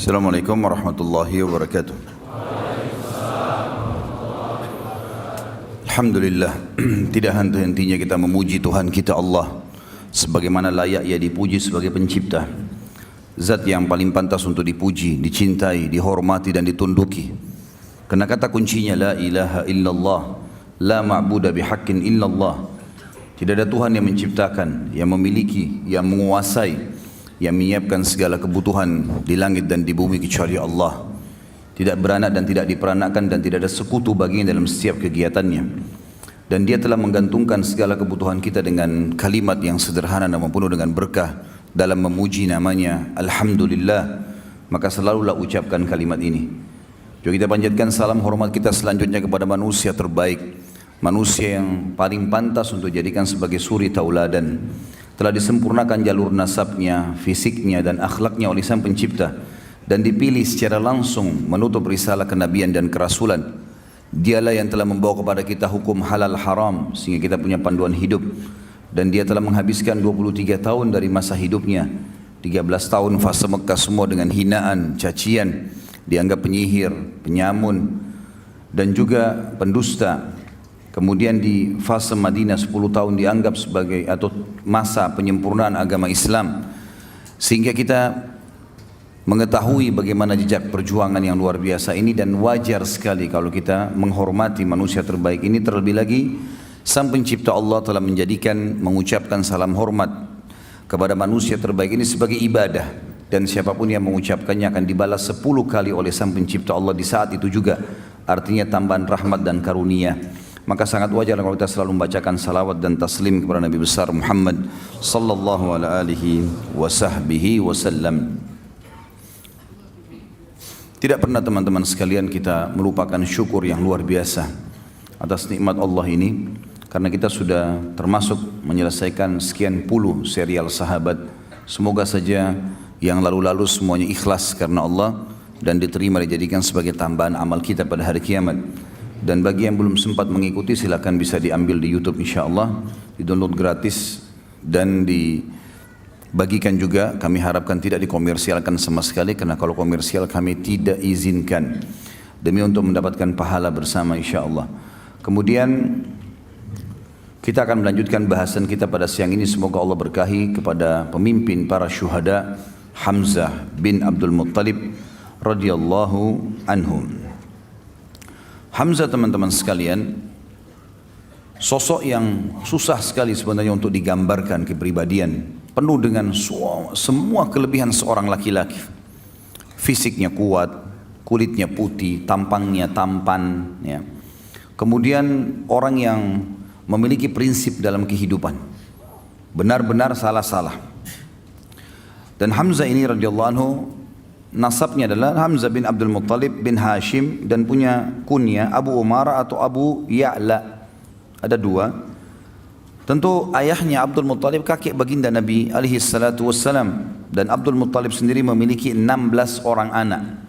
Assalamualaikum warahmatullahi wabarakatuh. Alhamdulillah, tidak henti-hentinya kita memuji Tuhan kita Allah sebagaimana layak Ia dipuji sebagai pencipta, zat yang paling pantas untuk dipuji, dicintai, dihormati dan ditunduki. Karena kata kuncinya la ilaha illallah, la ma'budu bihaqqin illallah. Tidak ada Tuhan yang menciptakan, yang memiliki, yang menguasai, yang menyiapkan segala kebutuhan di langit dan di bumi kecuali Allah. Tidak beranak dan tidak diperanakkan dan tidak ada sekutu baginya dalam setiap kegiatannya. Dan Dia telah menggantungkan segala kebutuhan kita dengan kalimat yang sederhana namun penuh dengan berkah dalam memuji namanya Alhamdulillah. Maka selalulah ucapkan kalimat ini. Juga kita panjatkan salam hormat kita selanjutnya kepada manusia terbaik, manusia yang paling pantas untuk dijadikan sebagai suri tauladan. Telah disempurnakan jalur nasabnya, fisiknya dan akhlaknya oleh Sang Pencipta dan dipilih secara langsung menutup risalah kenabian dan kerasulan. Dialah yang telah membawa kepada kita hukum halal haram sehingga kita punya panduan hidup, dan Dia telah menghabiskan 23 tahun dari masa hidupnya, 13 tahun fase Mekah semua dengan hinaan, cacian, dianggap penyihir, penyamun dan juga pendusta. Kemudian di fase Madinah 10 tahun dianggap sebagai atau masa penyempurnaan agama Islam, sehingga kita mengetahui bagaimana jejak perjuangan yang luar biasa ini. Dan wajar sekali kalau kita menghormati manusia terbaik ini. Terlebih lagi Sang Pencipta Allah telah menjadikan mengucapkan salam hormat kepada manusia terbaik ini sebagai ibadah, dan siapapun yang mengucapkannya akan dibalas 10 kali oleh Sang Pencipta Allah di saat itu juga. Artinya tambahan rahmat dan karunia. Maka sangat wajar kalau kita selalu membacakan salawat dan taslim kepada Nabi besar Muhammad sallallahu alaihi wasallam. Tidak pernah teman-teman sekalian kita melupakan syukur yang luar biasa atas nikmat Allah ini, karena kita sudah termasuk menyelesaikan sekian puluh serial sahabat. Semoga saja yang lalu-lalu semuanya ikhlas karena Allah dan diterima dijadikan sebagai tambahan amal kita pada hari kiamat. Dan bagi yang belum sempat mengikuti, silakan bisa diambil di YouTube insyaAllah, di-download gratis dan dibagikan juga. Kami harapkan tidak dikomersialkan sama sekali, karena kalau komersial kami tidak izinkan, demi untuk mendapatkan pahala bersama insyaAllah. Kemudian kita akan melanjutkan bahasan kita pada siang ini. Semoga Allah berkahi kepada pemimpin para syuhada Hamzah bin Abdul Muttalib radhiyallahu anhum. Hamzah, teman-teman sekalian, sosok yang susah sekali sebenarnya untuk digambarkan kepribadian. Penuh dengan semua kelebihan seorang laki-laki. Fisiknya kuat, kulitnya putih, tampangnya tampan, ya. Kemudian orang yang memiliki prinsip dalam kehidupan, benar-benar salah-salah. Dan Hamzah ini radhiyallahu anhu, nasabnya adalah Hamzah bin Abdul Muttalib bin Hashim, dan punya kunya Abu Umarah atau Abu Ya'la. Ada dua. Tentu ayahnya Abdul Muttalib kakek baginda Nabi alaihi salatu wassalam, dan Abdul Muttalib sendiri memiliki 16 orang anak,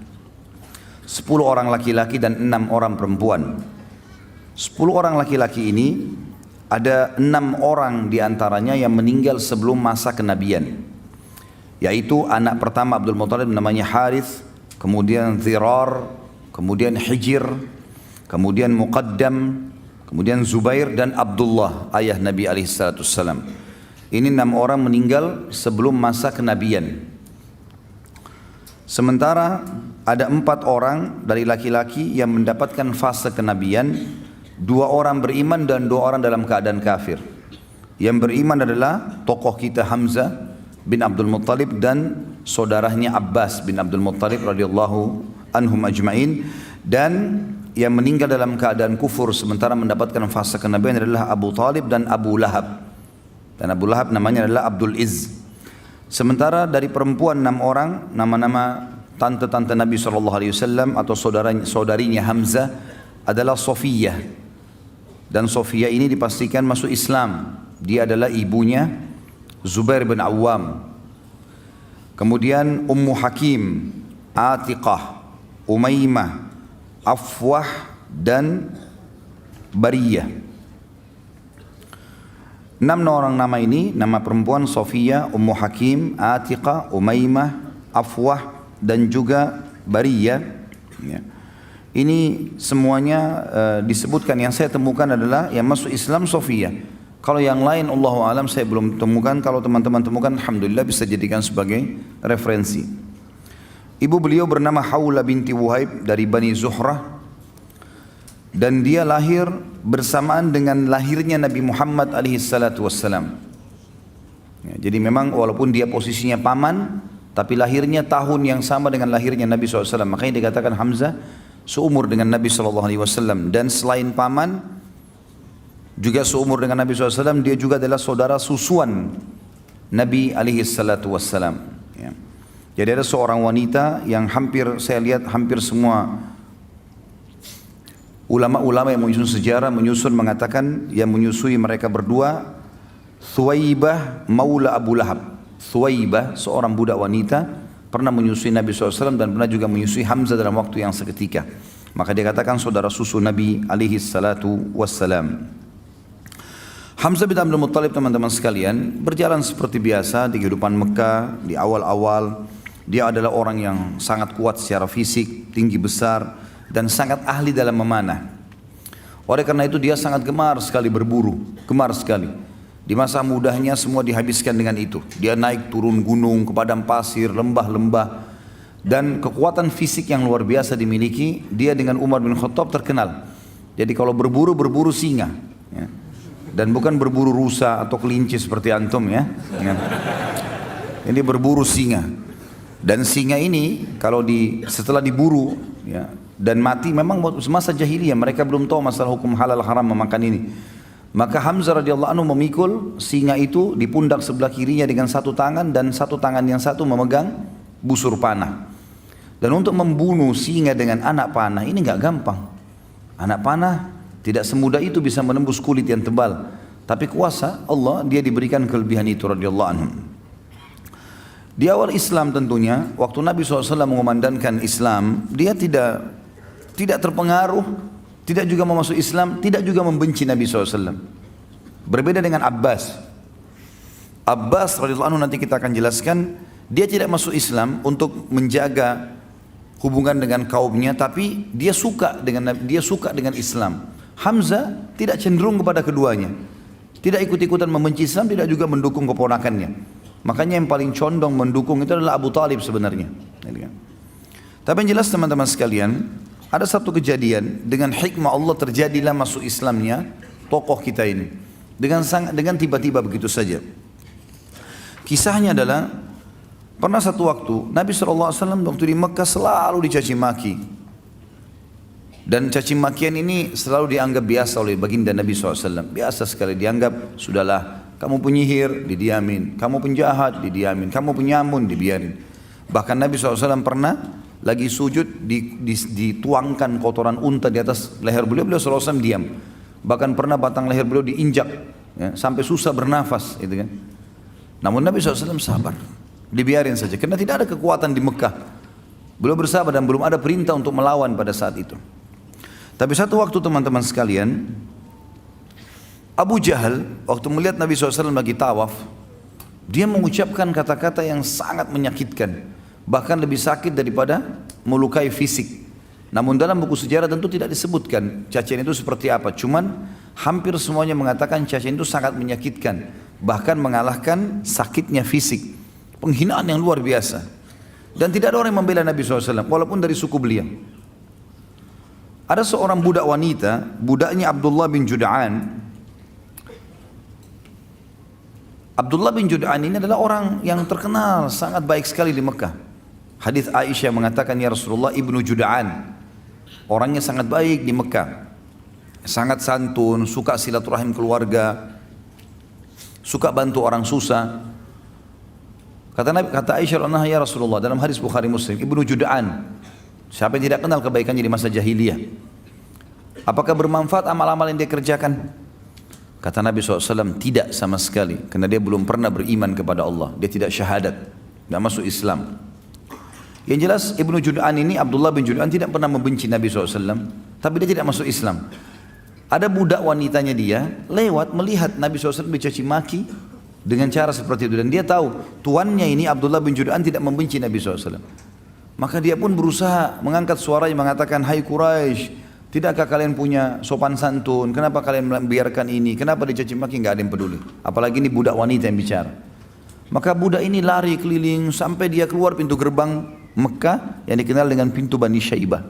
10 orang laki-laki dan 6 orang perempuan. 10 orang laki-laki ini ada 6 orang diantaranya yang meninggal sebelum masa kenabian, yaitu anak pertama Abdul Muttalib namanya Harith, kemudian Zirar, kemudian Hijir, kemudian Muqaddam, kemudian Zubair dan Abdullah, ayah Nabi alaihissalatu wassalam. Ini 6 orang meninggal sebelum masa kenabian. Sementara ada 4 orang dari laki-laki yang mendapatkan fase kenabian, 2 orang beriman dan 2 orang dalam keadaan kafir. Yang beriman adalah tokoh kita Hamzah bin Abdul Muttalib dan saudaranya Abbas bin Abdul Muttalib radhiyallahu anhum ajma'in. Dan yang meninggal dalam keadaan kufur sementara mendapatkan fase kenabian adalah Abu Talib dan Abu Lahab. Dan Abu Lahab namanya adalah Abdul Izz. Sementara dari perempuan 6 orang, nama-nama tante-tante Nabi SAW atau saudarinya Hamzah adalah Sofiyah. Dan Sofiyah ini dipastikan masuk Islam. Dia adalah ibunya Zubair bin Awam. Kemudian Ummu Hakim, Atiqah, Umaymah, Afwah dan Bariyah. 6 orang nama ini, nama perempuan Sofiyah, Ummu Hakim, Atiqah, Umaymah, Afwah dan juga Bariyah. Ya. Ini semuanya disebutkan, yang saya temukan adalah yang masuk Islam Sofia. Kalau yang lain Allahu alam saya belum temukan. Kalau teman-teman temukan, alhamdulillah bisa jadikan sebagai referensi. Ibu beliau bernama Hawla binti Wuhaib dari Bani Zuhrah, dan dia lahir bersamaan dengan lahirnya Nabi Muhammad alaihissalatu wassalam. Ya, jadi memang walaupun dia posisinya paman, tapi lahirnya tahun yang sama dengan lahirnya Nabi SAW. Makanya dikatakan Hamzah seumur dengan Nabi SAW. Dan selain paman, juga seumur dengan Nabi SAW, dia juga adalah saudara susuan Nabi SAW. Ya. Jadi ada seorang wanita yang saya lihat hampir semua ulama-ulama yang menyusun sejarah mengatakan yang menyusui mereka berdua, Thuwaibah maula Abu Lahab. Thuwaibah, seorang budak wanita, pernah menyusui Nabi SAW dan pernah juga menyusui Hamzah dalam waktu yang seketika. Maka dia katakan saudara susu Nabi SAW. Hamzah bin Abdul Muttalib, teman-teman sekalian, berjalan seperti biasa di kehidupan Mekah. Di awal-awal dia adalah orang yang sangat kuat secara fisik, tinggi besar, dan sangat ahli dalam memanah. Oleh karena itu dia sangat gemar sekali berburu, gemar sekali. Di masa mudanya semua dihabiskan dengan itu. Dia naik turun gunung, ke padang pasir, lembah-lembah, dan kekuatan fisik yang luar biasa dimiliki. Dia dengan Umar bin Khattab terkenal. Jadi kalau berburu singa, ya. Dan bukan berburu rusa atau kelinci seperti antum, ya. Ini berburu singa. Dan singa ini kalau setelah diburu, ya, dan mati, memang semasa jahiliyah mereka belum tahu masalah hukum halal haram memakan ini. Maka Hamzah radhiyallahu anhu memikul singa itu di pundak sebelah kirinya dengan satu tangan, dan satu tangan yang satu memegang busur panah. Dan untuk membunuh singa dengan anak panah ini nggak gampang. Anak panah tidak semudah itu bisa menembus kulit yang tebal. Tapi kuasa Allah, dia diberikan kelebihan itu radhiyallahu anhu. Di awal Islam tentunya, waktu Nabi SAW mengumandangkan Islam, dia tidak terpengaruh, tidak juga mau masuk Islam, tidak juga membenci Nabi SAW. Berbeda dengan Abbas. Abbas radhiyallahu anhu, nanti kita akan jelaskan, dia tidak masuk Islam untuk menjaga hubungan dengan kaumnya, tapi dia suka dengan Islam. Hamzah tidak cenderung kepada keduanya. Tidak ikut-ikutan membenci Islam, tidak juga mendukung keponakannya. Makanya yang paling condong mendukung itu adalah Abu Talib sebenarnya. Tapi yang jelas teman-teman sekalian, ada satu kejadian, dengan hikmah Allah terjadilah masuk Islamnya tokoh kita ini. Dengan tiba-tiba begitu saja. Kisahnya adalah, pernah satu waktu Nabi SAW waktu di Mekah selalu dicaci maki. Dan caci makian ini selalu dianggap biasa oleh baginda Nabi SAW. Biasa sekali dianggap, sudahlah, kamu penyihir, didiamin. Kamu penjahat, didiamin. Kamu penyamun, dibiarin. Bahkan Nabi SAW pernah lagi sujud, dituangkan kotoran unta di atas leher beliau SAW diam. Bahkan pernah batang leher beliau diinjak, ya, sampai susah bernafas, gitu kan. Namun Nabi SAW sabar, dibiarin saja, karena tidak ada kekuatan di Mekah. Beliau bersabar dan belum ada perintah untuk melawan pada saat itu. Tapi satu waktu teman-teman sekalian, Abu Jahal waktu melihat Nabi SAW lagi tawaf, dia mengucapkan kata-kata yang sangat menyakitkan, bahkan lebih sakit daripada melukai fisik. Namun dalam buku sejarah tentu tidak disebutkan cacian itu seperti apa. Cuman hampir semuanya mengatakan cacian itu sangat menyakitkan, bahkan mengalahkan sakitnya fisik. Penghinaan yang luar biasa. Dan tidak ada orang yang membela Nabi SAW walaupun dari suku beliau. Ada seorang budak wanita, budaknya Abdullah bin Jud'an. Abdullah bin Jud'an ini adalah orang yang terkenal sangat baik sekali di Mekah. Hadis Aisyah mengatakan, ya Rasulullah, ibnu Jud'an, orangnya sangat baik di Mekah, sangat santun, suka silaturahim keluarga, suka bantu orang susah. Kata Aisyah, ya Rasulullah, dalam hadis Bukhari Muslim, ibnu Jud'an, siapa yang tidak kenal kebaikannya di masa jahiliyah? Apakah bermanfaat amal-amal yang dia kerjakan? Kata Nabi SAW, tidak sama sekali, karena dia belum pernah beriman kepada Allah. Dia tidak syahadat, tidak masuk Islam. Yang jelas Ibnu Jud'an ini, Abdullah bin Jud'an, tidak pernah membenci Nabi SAW, tapi dia tidak masuk Islam. Ada budak wanitanya dia lewat melihat Nabi SAW dicaci maki dengan cara seperti itu, dan dia tahu tuannya ini Abdullah bin Jud'an tidak membenci Nabi SAW. Maka dia pun berusaha mengangkat suaranya mengatakan, hai Quraisy, tidakkah kalian punya sopan santun? Kenapa kalian membiarkan ini? Kenapa dicaci maki? Nggak ada yang peduli. Apalagi ini budak wanita yang bicara. Maka budak ini lari keliling sampai dia keluar pintu gerbang Mekah yang dikenal dengan pintu Bani Syaibah.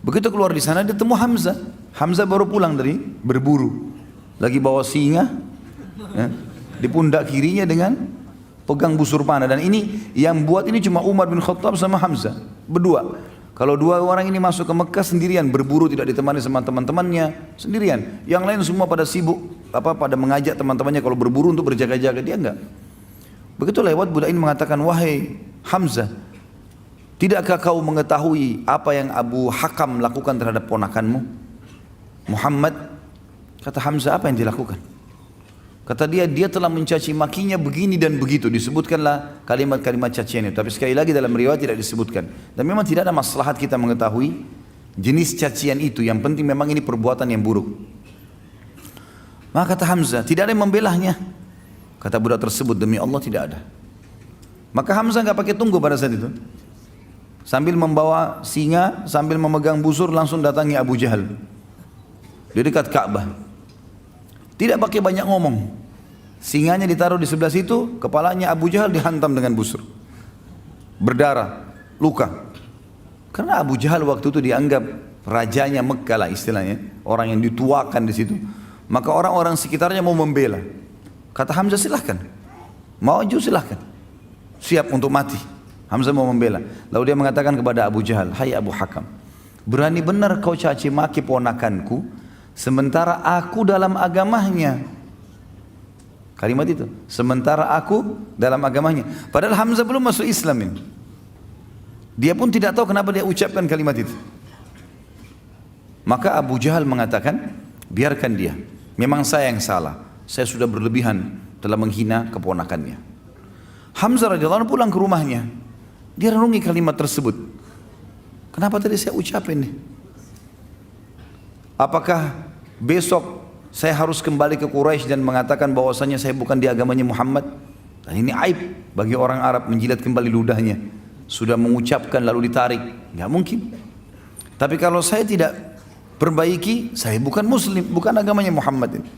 Begitu keluar di sana dia temu Hamzah. Hamzah baru pulang dari berburu. Lagi bawa singa, ya, di pundak kirinya dengan pegang busur panah. Dan ini yang buat ini cuma Umar bin Khattab sama Hamzah berdua. Kalau dua orang ini masuk ke Mekah sendirian, berburu tidak ditemani sama teman-temannya, sendirian. Yang lain semua pada sibuk, pada mengajak teman-temannya kalau berburu untuk berjaga-jaga, dia enggak. Begitu lewat budak ini mengatakan, wahai Hamzah, tidakkah kau mengetahui apa yang Abu Hakam lakukan terhadap ponakanmu Muhammad? Kata Hamzah, apa yang dilakukan? Kata dia telah mencaci makinya begini dan begitu. Disebutkanlah kalimat-kalimat cacian itu. Tapi sekali lagi dalam riwayat tidak disebutkan. Dan memang tidak ada maslahat kita mengetahui jenis cacian itu. Yang penting memang ini perbuatan yang buruk. Maka kata Hamzah, tidak ada yang membelahnya. Kata budak tersebut, demi Allah tidak ada. Maka Hamzah nggak pakai tunggu pada saat itu. Sambil membawa singa, sambil memegang busur, langsung datangi Abu Jahal di dekat Ka'bah. Tidak pakai banyak ngomong. Singanya ditaruh di sebelah situ, kepalanya Abu Jahal dihantam dengan busur. Berdarah, luka. Karena Abu Jahal waktu itu dianggap rajanya Mekah lah istilahnya, orang yang dituakan di situ. Maka orang-orang sekitarnya mau membela. Kata Hamzah, silahkan. Maju silahkan. Siap untuk mati. Hamzah mau membela. Lalu dia mengatakan kepada Abu Jahal, hai Abu Hakam, berani benar kau caci maki ponakanku, sementara aku dalam agamanya. Kalimat itu, sementara aku dalam agamanya. Padahal Hamzah belum masuk Islam ini. Dia pun tidak tahu kenapa dia ucapkan kalimat itu. Maka Abu Jahal mengatakan, biarkan dia. Memang saya yang salah. Saya sudah berlebihan telah menghina keponakannya. Hamzah radhiyallahu anhu pulang ke rumahnya. Dia renungi kalimat tersebut. Kenapa tadi saya ucapin nih? Apakah besok saya harus kembali ke Quraisy dan mengatakan bahwasanya saya bukan di agamanya Muhammad? Dan ini aib bagi orang Arab menjilat kembali ludahnya. Sudah mengucapkan lalu ditarik, nggak mungkin. Tapi kalau saya tidak perbaiki, saya bukan Muslim, bukan agamanya Muhammad ini.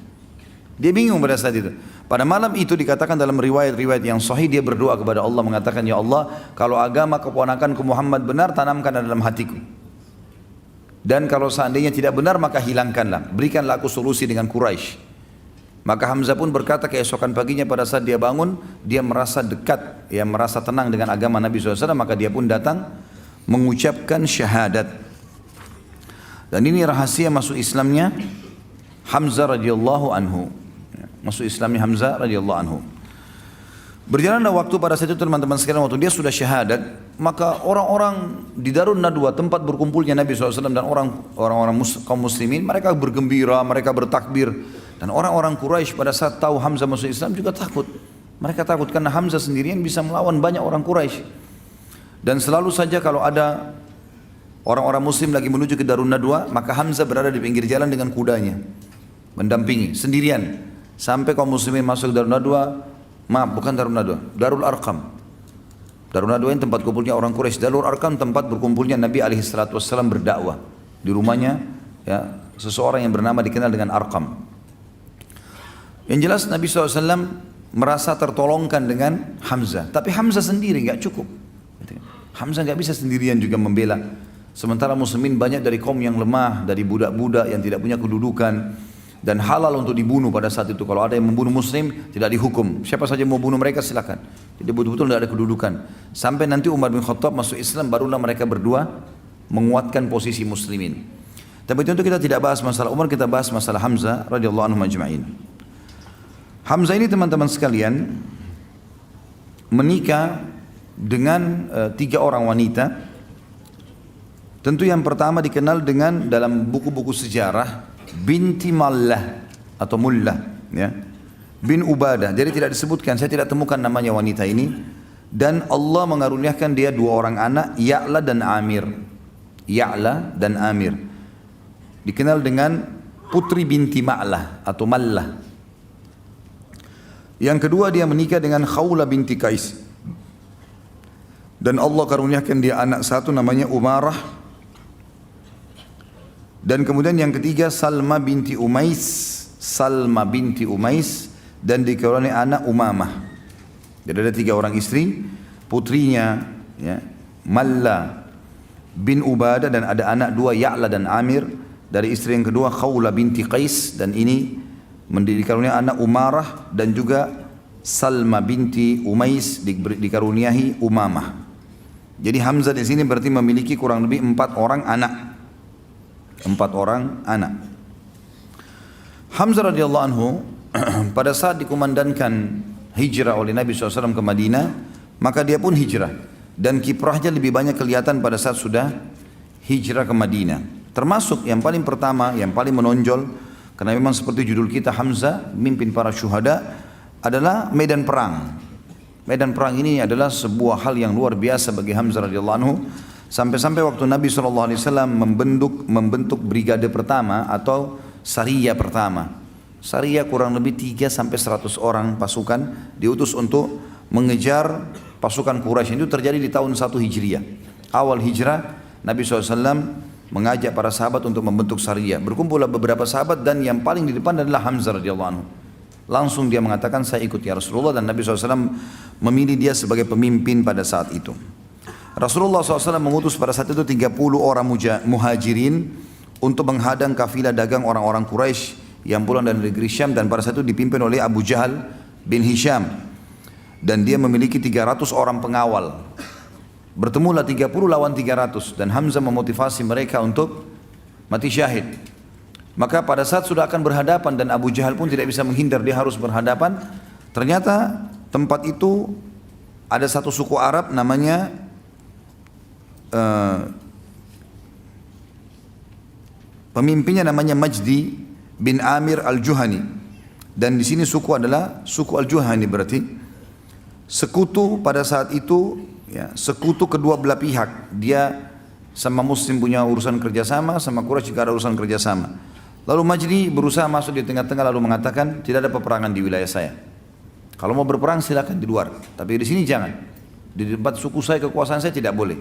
Dia bingung pada saat itu. Pada malam itu dikatakan dalam riwayat-riwayat yang sahih, dia berdoa kepada Allah mengatakan, ya Allah, kalau agama keponakanku Muhammad benar, tanamkan dalam hatiku. Dan kalau seandainya tidak benar, maka hilangkanlah. Berikanlah aku solusi dengan Quraisy. Maka Hamzah pun berkata keesokan paginya pada saat dia bangun, dia merasa dekat, ya merasa tenang dengan agama Nabi SAW, maka dia pun datang mengucapkan syahadat. Dan ini rahasia masuk Islamnya Hamzah radhiyallahu anhu. Masuk Islamnya Hamzah radhiyallahu anhu. Berjalanlah waktu pada saat itu teman-teman sekalian, waktu dia sudah syahadat, maka orang-orang di Darun Nadwa, tempat berkumpulnya Nabi SAW dan orang-orang kaum muslimin, mereka bergembira, mereka bertakbir. Dan orang-orang Quraisy pada saat tahu Hamzah masuk Islam juga takut. Mereka takut karena Hamzah sendirian bisa melawan banyak orang Quraisy. Dan selalu saja kalau ada orang-orang muslim lagi menuju ke Darun Nadwa, maka Hamzah berada di pinggir jalan dengan kudanya, mendampingi sendirian. Sampai kaum muslimin masuk ke Darun Nadwa, maaf bukan Darun Nadwa, Darul Arqam. Darun Nadwa ini tempat kumpulnya orang Quraisy. Darul Arqam tempat berkumpulnya Nabi SAW berdakwah. Di rumahnya ya, seseorang yang bernama dikenal dengan Arqam. Yang jelas Nabi SAW merasa tertolongkan dengan Hamzah. Tapi Hamzah sendiri nggak cukup. Hamzah nggak bisa sendirian juga membela. Sementara muslimin banyak dari kaum yang lemah, dari budak-budak yang tidak punya kedudukan. Dan halal untuk dibunuh pada saat itu. Kalau ada yang membunuh muslim tidak dihukum. Siapa saja mau bunuh mereka silakan. Jadi betul-betul tidak ada kedudukan. Sampai nanti Umar bin Khattab masuk Islam, barulah mereka berdua menguatkan posisi muslimin. Tapi tentu kita tidak bahas masalah Umar, kita bahas masalah Hamzah radhiyallahu anhu majma'in. Hamzah ini teman-teman sekalian menikah dengan 3 orang wanita. Tentu yang pertama dikenal dengan dalam buku-buku sejarah binti Mallah atau Mullah, ya, bin Ubadah. Jadi tidak disebutkan, saya tidak temukan namanya wanita ini. Dan Allah mengaruniakan dia 2 orang anak, Ya'la dan Amir. Ya'la dan Amir dikenal dengan putri binti Ma'lah atau Mallah. Yang kedua dia menikah dengan Khawla binti Qais. Dan Allah karuniakan dia anak satu namanya Umarah. Dan kemudian yang ketiga Salma binti Umais. Salma binti Umais. Dan dikaruniai anak Umamah. Jadi ada 3 orang istri. Putrinya ya, Malla bin Ubadah, dan ada anak 2 Ya'la dan Amir. Dari istri yang kedua Khawla binti Qais, dan ini dikaruniai anak Umarah, dan juga Salma binti Umais dikaruniai Umamah. Jadi Hamzah di sini berarti memiliki kurang lebih 4 orang anak. 4 orang anak. Hamzah radhiyallahu anhu pada saat dikumandangkan hijrah oleh Nabi SAW ke Madinah, maka dia pun hijrah. Dan kiprahnya lebih banyak kelihatan pada saat sudah hijrah ke Madinah. Termasuk yang paling pertama, yang paling menonjol, karena memang seperti judul kita Hamzah, mimpin para syuhada, adalah medan perang. Medan perang ini adalah sebuah hal yang luar biasa bagi Hamzah radhiyallahu anhu. Sampai-sampai waktu Nabi SAW membentuk brigade pertama atau Sariyah pertama. Sariyah kurang lebih 3-100 orang pasukan diutus untuk mengejar pasukan Quraisy. Itu terjadi di tahun 1 Hijriah. Awal hijrah Nabi SAW mengajak para sahabat untuk membentuk Sariyah. Berkumpullah beberapa sahabat dan yang paling di depan adalah Hamzah radhiyallahu anhu. Langsung dia mengatakan saya ikut ya Rasulullah, dan Nabi SAW memilih dia sebagai pemimpin pada saat itu. Rasulullah SAW mengutus pada saat itu 30 orang muhajirin untuk menghadang kafilah dagang orang-orang Quraisy yang pulang dari negeri Syam, dan pada saat itu dipimpin oleh Abu Jahal bin Hisham, dan dia memiliki 300 orang pengawal. Bertemulah 30 lawan 300, dan Hamzah memotivasi mereka untuk mati syahid. Maka pada saat sudah akan berhadapan dan Abu Jahal pun tidak bisa menghindar, dia harus berhadapan. Ternyata tempat itu ada satu suku Arab namanya pemimpinnya namanya Majdi bin Amir al-Juhani. Dan di sini suku adalah suku al-Juhani, berarti sekutu pada saat itu, ya, sekutu kedua belah pihak. Dia sama Muslim punya urusan kerjasama, sama Quraisy juga ada urusan kerjasama. Lalu Majdi berusaha masuk di tengah-tengah lalu mengatakan tidak ada peperangan di wilayah saya. Kalau mau berperang silakan di luar, tapi di sini jangan. Di tempat suku saya, kekuasaan saya tidak boleh.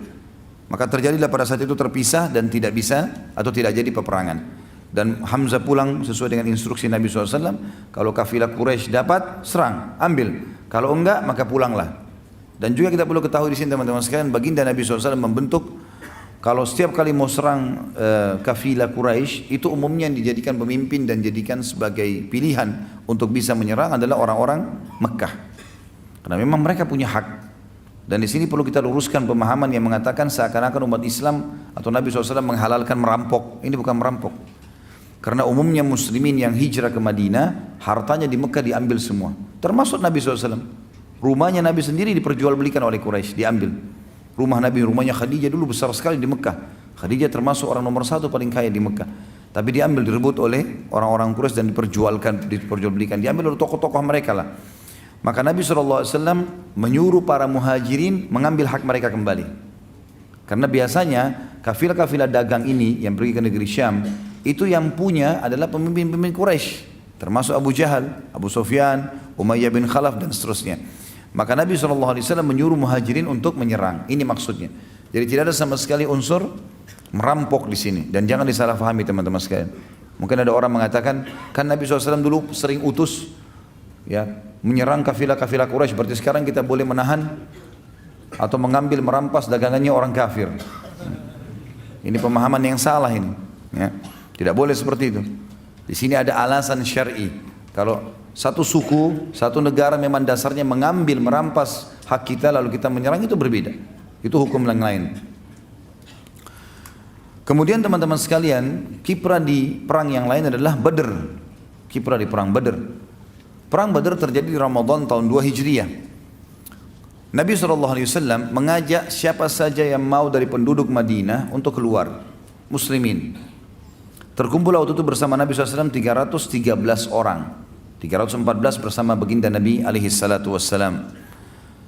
Maka terjadilah pada saat itu terpisah dan tidak bisa atau tidak jadi peperangan. Dan Hamzah pulang sesuai dengan instruksi Nabi SAW. Kalau kafilah Quraisy dapat, serang, ambil. Kalau enggak, maka pulanglah. Dan juga kita perlu ketahui di sini teman-teman sekalian, baginda Nabi SAW membentuk, kalau setiap kali mau serang kafilah Quraisy, itu umumnya yang dijadikan pemimpin dan dijadikan sebagai pilihan untuk bisa menyerang adalah orang-orang Mekah. Karena memang mereka punya hak. Dan di sini perlu kita luruskan pemahaman yang mengatakan seakan-akan umat Islam atau Nabi SAW menghalalkan merampok. Ini bukan merampok. Karena umumnya muslimin yang hijrah ke Madinah, hartanya di Mekah diambil semua. Termasuk Nabi SAW. Rumahnya Nabi sendiri diperjualbelikan oleh Quraisy, diambil. Rumah Nabi, rumahnya Khadijah dulu besar sekali di Mekah. Khadijah termasuk orang nomor 1 paling kaya di Mekah. Tapi diambil, direbut oleh orang-orang Quraisy dan diperjualbelikan. Diambil oleh tokoh-tokoh mereka lah. Maka Nabi SAW menyuruh para muhajirin mengambil hak mereka kembali. Karena biasanya kafilah-kafilah dagang ini yang pergi ke negeri Syam, itu yang punya adalah pemimpin-pemimpin Quraisy. Termasuk Abu Jahal, Abu Sufyan, Umayyah bin Khalaf dan seterusnya. Maka Nabi SAW menyuruh muhajirin untuk menyerang. Ini maksudnya. Jadi tidak ada sama sekali unsur merampok di sini. Dan jangan disalahfahami teman-teman sekalian. Mungkin ada orang mengatakan, kan Nabi SAW dulu sering utus ya menyerang kafilah-kafilah Quraisy. Berarti sekarang kita boleh menahan atau mengambil, merampas dagangannya orang kafir. Ini pemahaman yang salah ini. Ya. Tidak boleh seperti itu. Di sini ada alasan syar'i. Kalau satu suku, satu negara memang dasarnya mengambil, merampas hak kita lalu kita menyerang, itu berbeda. Itu hukum yang lain. Kemudian teman-teman sekalian, kiprah di perang yang lain adalah Badr. Kiprah di perang Badr. Perang Badr terjadi di Ramadan tahun 2 Hijriah. Nabi SAW mengajak siapa saja yang mau dari penduduk Madinah untuk keluar, muslimin. Terkumpul waktu itu bersama Nabi SAW 313 orang. 314 bersama baginda Nabi SAW.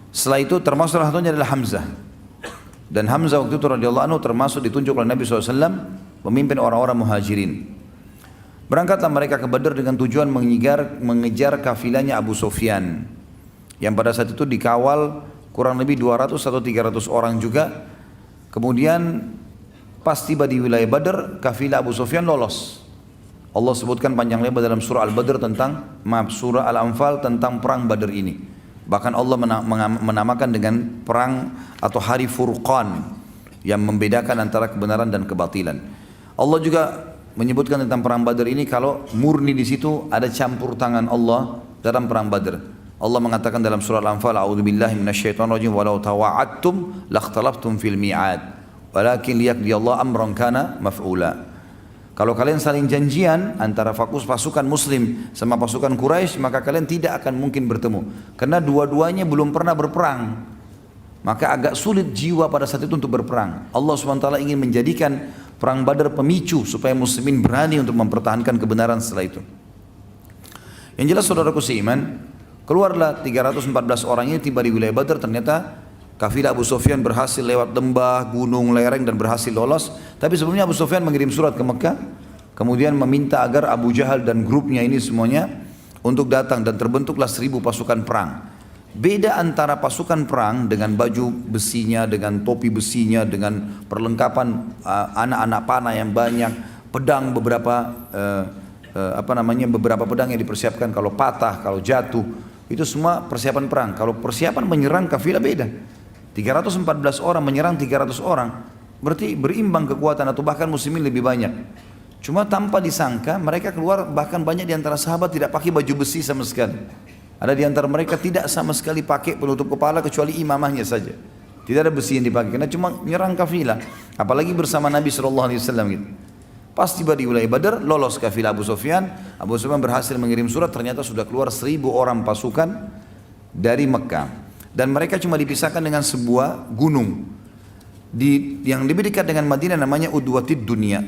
Setelah itu termasuk salah satunya adalah Hamzah. Dan Hamzah waktu itu radhiyallahu anhu termasuk ditunjuk oleh Nabi SAW pemimpin orang-orang muhajirin. Berangkatlah mereka ke Badr dengan tujuan mengejar kafilahnya Abu Sufyan, yang pada saat itu dikawal kurang lebih 200 atau 300 orang juga. Kemudian pas tiba di wilayah Badr, kafilah Abu Sufyan lolos. Allah sebutkan panjang lebar dalam surah Al-Badr surah Al-Anfal tentang perang Badr ini. Bahkan Allah menamakan dengan perang atau hari Furqan yang membedakan antara kebenaran dan kebatilan. Allah juga menyebutkan tentang perang Badr ini kalau murni di situ ada campur tangan Allah dalam perang Badr. Allah mengatakan dalam surah Al-Anfal, "A'udzubillahi minasyaitonirrajim walau tawa'adtum lakhtalaftum fil mi'ad walakin liyaqdiyallahu amran kana maf'ula." Kalau kalian saling janjian antara pasukan muslim sama pasukan Quraisy, maka kalian tidak akan mungkin bertemu. Karena dua-duanya belum pernah berperang. Maka agak sulit jiwa pada saat itu untuk berperang. Allah SWT ingin menjadikan perang Badar pemicu supaya muslimin berani untuk mempertahankan kebenaran setelah itu. Yang jelas saudaraku seiman, keluarlah 314 orang ini tiba di wilayah Badar. Ternyata kafilah Abu Sufyan berhasil lewat lembah, gunung, lereng dan berhasil lolos. Tapi sebelumnya Abu Sufyan mengirim surat ke Mekah, kemudian meminta agar Abu Jahal dan grupnya ini semuanya untuk datang, dan terbentuklah 1000 pasukan perang. Beda antara pasukan perang dengan baju besinya, dengan topi besinya, dengan perlengkapan anak-anak panah yang banyak, pedang beberapa beberapa pedang yang dipersiapkan kalau patah, kalau jatuh, itu semua persiapan perang. Kalau persiapan menyerang kafilah beda. 314 orang menyerang 300 orang, berarti berimbang kekuatan atau bahkan muslimin lebih banyak. Cuma tanpa disangka mereka keluar, bahkan banyak di antara sahabat tidak pakai baju besi sama sekali. Ada di antara mereka tidak sama sekali pakai penutup kepala kecuali imamahnya saja. Tidak ada besi yang dipakai karena cuma menyerang kafilah, apalagi bersama Nabi SAW gitu. Pas tiba di wilayah Badar, lolos kafilah Abu Sufyan. Abu Sufyan berhasil mengirim surat, ternyata sudah keluar 1000 orang pasukan dari Mekah. Dan mereka cuma dipisahkan dengan sebuah gunung yang lebih dekat dengan Madinah namanya Udwatid Dunia,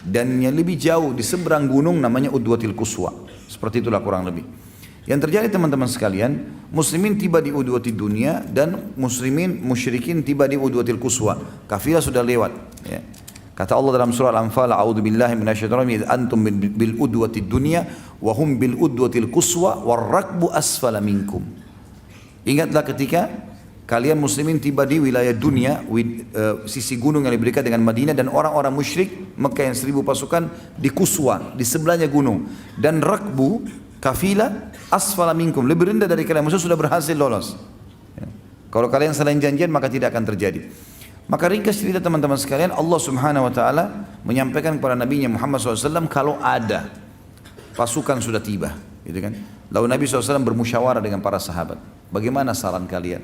dan yang lebih jauh di seberang gunung namanya Udwatil Quswa. Seperti itulah kurang lebih. Yang terjadi teman-teman sekalian, muslimin tiba di Udwatid Dunia dan musyrikin tiba di Udwatil Quswa. Kafilah sudah lewat ya. Kata Allah dalam surah Al-Anfal, "A'udzubillahi minasyaitonir rajim, antum bil udwatid dunya wa hum bil udwatil quswa war rakbu asfala minkum." Ingatlah ketika kalian muslimin tiba di wilayah dunia, sisi gunung yang lebih dekat dengan Madinah, dan orang-orang musyrik Mekah yang 1000 pasukan di Quswa, di sebelahnya gunung, dan rakbu kafilah asfala minkum, lebih rendah dari kalian, maksudnya sudah berhasil lolos ya. Kalau kalian saling janjian maka tidak akan terjadi. Maka ringkas cerita teman-teman sekalian, Allah Subhanahu wa taala menyampaikan kepada Nabi Muhammad SAW kalau ada pasukan sudah tiba, gitu kan. Lalu Nabi SAW bermusyawarah dengan para sahabat, bagaimana saran kalian?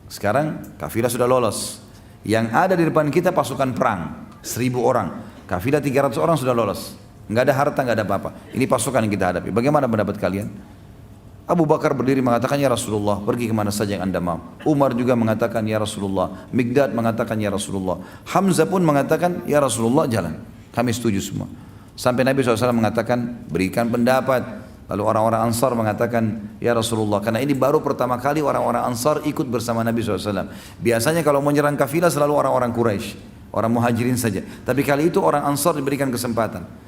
Sekarang kafilah sudah lolos, yang ada di depan kita pasukan perang 1000 orang, kafilah 300 orang sudah lolos, nggak ada harta, nggak ada apa-apa. Ini pasukan yang kita hadapi, bagaimana pendapat kalian? Abu Bakar berdiri mengatakan, "Ya Rasulullah, pergi kemana saja yang anda mau." Umar juga mengatakan, "Ya Rasulullah." Mikdad mengatakan, "Ya Rasulullah." Hamzah pun mengatakan, "Ya Rasulullah, jalan." Kami setuju semua. Sampai Nabi SAW mengatakan, "Berikan pendapat." Lalu orang-orang Ansar mengatakan, "Ya Rasulullah." Karena ini baru pertama kali orang-orang Ansar ikut bersama Nabi SAW. Biasanya kalau mau nyerang kafilah selalu orang-orang Quraisy, orang Muhajirin saja. Tapi kali itu orang Ansar diberikan kesempatan.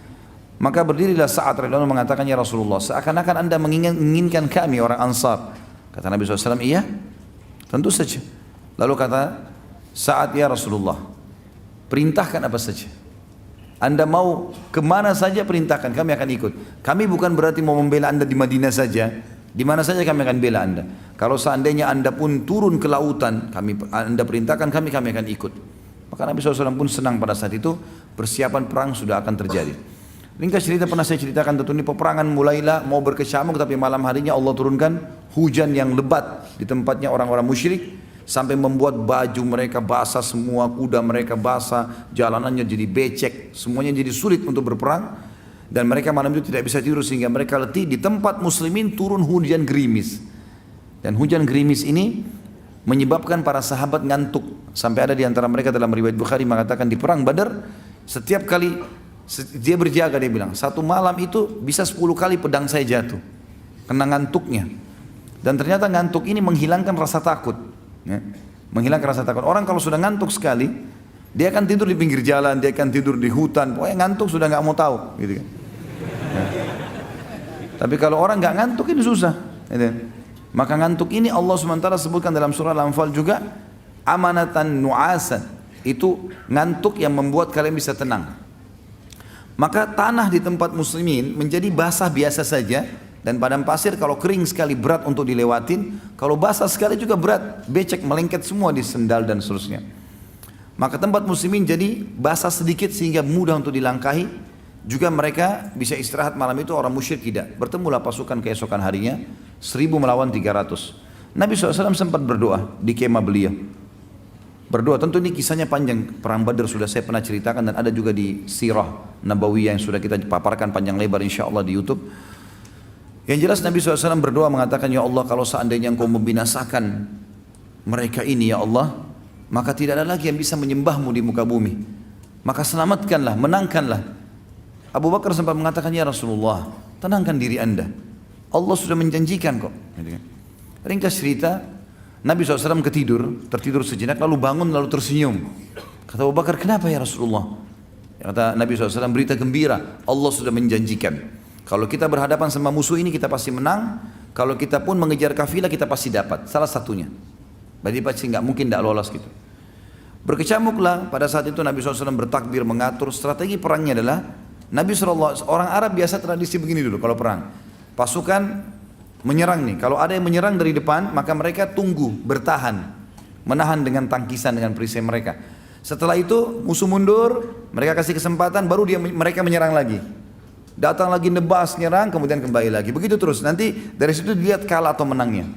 Maka berdirilah Sa'ad radhiyallahu anhu mengatakan, "Ya Rasulullah, seakan-akan anda menginginkan kami orang Ansar." Kata Nabi SAW, "Iya, tentu saja." Lalu kata Sa'ad, "Ya Rasulullah, perintahkan apa saja. Anda mau kemana saja perintahkan, kami akan ikut. Kami bukan berarti mau membela anda di Madinah saja, di mana saja kami akan bela anda. Kalau seandainya anda pun turun ke lautan, anda perintahkan kami akan ikut." Maka Nabi SAW pun senang pada saat itu, persiapan perang sudah akan terjadi. Ringkas cerita pernah saya ceritakan, tentu ini peperangan mulailah mau berkecamuk, tapi malam harinya Allah turunkan hujan yang lebat di tempatnya orang-orang musyrik sampai membuat baju mereka basah semua, kuda mereka basah, jalanannya jadi becek, semuanya jadi sulit untuk berperang, dan mereka malam itu tidak bisa tidur sehingga mereka letih. Di tempat muslimin turun hujan gerimis, dan hujan gerimis ini menyebabkan para sahabat ngantuk, sampai ada di antara mereka dalam riwayat Bukhari mengatakan di perang Badar setiap kali dia berjaga, dia bilang, satu malam itu bisa 10 kali pedang saya jatuh kena ngantuknya. Dan ternyata ngantuk ini menghilangkan rasa takut ya. Menghilangkan rasa takut. Orang kalau sudah ngantuk sekali, dia akan tidur di pinggir jalan, dia akan tidur di hutan, pokoknya ngantuk sudah nggak mau tahu gitu kan ya. Tapi kalau orang nggak ngantuk ini susah gitu. Maka ngantuk ini Allah SWT sebutkan dalam surah Al-Anfal juga, amanatan nu'asan, itu ngantuk yang membuat kalian bisa tenang. Maka tanah di tempat muslimin menjadi basah biasa saja, dan padang pasir kalau kering sekali berat untuk dilewatin, kalau basah sekali juga berat, becek melengket semua di sendal dan seterusnya. Maka tempat muslimin jadi basah sedikit sehingga mudah untuk dilangkahi. Juga mereka bisa istirahat malam itu, orang musyrik tidak. Bertemulah pasukan keesokan harinya, 1000 melawan 300. Nabi SAW sempat berdoa di kemah beliau. Berdoa, tentu ini kisahnya panjang, perang Badar sudah saya pernah ceritakan dan ada juga di Sirah Nabawiyah yang sudah kita paparkan panjang lebar insyaAllah di YouTube. Yang jelas Nabi SAW berdoa mengatakan, ya Allah, kalau seandainya engkau membinasakan mereka ini ya Allah, maka tidak ada lagi yang bisa menyembahmu di muka bumi. Maka selamatkanlah, menangkanlah. Abu Bakar sempat mengatakan, ya Rasulullah, tenangkan diri anda, Allah sudah menjanjikan kok. Ringkas cerita, Nabi SAW tertidur sejenak, lalu bangun, lalu tersenyum. Kata Abu Bakar, kenapa ya Rasulullah? Kata Nabi SAW, berita gembira, Allah sudah menjanjikan. Kalau kita berhadapan sama musuh ini, kita pasti menang. Kalau kita pun mengejar kafilah, kita pasti dapat. Salah satunya. Berarti pasti nggak mungkin tidak lolos gitu. Berkecamuklah pada saat itu Nabi SAW bertakbir, mengatur strategi perangnya adalah, Nabi SAW, orang Arab biasa tradisi begini dulu kalau perang. Pasukan menyerang nih, kalau ada yang menyerang dari depan, maka mereka tunggu, bertahan. Menahan dengan tangkisan, dengan perisai mereka. Setelah itu musuh mundur, mereka kasih kesempatan, baru mereka menyerang lagi. Datang lagi nebas, nyerang, kemudian kembali lagi. Begitu terus, nanti dari situ dilihat kalah atau menangnya.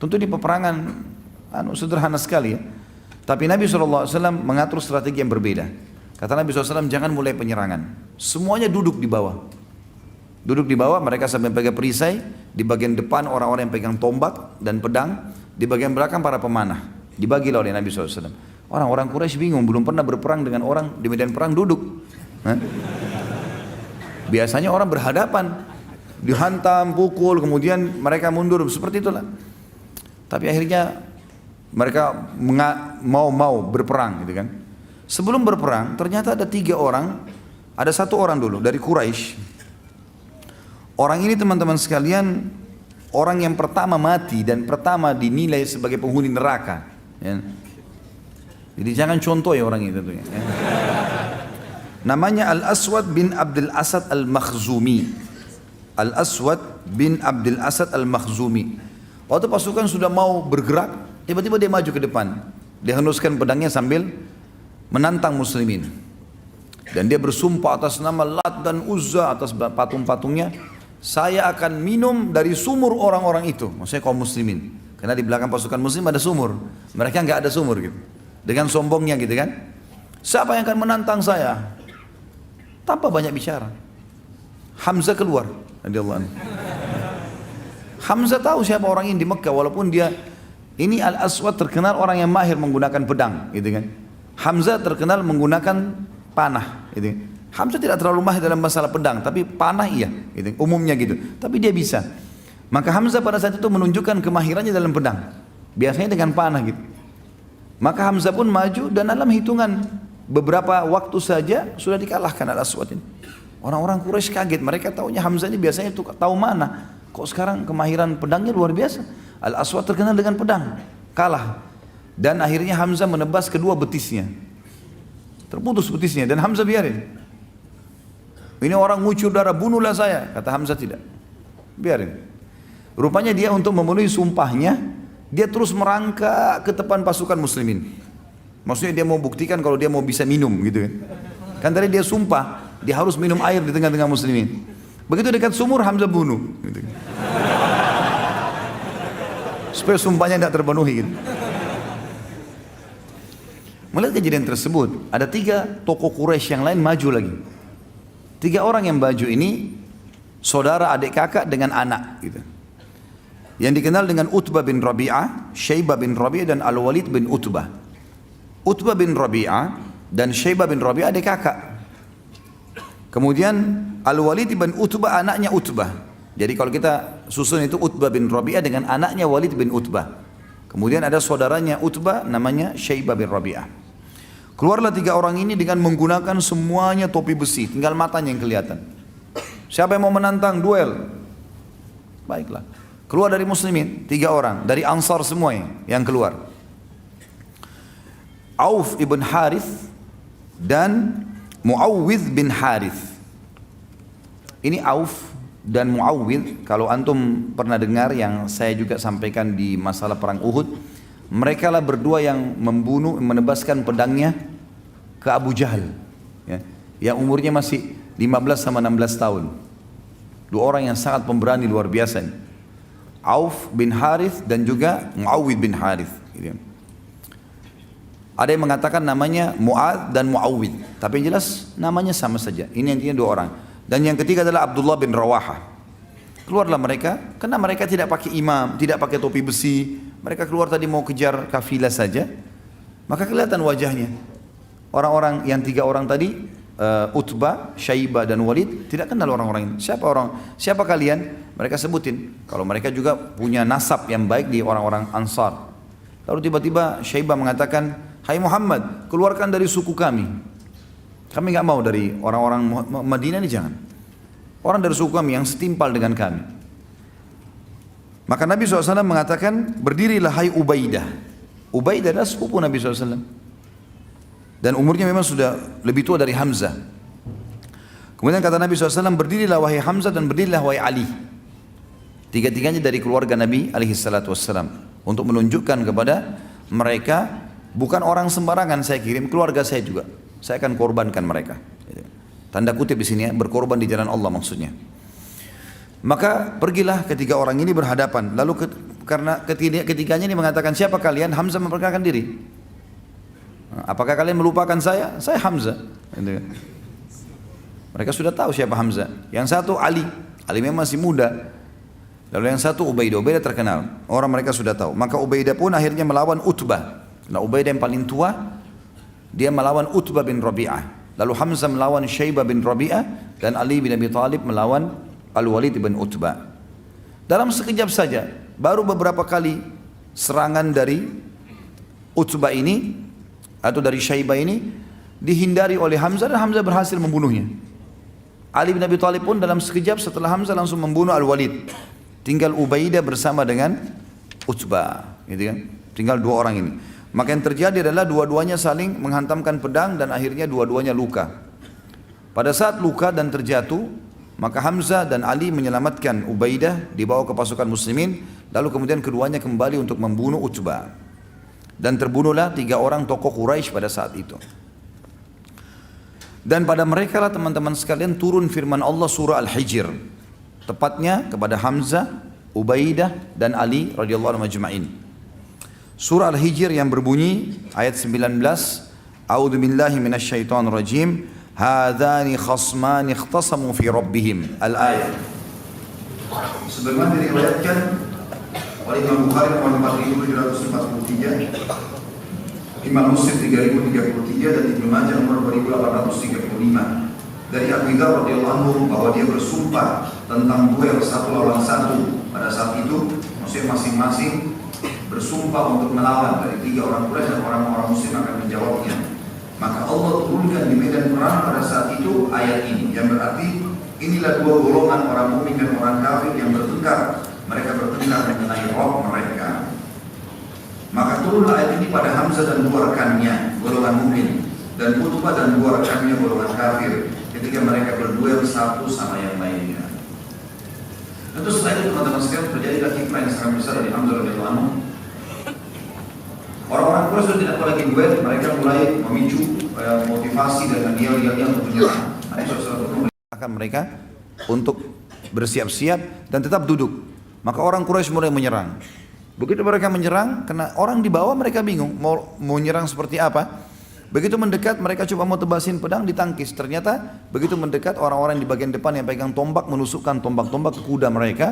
Tentu di peperangan sederhana sekali ya. Tapi Nabi SAW mengatur strategi yang berbeda. Kata Nabi SAW, jangan mulai penyerangan. Semuanya duduk di bawah. Duduk di bawah, mereka sampai pegang perisai. Di bagian depan orang-orang yang pegang tombak dan pedang. Di bagian belakang para pemanah. Dibagilah oleh Nabi SAW. Orang-orang Quraisy bingung, belum pernah berperang dengan orang di medan perang duduk. Biasanya orang berhadapan. Dihantam, pukul, kemudian mereka mundur. Seperti itulah. Tapi akhirnya mereka mau berperang gitu kan. Sebelum berperang, ternyata ada 3 orang, ada 1 orang dulu dari Quraisy. Orang ini teman-teman sekalian, orang yang pertama mati dan pertama dinilai sebagai penghuni neraka. Ya. Jadi jangan contoh ya orang itu. Ya. Namanya Al-Aswad bin Abdul Asad Al-Makhzumi. Al-Aswad bin Abdul Asad Al-Makhzumi. Waktu pasukan sudah mau bergerak, tiba-tiba dia maju ke depan. Dia henuskan pedangnya sambil menantang muslimin. Dan dia bersumpah atas nama Lat dan Uzza, atas patung-patungnya, saya akan minum dari sumur orang-orang itu. Maksudnya kaum muslimin. Karena di belakang pasukan muslim ada sumur. Mereka nggak ada sumur gitu. Dengan sombongnya gitu kan. Siapa yang akan menantang saya? Tanpa banyak bicara. Hamzah keluar. Hamzah tahu siapa orang ini di Mekah, walaupun dia ini Al-Aswad terkenal orang yang mahir menggunakan pedang gitu kan. Hamzah terkenal menggunakan panah gitu. Hamzah tidak terlalu mahir dalam masalah pedang, tapi panah iya gitu, umumnya gitu. Tapi dia bisa. Maka Hamzah pada saat itu menunjukkan kemahirannya dalam pedang. Biasanya dengan panah gitu. Maka Hamzah pun maju dan dalam hitungan beberapa waktu saja sudah dikalahkan Al-Aswad ini. Orang-orang Quraisy kaget, mereka taunya Hamzah ini biasanya tahu mana. Kok sekarang kemahiran pedangnya luar biasa. Al-Aswad terkenal dengan pedang, kalah. Dan akhirnya Hamzah menebas kedua betisnya. Terputus betisnya dan Hamzah biarin. Ini orang ngucur darah, bunuhlah saya. Kata Hamzah tidak. Biarin. Rupanya dia untuk memenuhi sumpahnya, dia terus merangkak ke depan pasukan muslimin. Maksudnya dia mau buktikan kalau dia mau bisa minum gitu kan. Kan tadi dia sumpah, dia harus minum air di tengah-tengah muslimin. Begitu dekat sumur, Hamzah bunuh. Gitu. Supaya sumpahnya tidak terpenuhi gitu. Melihat kejadian tersebut, ada 3 tokoh Quraisy yang lain maju lagi. 3 orang yang maju ini saudara adik kakak dengan anak gitu. Yang dikenal dengan Utbah bin Rabi'ah, Syaibah bin Rabi'ah dan Al-Walid bin Utbah. Utbah bin Rabi'ah dan Syaibah bin Rabi'ah adik kakak. Kemudian Al-Walid bin Utbah anaknya Utbah. Jadi kalau kita susun itu Utbah bin Rabi'ah dengan anaknya Walid bin Utbah. Kemudian ada saudaranya Utbah namanya Syaibah bin Rabi'ah. Keluarlah 3 orang ini dengan menggunakan semuanya topi besi, tinggal matanya yang kelihatan. Siapa yang mau menantang duel? Baiklah. Keluar dari muslimin 3 orang, dari Ansar semua yang keluar. Auf ibn Harith dan Muawwidh bin Harith. Ini Auf dan Muawwidh, kalau antum pernah dengar yang saya juga sampaikan di masalah perang Uhud, mereka lah berdua yang menebaskan pedangnya ke Abu Jahal, ya, yang umurnya masih 15 sama 16 tahun. 2 orang yang sangat pemberani luar biasa. Auf bin Harith dan juga Muawwidh bin Harith. Gitu. Ada yang mengatakan namanya Mu'ad dan Muawwidh, tapi yang jelas namanya sama saja. Ini intinya 2 orang. Dan yang ketiga adalah Abdullah bin Rawahah. Keluarlah mereka, karena mereka tidak pakai imam, tidak pakai topi besi. Mereka keluar tadi mau kejar kafilah saja. Maka kelihatan wajahnya. Orang-orang yang 3 orang tadi, Utbah, Syaibah dan Walid, tidak kenal orang-orang ini. Siapa kalian? Mereka sebutin. Kalau mereka juga punya nasab yang baik di orang-orang Ansar. Lalu tiba-tiba Syaibah mengatakan, "Hai Muhammad, keluarkan dari suku kami. Kami nggak mau dari orang-orang Madinah ini, jangan. Orang dari suku kami yang setimpal dengan kami." Maka Nabi SAW mengatakan, "Berdirilah hai Ubaidah." Ubaidah adalah sepupu Nabi SAW. Dan umurnya memang sudah lebih tua dari Hamzah. Kemudian kata Nabi SAW, "Berdirilah wahai Hamzah dan berdirilah wahai Ali." 3-tiganya dari keluarga Nabi SAW. Untuk menunjukkan kepada mereka, bukan orang sembarangan saya kirim, keluarga saya juga. Saya akan korbankan mereka. Tanda kutip di sini ya, berkorban di jalan Allah maksudnya. Maka pergilah ketiga orang ini berhadapan. Lalu karena ketiganya ini mengatakan, "Siapa kalian?" Hamzah memperkenalkan diri. "Apakah kalian melupakan saya?" "Saya Hamzah." Mereka sudah tahu siapa Hamzah. Yang satu Ali. Ali memang masih muda. Lalu yang satu Ubaidah. Ubaidah terkenal. Orang mereka sudah tahu. Maka Ubaidah pun akhirnya melawan Utbah. Nah, Ubaidah yang paling tua, dia melawan Utbah bin Rabi'ah. Lalu Hamzah melawan Syaibah bin Rabi'ah. Dan Ali bin Abi Thalib melawan Al-Walid bin Utbah. Dalam sekejap saja, baru beberapa kali serangan dari Utbah ini, atau dari Syaibah ini, dihindari oleh Hamzah dan Hamzah berhasil membunuhnya. Ali bin Abi Thalib pun dalam sekejap setelah Hamzah langsung membunuh Al-Walid. Tinggal Ubaidah bersama dengan Utbah, gitu kan? Tinggal 2 orang ini. Maka yang terjadi adalah dua-duanya saling menghantamkan pedang dan akhirnya dua-duanya luka. Pada saat luka dan terjatuh, maka Hamzah dan Ali menyelamatkan Ubaidah, dibawa ke pasukan muslimin, lalu kemudian keduanya kembali untuk membunuh Utbah. Dan terbunuhlah 3 orang tokoh Quraisy pada saat itu. Dan pada mereka lah teman-teman sekalian turun firman Allah surah Al-Hijr. Tepatnya kepada Hamzah, Ubaidah dan Ali radhiyallahu anhum ajma'in. Surah Al-Hijr yang berbunyi ayat 19, "A'udzu billahi minasyaitonir rajim. Hadzani khasmani ikhtasamu fi rabbihim." Al-ayat. Sebagaimana diriwayatkan oleh Imam Bukhari nomor 4743, Imam Muslim 3033 dan Ibnu Majah nomor 2835. Dari Abu Dzar radhiyallahu anhu bahwa dia bersumpah tentang duel 1 lawan 1. Pada saat itu maksudnya masing-masing bersumpah untuk melawan. Dari 3 orang Quraisy dan orang-orang muslim akan menjawabnya. Maka Allah turunkan di medan perang pada saat itu ayat ini, yang berarti inilah 2 golongan orang mukmin dan orang kafir yang bertengkar. Mereka bertengkar mengenai roh mereka. Maka turunlah ayat ini pada Hamzah dan 2 rekannya, golongan mukmin, dan Utbah dan 2 rekannya, golongan kafir, ketika mereka berduel satu sama yang lainnya. Tentu setelah itu teman-teman sekalian terjadilah hikmah yang sangat besar dari Hamzah radhiyallahu anhu. Orang-orang Quraisy sudah tidak lagi duel, mereka mulai memicu motivasi dan yel-yelnya untuk menyerang. Akan mereka untuk bersiap-siap dan tetap duduk. Maka orang Quraisy mulai menyerang. Begitu mereka menyerang, karena orang di bawah mereka bingung mau menyerang seperti apa. Begitu mendekat, mereka coba mau tebasin pedang, ditangkis. Ternyata begitu mendekat, orang-orang di bagian depan yang pegang tombak menusukkan tombak-tombak ke kuda mereka,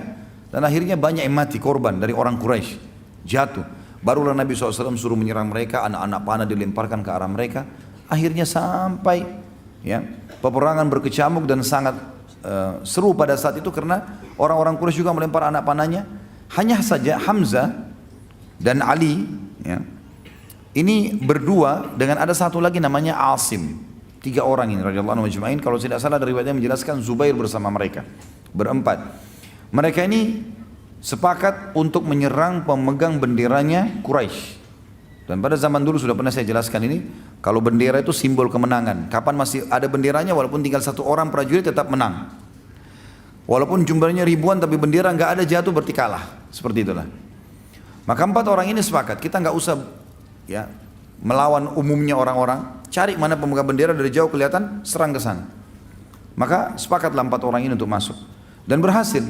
dan akhirnya banyak yang mati, korban dari orang Quraisy, jatuh. Barulah Nabi SAW suruh menyerang mereka, anak-anak panah dilemparkan ke arah mereka. Akhirnya sampai ya, peperangan berkecamuk dan sangat seru pada saat itu, karena orang-orang Quraisy juga melempar anak panahnya. Hanya saja Hamzah dan Ali ya, ini berdua dengan ada satu lagi namanya Asim. 3 orang ini radhiyallahu anhu ajma'in. Kalau tidak salah dari riwayatnya menjelaskan Zubair bersama mereka, berempat. Mereka ini sepakat untuk menyerang pemegang benderanya Quraisy. Dan pada zaman dulu sudah pernah saya jelaskan ini, kalau bendera itu simbol kemenangan. Kapan masih ada benderanya, walaupun tinggal satu orang prajurit tetap menang. Walaupun jumlahnya ribuan tapi bendera nggak ada jatuh berarti kalah. Seperti itulah. Maka 4 orang ini sepakat, kita nggak usah ya melawan umumnya orang-orang, cari mana pemegang bendera dari jauh kelihatan, serang ke sana. Maka sepakatlah 4 orang ini untuk masuk dan berhasil.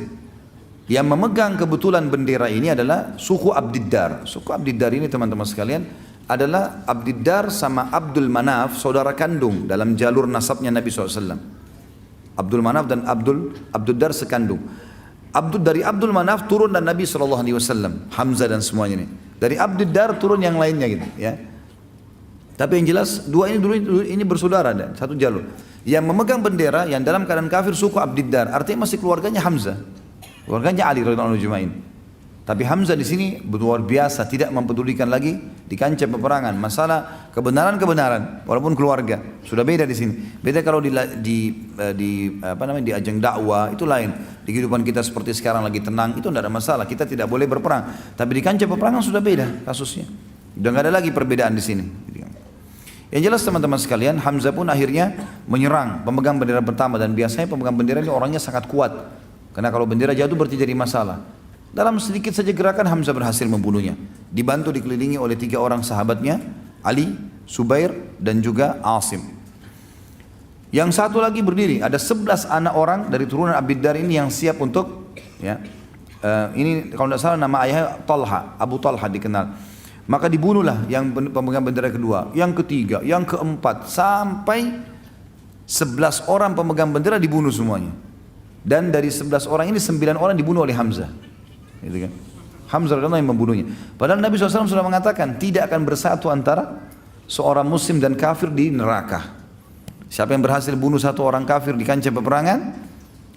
Yang memegang kebetulan bendera ini adalah suku Abdiddar. Suku Abdiddar ini teman-teman sekalian adalah Abdiddar sama Abdul Manaf, saudara kandung dalam jalur nasabnya Nabi SAW. Abdul Manaf dan Abdiddar sekandung. Dari Abdul Manaf turun dan Nabi SAW, Hamzah dan semuanya ini. Dari Abdiddar turun yang lainnya gitu ya. Tapi yang jelas dua ini dulu ini bersaudara dan satu jalur. Yang memegang bendera yang dalam keadaan kafir suku Abdiddar, artinya masih keluarganya Hamzah. Keluarganya Ali radhiyallahu anhu. Tapi Hamzah di sini luar biasa, tidak mempedulikan lagi di kancah peperangan masalah kebenaran walaupun keluarga. Sudah beda di sini. Beda kalau di ajang dakwah itu lain. Di kehidupan kita seperti sekarang lagi tenang itu tidak ada masalah. Kita tidak boleh berperang. Tapi di kancah peperangan sudah beda kasusnya. Sudah nggak ada lagi perbedaan di sini. Yang jelas teman-teman sekalian, Hamzah pun akhirnya menyerang pemegang bendera pertama, dan biasanya pemegang bendera ini orangnya sangat kuat. Karena kalau bendera jatuh berarti jadi masalah. Dalam sedikit saja gerakan Hamzah berhasil membunuhnya. Dibantu dikelilingi oleh 3 orang sahabatnya, Ali, Subair dan juga Asim. Yang satu lagi berdiri, ada 11 anak orang dari turunan Abdiddar ini yang siap untuk ya. Ini kalau tidak salah nama ayahnya Talha, Abu Talha dikenal. Maka dibunuhlah yang pemegang bendera kedua, yang ketiga, yang keempat, sampai 11 orang pemegang bendera dibunuh semuanya. Dan dari 11 orang ini 9 orang dibunuh oleh Hamzah. Gitu kan? Hamzah radhiyallahu anhu yang membunuhnya. Padahal Nabi SAW sudah mengatakan tidak akan bersatu antara seorang muslim dan kafir di neraka. Siapa yang berhasil bunuh satu orang kafir di kancah peperangan,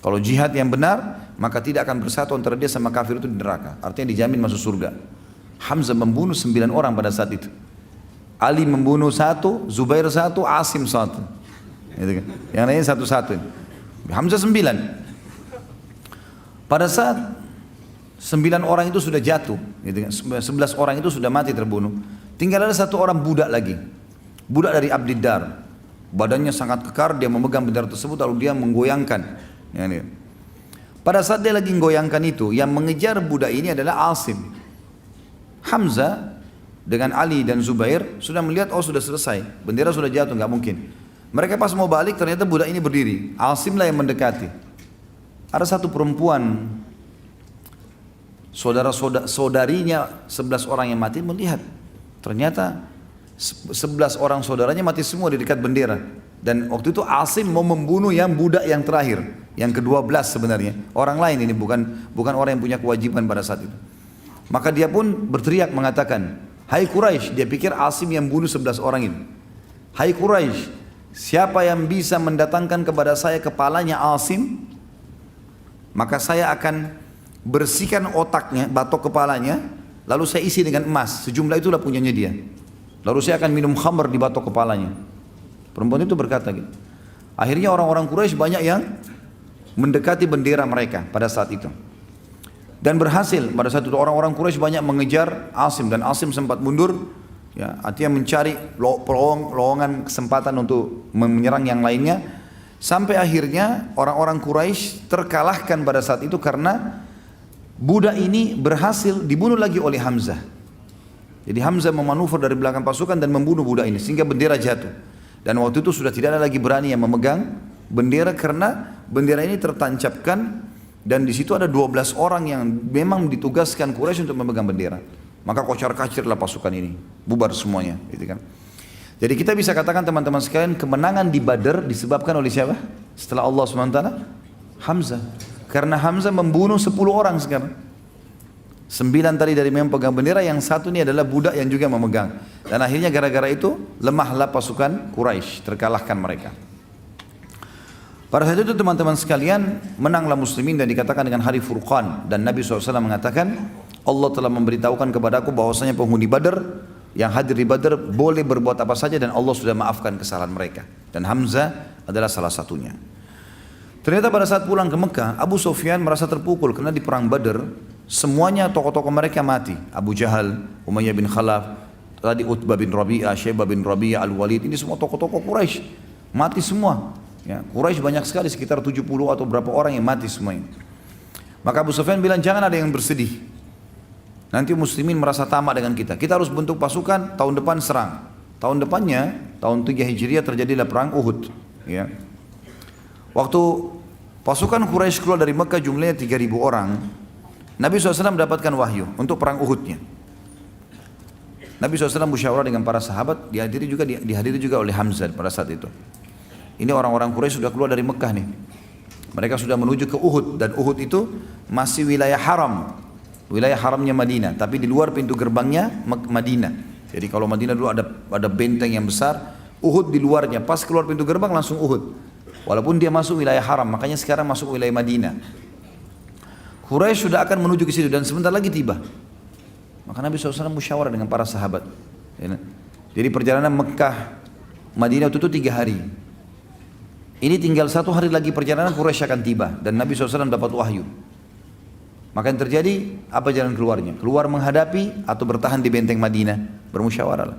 kalau jihad yang benar, maka tidak akan bersatu antara dia sama kafir itu di neraka. Artinya dijamin masuk surga. Hamzah membunuh 9 orang pada saat itu. Ali membunuh 1, Zubair 1, Asim 1. Gitu kan? Yang lainnya 1-1. Hamzah 9. Pada saat 9 orang itu sudah jatuh, gitu kan? 11 orang itu sudah mati terbunuh. Tinggal ada 1 orang budak lagi. Budak dari Abdiddar. Badannya sangat kekar, dia memegang bendera tersebut lalu dia menggoyangkan. Pada saat dia lagi menggoyangkan itu, yang mengejar budak ini adalah Asim. Hamzah dengan Ali dan Zubair sudah melihat, oh sudah selesai, bendera sudah jatuh, nggak mungkin. Mereka pas mau balik ternyata budak ini berdiri. Asim lah yang mendekati. Ada satu perempuan, saudarinya 11 orang yang mati melihat. Ternyata 11 orang saudaranya mati semua di dekat bendera. Dan waktu itu Asim mau membunuh yang budak yang terakhir, yang ke-12 sebenarnya. Orang lain ini, bukan orang yang punya kewajiban pada saat itu. Maka dia pun berteriak mengatakan, hai Quraisy, dia pikir Asim yang bunuh 11 orang ini. Hai Quraisy, siapa yang bisa mendatangkan kepada saya kepalanya Asim, maka saya akan bersihkan otaknya, batok kepalanya, lalu saya isi dengan emas, sejumlah itulah punyanya dia. Lalu saya akan minum khamr di batok kepalanya. Perempuan itu berkata gitu. Akhirnya orang-orang Quraisy banyak yang mendekati bendera mereka pada saat itu. Dan berhasil, pada saat itu orang-orang Quraisy banyak mengejar Asim, dan Asim sempat mundur, ya, artinya mencari lowongan kesempatan untuk menyerang yang lainnya. Sampai akhirnya orang-orang Quraisy terkalahkan pada saat itu karena budak ini berhasil dibunuh lagi oleh Hamzah. Jadi Hamzah memanuver dari belakang pasukan dan membunuh budak ini sehingga bendera jatuh. Dan waktu itu sudah tidak ada lagi berani yang memegang bendera karena bendera ini tertancapkan, dan di situ ada 12 orang yang memang ditugaskan Quraisy untuk memegang bendera. Maka kocar-kacirlah pasukan ini, bubar semuanya, gitu kan. Jadi kita bisa katakan teman-teman sekalian, kemenangan di Badar disebabkan oleh siapa? Setelah Allah SWT, Hamzah. Karena Hamzah membunuh 10 orang sekarang. 9 tadi dari memang pegang bendera, yang satu ini adalah budak yang juga memegang. Dan akhirnya gara-gara itu lemahlah pasukan Quraisy, terkalahkan mereka. Pada saat itu teman-teman sekalian, menanglah muslimin dan dikatakan dengan hari Furqan. Dan Nabi SAW mengatakan, Allah telah memberitahukan kepadaku bahwasanya penghuni Badar yang hadir di Badar boleh berbuat apa saja dan Allah sudah maafkan kesalahan mereka. Dan Hamzah adalah salah satunya. Ternyata pada saat pulang ke Mekah, Abu Sufyan merasa terpukul karena di perang Badar Semuanya tokoh-tokoh mereka mati. Abu Jahal, Umayyah bin Khalaf, tadi Utbah bin Rabi'ah, Syaibah bin Rabi'ah, Al-Walid, ini semua tokoh-tokoh Quraisy mati semua. Ya, Quraisy banyak sekali, sekitar 70 atau berapa orang yang mati semuanya. Maka Abu Sufyan bilang jangan ada yang bersedih. Nanti muslimin merasa tamak dengan kita. Kita harus bentuk pasukan, tahun depan serang. Tahun depannya, tahun 3 Hijriah terjadilah perang Uhud. Ya. Waktu pasukan Quraisy keluar dari Mekah jumlahnya 3.000 orang, Nabi SAW mendapatkan wahyu untuk perang Uhudnya. Nabi SAW musyawarah dengan para sahabat, dihadiri juga oleh Hamzah pada saat itu. Ini orang-orang Quraisy sudah keluar dari Mekah nih. Mereka sudah menuju ke Uhud, dan Uhud itu masih wilayah haram. Wilayah haramnya Madinah, tapi di luar pintu gerbangnya Madinah. Jadi kalau Madinah dulu ada benteng yang besar, Uhud di luarnya, pas keluar pintu gerbang langsung Uhud. Walaupun dia masuk wilayah haram, makanya sekarang masuk wilayah Madinah. Quraisy sudah akan menuju ke situ dan sebentar lagi tiba. Maka Nabi SAW musyawarah dengan para sahabat. Jadi perjalanan Mekah Madinah itu 3 hari. Ini tinggal 1 hari lagi perjalanan Quraisy akan tiba dan Nabi SAW dapat wahyu. Maka yang terjadi apa jalan keluarnya? Keluar menghadapi atau bertahan di benteng Madinah? Bermusyawarah.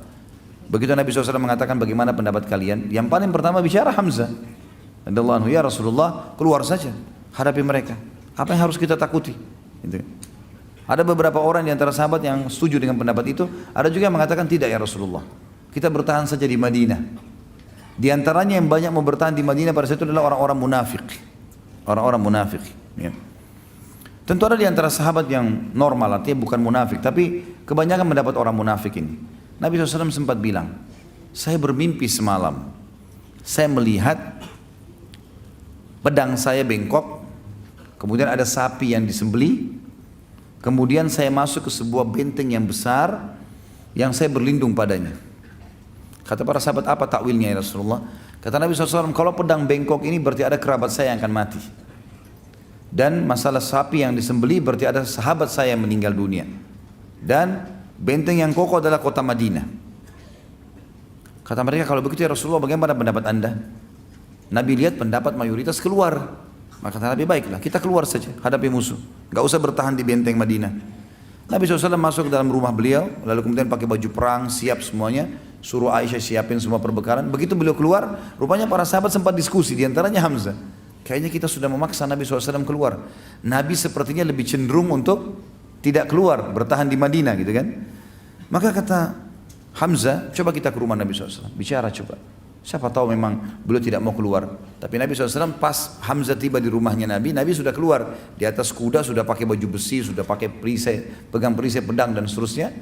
Begitu Nabi SAW mengatakan bagaimana pendapat kalian? Yang paling pertama bicara Hamzah. Radhiyallahu anhu, ya Rasulullah, keluar saja hadapi mereka. Apa yang harus kita takuti? Gitu. Ada beberapa orang di antara sahabat yang setuju dengan pendapat itu. Ada juga yang mengatakan tidak ya Rasulullah, kita bertahan saja di Madinah. Di antaranya yang banyak mau bertahan di Madinah pada saat itu adalah orang-orang munafik. Orang-orang munafik. Ya. Tentu ada di antara sahabat yang normal, artinya bukan munafik, tapi kebanyakan mendapat orang munafik ini. Nabi SAW sempat bilang, saya bermimpi semalam, saya melihat pedang saya bengkok, kemudian ada sapi yang disembelih, kemudian saya masuk ke sebuah benteng yang besar yang saya berlindung padanya. Kata para sahabat, apa takwilnya ya Rasulullah? Kata Nabi SAW, kalau pedang bengkok ini berarti ada kerabat saya yang akan mati. Dan masalah sapi yang disembelih berarti ada sahabat saya yang meninggal dunia. Dan benteng yang kokoh adalah kota Madinah. Kata mereka, kalau begitu ya Rasulullah, bagaimana pendapat anda? Nabi lihat pendapat mayoritas keluar. Maka kata Nabi, baiklah kita keluar saja hadapi musuh, gak usah bertahan di benteng Madinah. Nabi SAW masuk ke dalam rumah beliau, lalu kemudian pakai baju perang, siap semuanya, suruh Aisyah siapin semua perbekalan. Begitu beliau keluar, rupanya para sahabat sempat diskusi, diantaranya Hamzah. Kayaknya kita sudah memaksa Nabi SAW keluar. Nabi sepertinya lebih cenderung untuk tidak keluar, bertahan di Madinah gitu kan. Maka kata Hamzah, coba kita ke rumah Nabi SAW, bicara coba. Siapa tahu memang beliau tidak mau keluar. Tapi Nabi SAW pas Hamzah tiba di rumahnya Nabi sudah keluar. Di atas kuda, sudah pakai baju besi, sudah pakai perisai, pegang perisai pedang dan seterusnya.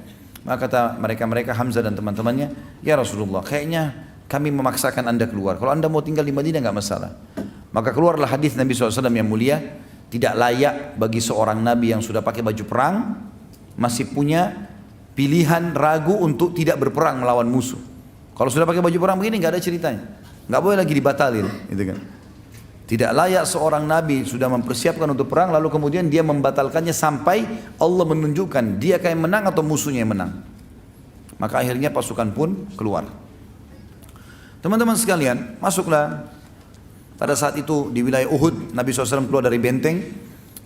Maka kata mereka Hamzah dan teman-temannya, ya Rasulullah, kayaknya kami memaksakan anda keluar. Kalau anda mau tinggal di Madinah nggak masalah. Maka keluarlah hadis Nabi SAW yang mulia, tidak layak bagi seorang Nabi yang sudah pakai baju perang, masih punya pilihan ragu untuk tidak berperang melawan musuh. Kalau sudah pakai baju perang begini nggak ada ceritanya, nggak boleh lagi dibatalin, gitu kan? Tidak layak seorang nabi sudah mempersiapkan untuk perang lalu kemudian dia membatalkannya sampai Allah menunjukkan dia kayak menang atau musuhnya yang menang. Maka akhirnya pasukan pun keluar. Teman-teman sekalian, masuklah pada saat itu di wilayah Uhud. Nabi SAW keluar dari benteng.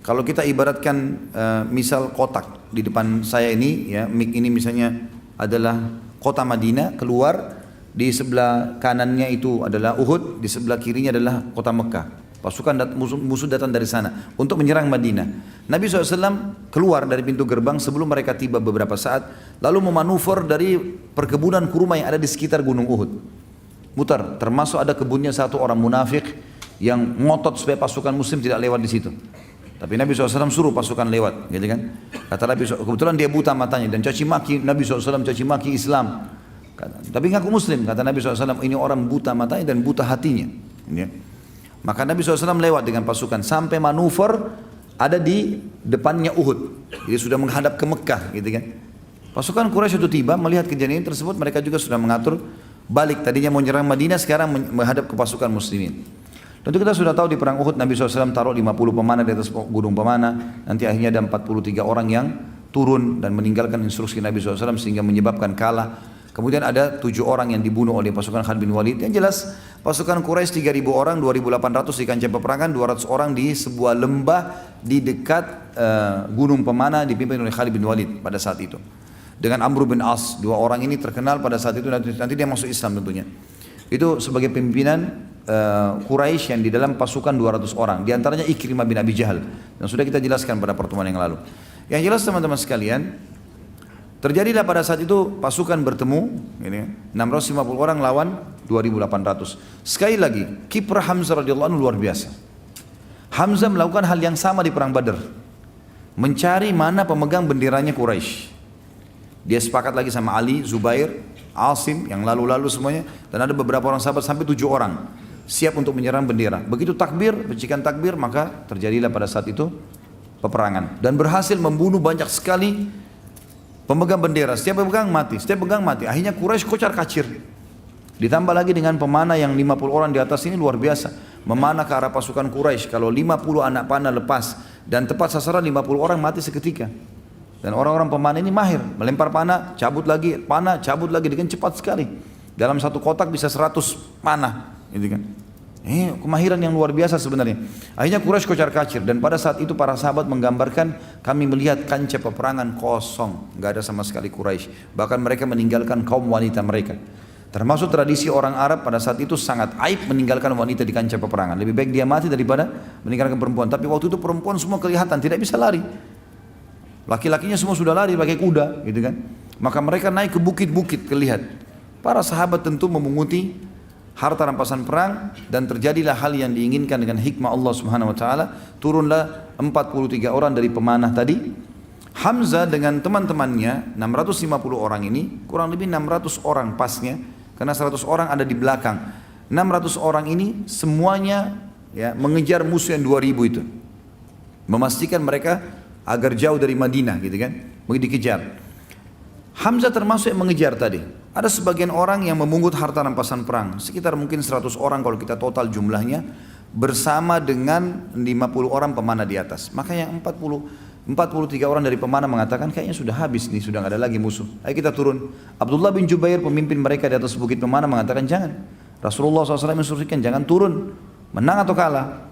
Kalau kita ibaratkan misal kotak di depan saya ini, ya, mik ini misalnya adalah kota Madinah, keluar di sebelah kanannya itu adalah Uhud, di sebelah kirinya adalah kota Mekah. Pasukan musuh datang dari sana untuk menyerang Madinah. Nabi SAW keluar dari pintu gerbang sebelum mereka tiba beberapa saat, lalu memanuver dari perkebunan kurma yang ada di sekitar gunung Uhud. Mutar, termasuk ada kebunnya satu orang munafik yang ngotot supaya pasukan muslim tidak lewat di situ. Tapi Nabi SAW suruh pasukan lewat, gitu kan? Kata Nabi SAW, kebetulan dia buta matanya dan caci maki Nabi SAW, caci maki Islam. Tapi ngaku muslim, kata Nabi SAW, ini orang buta matanya dan buta hatinya. Ya. Maka Nabi SAW lewat dengan pasukan sampai manuver ada di depannya Uhud. Jadi sudah menghadap ke Mekah, gitu kan? Pasukan Quraisy itu tiba melihat kejadian tersebut, mereka juga sudah mengatur balik. Tadinya mau menyerang Madinah, sekarang menghadap ke pasukan muslimin. Tentu kita sudah tahu di perang Uhud Nabi SAW taruh 50 pemanah di atas gunung pemanah. Nanti akhirnya ada 43 orang yang turun dan meninggalkan instruksi Nabi SAW sehingga menyebabkan kalah. Kemudian ada 7 orang yang dibunuh oleh pasukan Khalid bin Walid. Yang jelas Pasukan Quraisy 3.000 orang, 2.800 di kancah peperangan, 200 orang di sebuah lembah di dekat Gunung Pemana dipimpin oleh Khalid bin Walid pada saat itu. Dengan Amr bin As, dua orang ini terkenal pada saat itu, nanti dia masuk Islam tentunya. Itu sebagai pimpinan Quraisy yang di dalam pasukan 200 orang, di antaranya Ikrimah bin Abi Jahal, yang sudah kita jelaskan pada pertemuan yang lalu. Yang jelas teman-teman sekalian, terjadilah pada saat itu pasukan bertemu, ini 650 orang lawan 2.800. Sekali lagi, kiprah Hamzah radhiyallahu anhu luar biasa. Hamzah melakukan hal yang sama di perang Badar, mencari mana pemegang benderanya Quraisy. Dia sepakat lagi sama Ali, Zubair, Asim, yang lalu-lalu semuanya, dan ada beberapa orang sahabat sampai 7 orang siap untuk menyerang bendera. Begitu takbir, percikan takbir, maka terjadilah pada saat itu peperangan dan berhasil membunuh banyak sekali pemegang bendera. Setiap pemegang mati, setiap pemegang mati. Akhirnya Quraisy kocar kacir. Ditambah lagi dengan pemanah yang 50 orang di atas ini luar biasa. Memanah ke arah pasukan Quraisy. Kalau 50 anak panah lepas dan tepat sasaran, 50 orang mati seketika. Dan orang-orang pemanah ini mahir, melempar panah, cabut lagi dengan cepat sekali. Dalam satu kotak bisa 100 panah, gitu kan. Kemahiran yang luar biasa sebenarnya. Akhirnya Quraisy kocar-kacir, dan pada saat itu para sahabat menggambarkan, kami melihat kancah peperangan kosong, nggak ada sama sekali Quraisy. Bahkan mereka meninggalkan kaum wanita mereka. Termasuk tradisi orang Arab pada saat itu sangat aib meninggalkan wanita di kancah peperangan. Lebih baik dia mati daripada meninggalkan perempuan. Tapi waktu itu perempuan semua kelihatan tidak bisa lari. Laki-lakinya semua sudah lari pakai kuda, gitu kan. Maka mereka naik ke bukit-bukit kelihat. Para sahabat tentu memunguti harta rampasan perang, dan terjadilah hal yang diinginkan dengan hikmah Allah Subhanahu wa taala. Turunlah 43 orang dari pemanah tadi. Hamzah dengan teman-temannya 650 orang ini, kurang lebih 600 orang pasnya, karena 100 orang ada di belakang. 600 orang ini semuanya ya mengejar musuh yang 2000 itu. Memastikan mereka agar jauh dari Madinah, gitu kan, begitu dikejar. Hamzah termasuk yang mengejar tadi. Ada sebagian orang yang memungut harta rampasan perang, sekitar mungkin 100 orang kalau kita total jumlahnya, bersama dengan 50 orang pemanah di atas. Maka yang 43 orang dari pemanah mengatakan kayaknya sudah habis nih, sudah nggak ada lagi musuh. Ayo kita turun. Abdullah bin Jubair, pemimpin mereka di atas bukit pemanah, mengatakan jangan. Rasulullah SAW menginstruksikan jangan turun, menang atau kalah.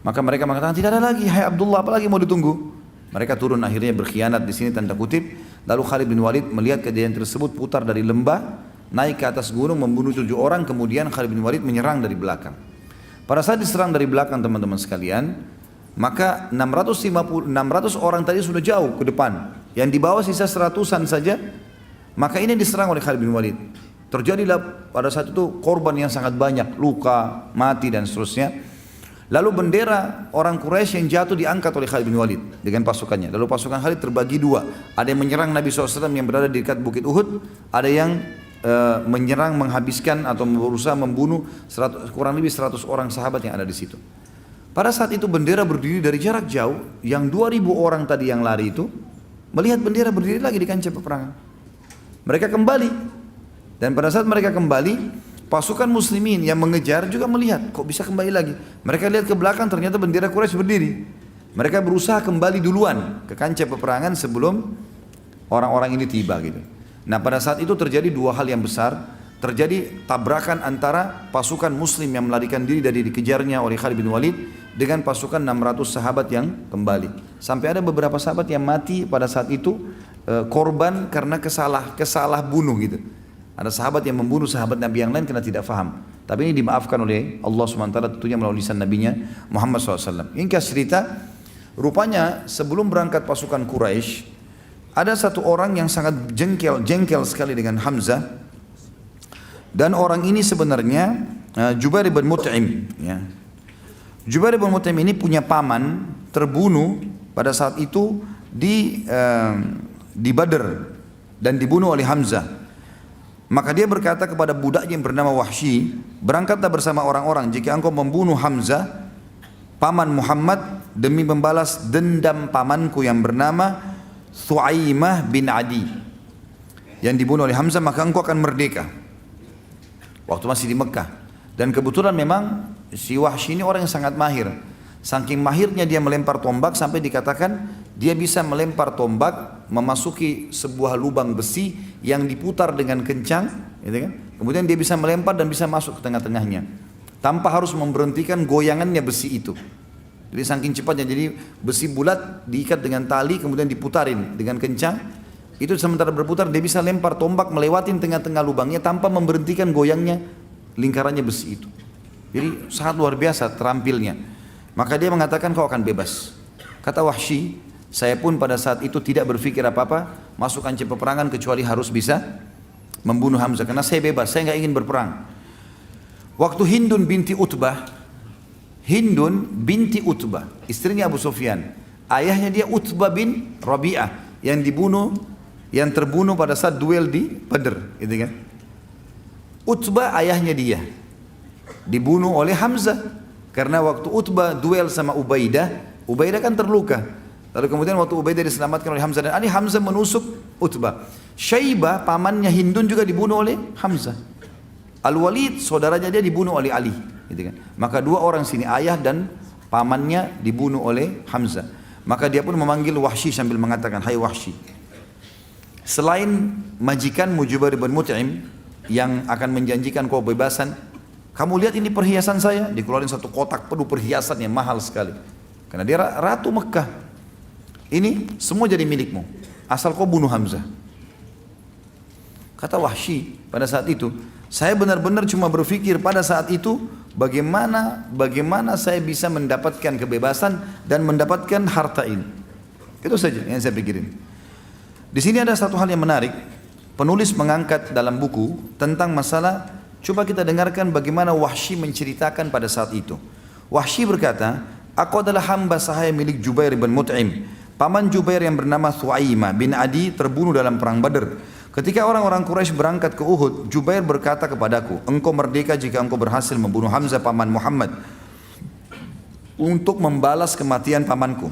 Maka mereka mengatakan tidak ada lagi, hai Abdullah, apalagi mau ditunggu. Mereka turun, akhirnya berkhianat di sini tanda kutip. Lalu Khalid bin Walid melihat kejadian tersebut, putar dari lembah, naik ke atas gunung, membunuh 7 orang. Kemudian Khalid bin Walid menyerang dari belakang. Pada saat diserang dari belakang teman-teman sekalian, maka 600 orang tadi sudah jauh ke depan. Yang di bawah sisa 100-an saja. Maka ini diserang oleh Khalid bin Walid. Terjadilah pada saat itu korban yang sangat banyak, luka, mati dan seterusnya. Lalu bendera orang Quraisy yang jatuh diangkat oleh Khalid bin Walid dengan pasukannya. Lalu pasukan Khalid terbagi dua. Ada yang menyerang Nabi SAW yang berada di dekat bukit Uhud. Ada yang menyerang, menghabiskan atau berusaha membunuh kurang lebih 100 orang sahabat yang ada di situ. Pada saat itu bendera berdiri dari jarak jauh. Yang 2000 orang tadi yang lari itu melihat bendera berdiri lagi di kancah peperangan. Mereka kembali. Dan pada saat mereka kembali, pasukan muslimin yang mengejar juga melihat, kok bisa kembali lagi. Mereka lihat ke belakang, ternyata bendera Quraisy berdiri. Mereka berusaha kembali duluan ke kancah peperangan sebelum orang-orang ini tiba gitu. Nah pada saat itu terjadi dua hal yang besar. Terjadi tabrakan antara pasukan muslim yang melarikan diri dari dikejarnya oleh Khalid bin Walid dengan pasukan 600 sahabat yang kembali. Sampai ada beberapa sahabat yang mati pada saat itu korban karena kesalah bunuh gitu. Ada sahabat yang membunuh sahabat Nabi yang lain karena tidak faham. Tapi ini dimaafkan oleh Allah SWT tentunya melalui lisan Nabinya Muhammad SAW. Ringkas cerita, rupanya sebelum berangkat pasukan Quraisy, ada satu orang yang sangat jengkel sekali dengan Hamzah. Dan orang ini sebenarnya Jubair bin Mut'im. Ya. Jubair bin Mut'im ini punya paman terbunuh pada saat itu di Badr dan dibunuh oleh Hamzah. Maka dia berkata kepada budaknya yang bernama Wahsy, berangkatlah bersama orang-orang jika engkau membunuh Hamzah, paman Muhammad, demi membalas dendam pamanku yang bernama Thu'aimah bin Adi yang dibunuh oleh Hamzah, maka engkau akan merdeka. Waktu masih di Mekah. Dan kebetulan memang si Wahsy ini orang yang sangat mahir. Saking mahirnya dia melempar tombak sampai dikatakan dia bisa melempar tombak memasuki sebuah lubang besi yang diputar dengan kencang, gitu kan? Kemudian dia bisa melempar dan bisa masuk ke tengah-tengahnya tanpa harus memberhentikan goyangannya besi itu. Jadi saking cepatnya, jadi besi bulat diikat dengan tali kemudian diputarin dengan kencang. Itu sementara berputar dia bisa lempar tombak melewatin tengah-tengah lubangnya tanpa memberhentikan goyangnya lingkarannya besi itu. Jadi sangat luar biasa terampilnya. Maka dia mengatakan kau akan bebas. Kata Wahsy, saya pun pada saat itu tidak berpikir apa-apa masuk kancah peperangan kecuali harus bisa membunuh Hamzah. Karena saya bebas, saya nggak ingin berperang. Waktu Hindun binti Utbah, istrinya Abu Sufyan, ayahnya dia Utbah bin Rabi'ah yang terbunuh pada saat duel di Badr, gitu kan? Utbah ayahnya dia dibunuh oleh Hamzah karena waktu Utbah duel sama Ubaidah kan terluka. Lalu kemudian waktu Ubaidah diselamatkan oleh Hamzah dan Ali, Hamzah menusuk Utbah. Syaibah pamannya Hindun juga dibunuh oleh Hamzah. Al-Walid saudaranya dia dibunuh oleh Ali, gitu kan? Maka dua orang sini ayah dan pamannya dibunuh oleh Hamzah. Maka dia pun memanggil Wahsy sambil mengatakan, hai Wahsy, selain majikanmu Jubair bin Mut'im yang akan menjanjikan kau bebasan, kamu lihat ini perhiasan saya. Dikeluarin satu kotak penuh perhiasan yang mahal sekali karena dia ratu Mekah. Ini semua jadi milikmu asal kau bunuh Hamzah. Kata Wahsy pada saat itu, saya benar-benar cuma berpikir pada saat itu bagaimana saya bisa mendapatkan kebebasan dan mendapatkan harta ini. Itu saja yang saya pikirin. Di sini ada satu hal yang menarik. Penulis mengangkat dalam buku tentang masalah, coba kita dengarkan bagaimana Wahsy menceritakan pada saat itu. Wahsy berkata, aku adalah hamba sahaya milik Jubair bin Mut'im. Paman Jubair yang bernama Thu'aimah bin Adi terbunuh dalam perang Badr. Ketika orang-orang Quraisy berangkat ke Uhud, Jubair berkata kepadaku, engkau merdeka jika engkau berhasil membunuh Hamzah paman Muhammad untuk membalas kematian pamanku.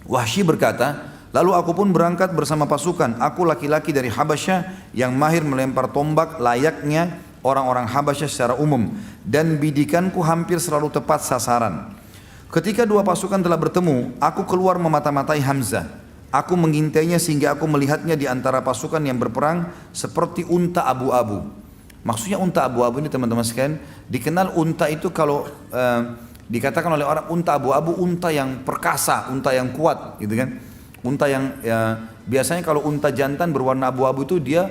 Wahsy berkata, lalu aku pun berangkat bersama pasukan. Aku laki-laki dari Habasyah yang mahir melempar tombak layaknya orang-orang Habasyah secara umum, dan bidikanku hampir selalu tepat sasaran. Ketika dua pasukan telah bertemu, aku keluar memata-matai Hamzah. Aku mengintainya sehingga aku melihatnya di antara pasukan yang berperang seperti unta abu-abu. Maksudnya unta abu-abu ini teman-teman sekalian, dikenal unta itu kalau dikatakan oleh orang unta abu-abu, unta yang perkasa, unta yang kuat, gitu kan? Unta yang biasanya kalau unta jantan berwarna abu-abu itu dia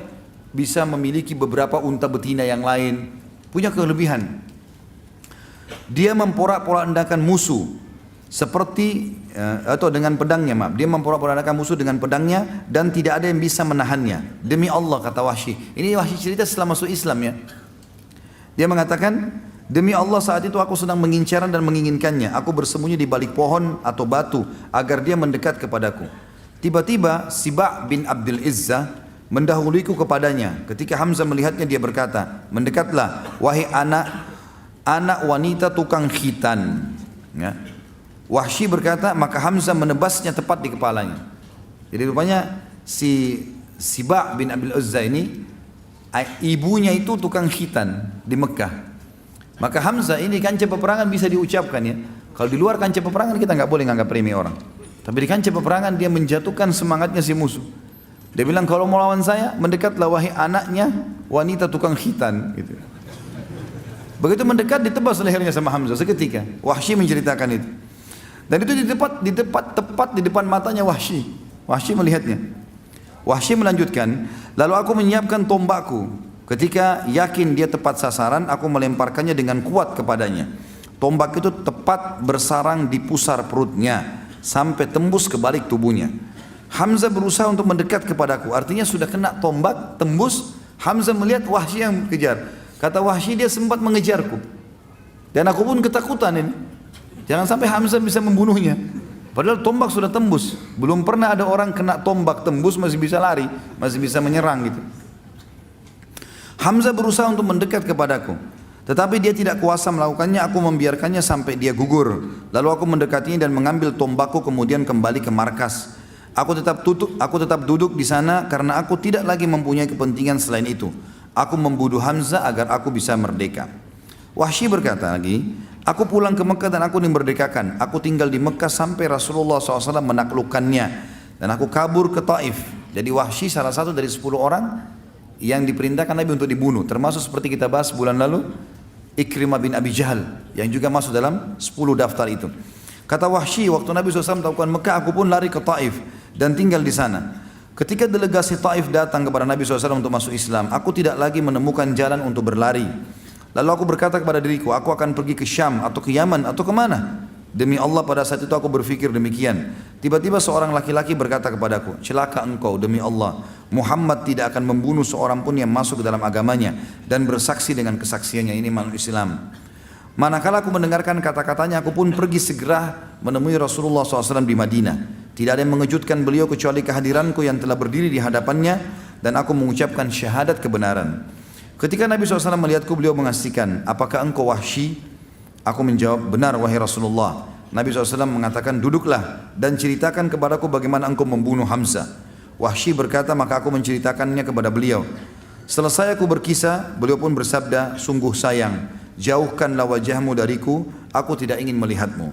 bisa memiliki beberapa unta betina yang lain, punya kelebihan. Dia memporak-porandakan musuh seperti atau dengan pedangnya, dia memporak-porandakan musuh dengan pedangnya dan tidak ada yang bisa menahannya. Demi Allah, kata Wahsy. Ini Wahsy cerita setelah masuk Islam ya. Dia mengatakan, demi Allah saat itu aku sedang mengincarnya dan menginginkannya. Aku bersembunyi di balik pohon atau batu agar dia mendekat kepadaku. Tiba-tiba Siba' bin Abdul Izzah mendahuliku kepadanya. Ketika Hamzah melihatnya dia berkata, mendekatlah wahai anak wanita tukang khitan. Ya. Wahsy berkata, maka Hamzah menebasnya tepat di kepalanya. Jadi rupanya si Siba' bin Abdul Izzah ini ibunya itu tukang khitan di Mekah. Maka Hamzah ini kancah peperangan bisa diucapkan ya. Kalau di luar kancah peperangan kita nggak boleh nganggap remeh orang. Tapi di kancah peperangan dia menjatuhkan semangatnya si musuh. Dia bilang kalau mau lawan saya mendekatlah wahai anaknya wanita tukang khitan. Gitu. Begitu mendekat ditebas lehernya sama Hamzah seketika. Wahsy menceritakan itu. Dan itu tepat di depan matanya Wahsy. Wahsy melihatnya. Wahsy melanjutkan, lalu aku menyiapkan tombakku. Ketika yakin dia tepat sasaran, aku melemparkannya dengan kuat kepadanya. Tombak itu tepat bersarang di pusar perutnya sampai tembus ke balik tubuhnya. Hamzah berusaha untuk mendekat kepadaku. Artinya sudah kena tombak, tembus. Hamzah melihat Wahsy yang kejar. Kata Wahsy, dia sempat mengejarku. Dan aku pun ketakutan ini. Jangan sampai Hamzah bisa membunuhnya. Padahal tombak sudah tembus. Belum pernah ada orang kena tombak tembus masih bisa lari, masih bisa menyerang gitu. Hamzah berusaha untuk mendekat kepadaku. Tetapi dia tidak kuasa melakukannya, aku membiarkannya sampai dia gugur. Lalu aku mendekatinya dan mengambil tombakku kemudian kembali ke markas. Aku tetap duduk di sana karena aku tidak lagi mempunyai kepentingan selain itu. Aku membunuh Hamzah agar aku bisa merdeka. Wahsy berkata lagi, aku pulang ke Mekah dan aku dimerdekakan. Aku tinggal di Mekah sampai Rasulullah SAW menaklukkannya. Dan aku kabur ke Taif. Jadi Wahsy salah satu dari 10 orang yang diperintahkan Nabi untuk dibunuh. Termasuk seperti kita bahas bulan lalu, Ikrimah bin Abi Jahal yang juga masuk dalam 10 daftar itu. Kata Wahsy, waktu Nabi SAW melakukan Mekah, aku pun lari ke Taif dan tinggal di sana. Ketika delegasi Taif datang kepada Nabi SAW untuk masuk Islam, aku tidak lagi menemukan jalan untuk berlari. Lalu aku berkata kepada diriku, aku akan pergi ke Syam atau ke Yaman atau kemana? Demi Allah pada saat itu aku berpikir demikian. Tiba-tiba seorang laki-laki berkata kepadaku, celaka engkau demi Allah. Muhammad tidak akan membunuh seorang pun yang masuk ke dalam agamanya dan bersaksi dengan kesaksiannya. Ini makhluk Islam. Manakala aku mendengarkan kata-katanya, aku pun pergi segera menemui Rasulullah SAW di Madinah. Tidak ada yang mengejutkan beliau kecuali kehadiranku yang telah berdiri di hadapannya dan aku mengucapkan syahadat kebenaran. Ketika Nabi SAW melihatku, beliau mengasihkan, apakah engkau Wahsy? Aku menjawab, benar wahai Rasulullah. Nabi SAW mengatakan, duduklah dan ceritakan kepadaku bagaimana engkau membunuh Hamzah. Wahsy berkata, maka aku menceritakannya kepada beliau. Selesai aku berkisah, beliau pun bersabda, sungguh sayang, jauhkanlah wajahmu dariku, aku tidak ingin melihatmu.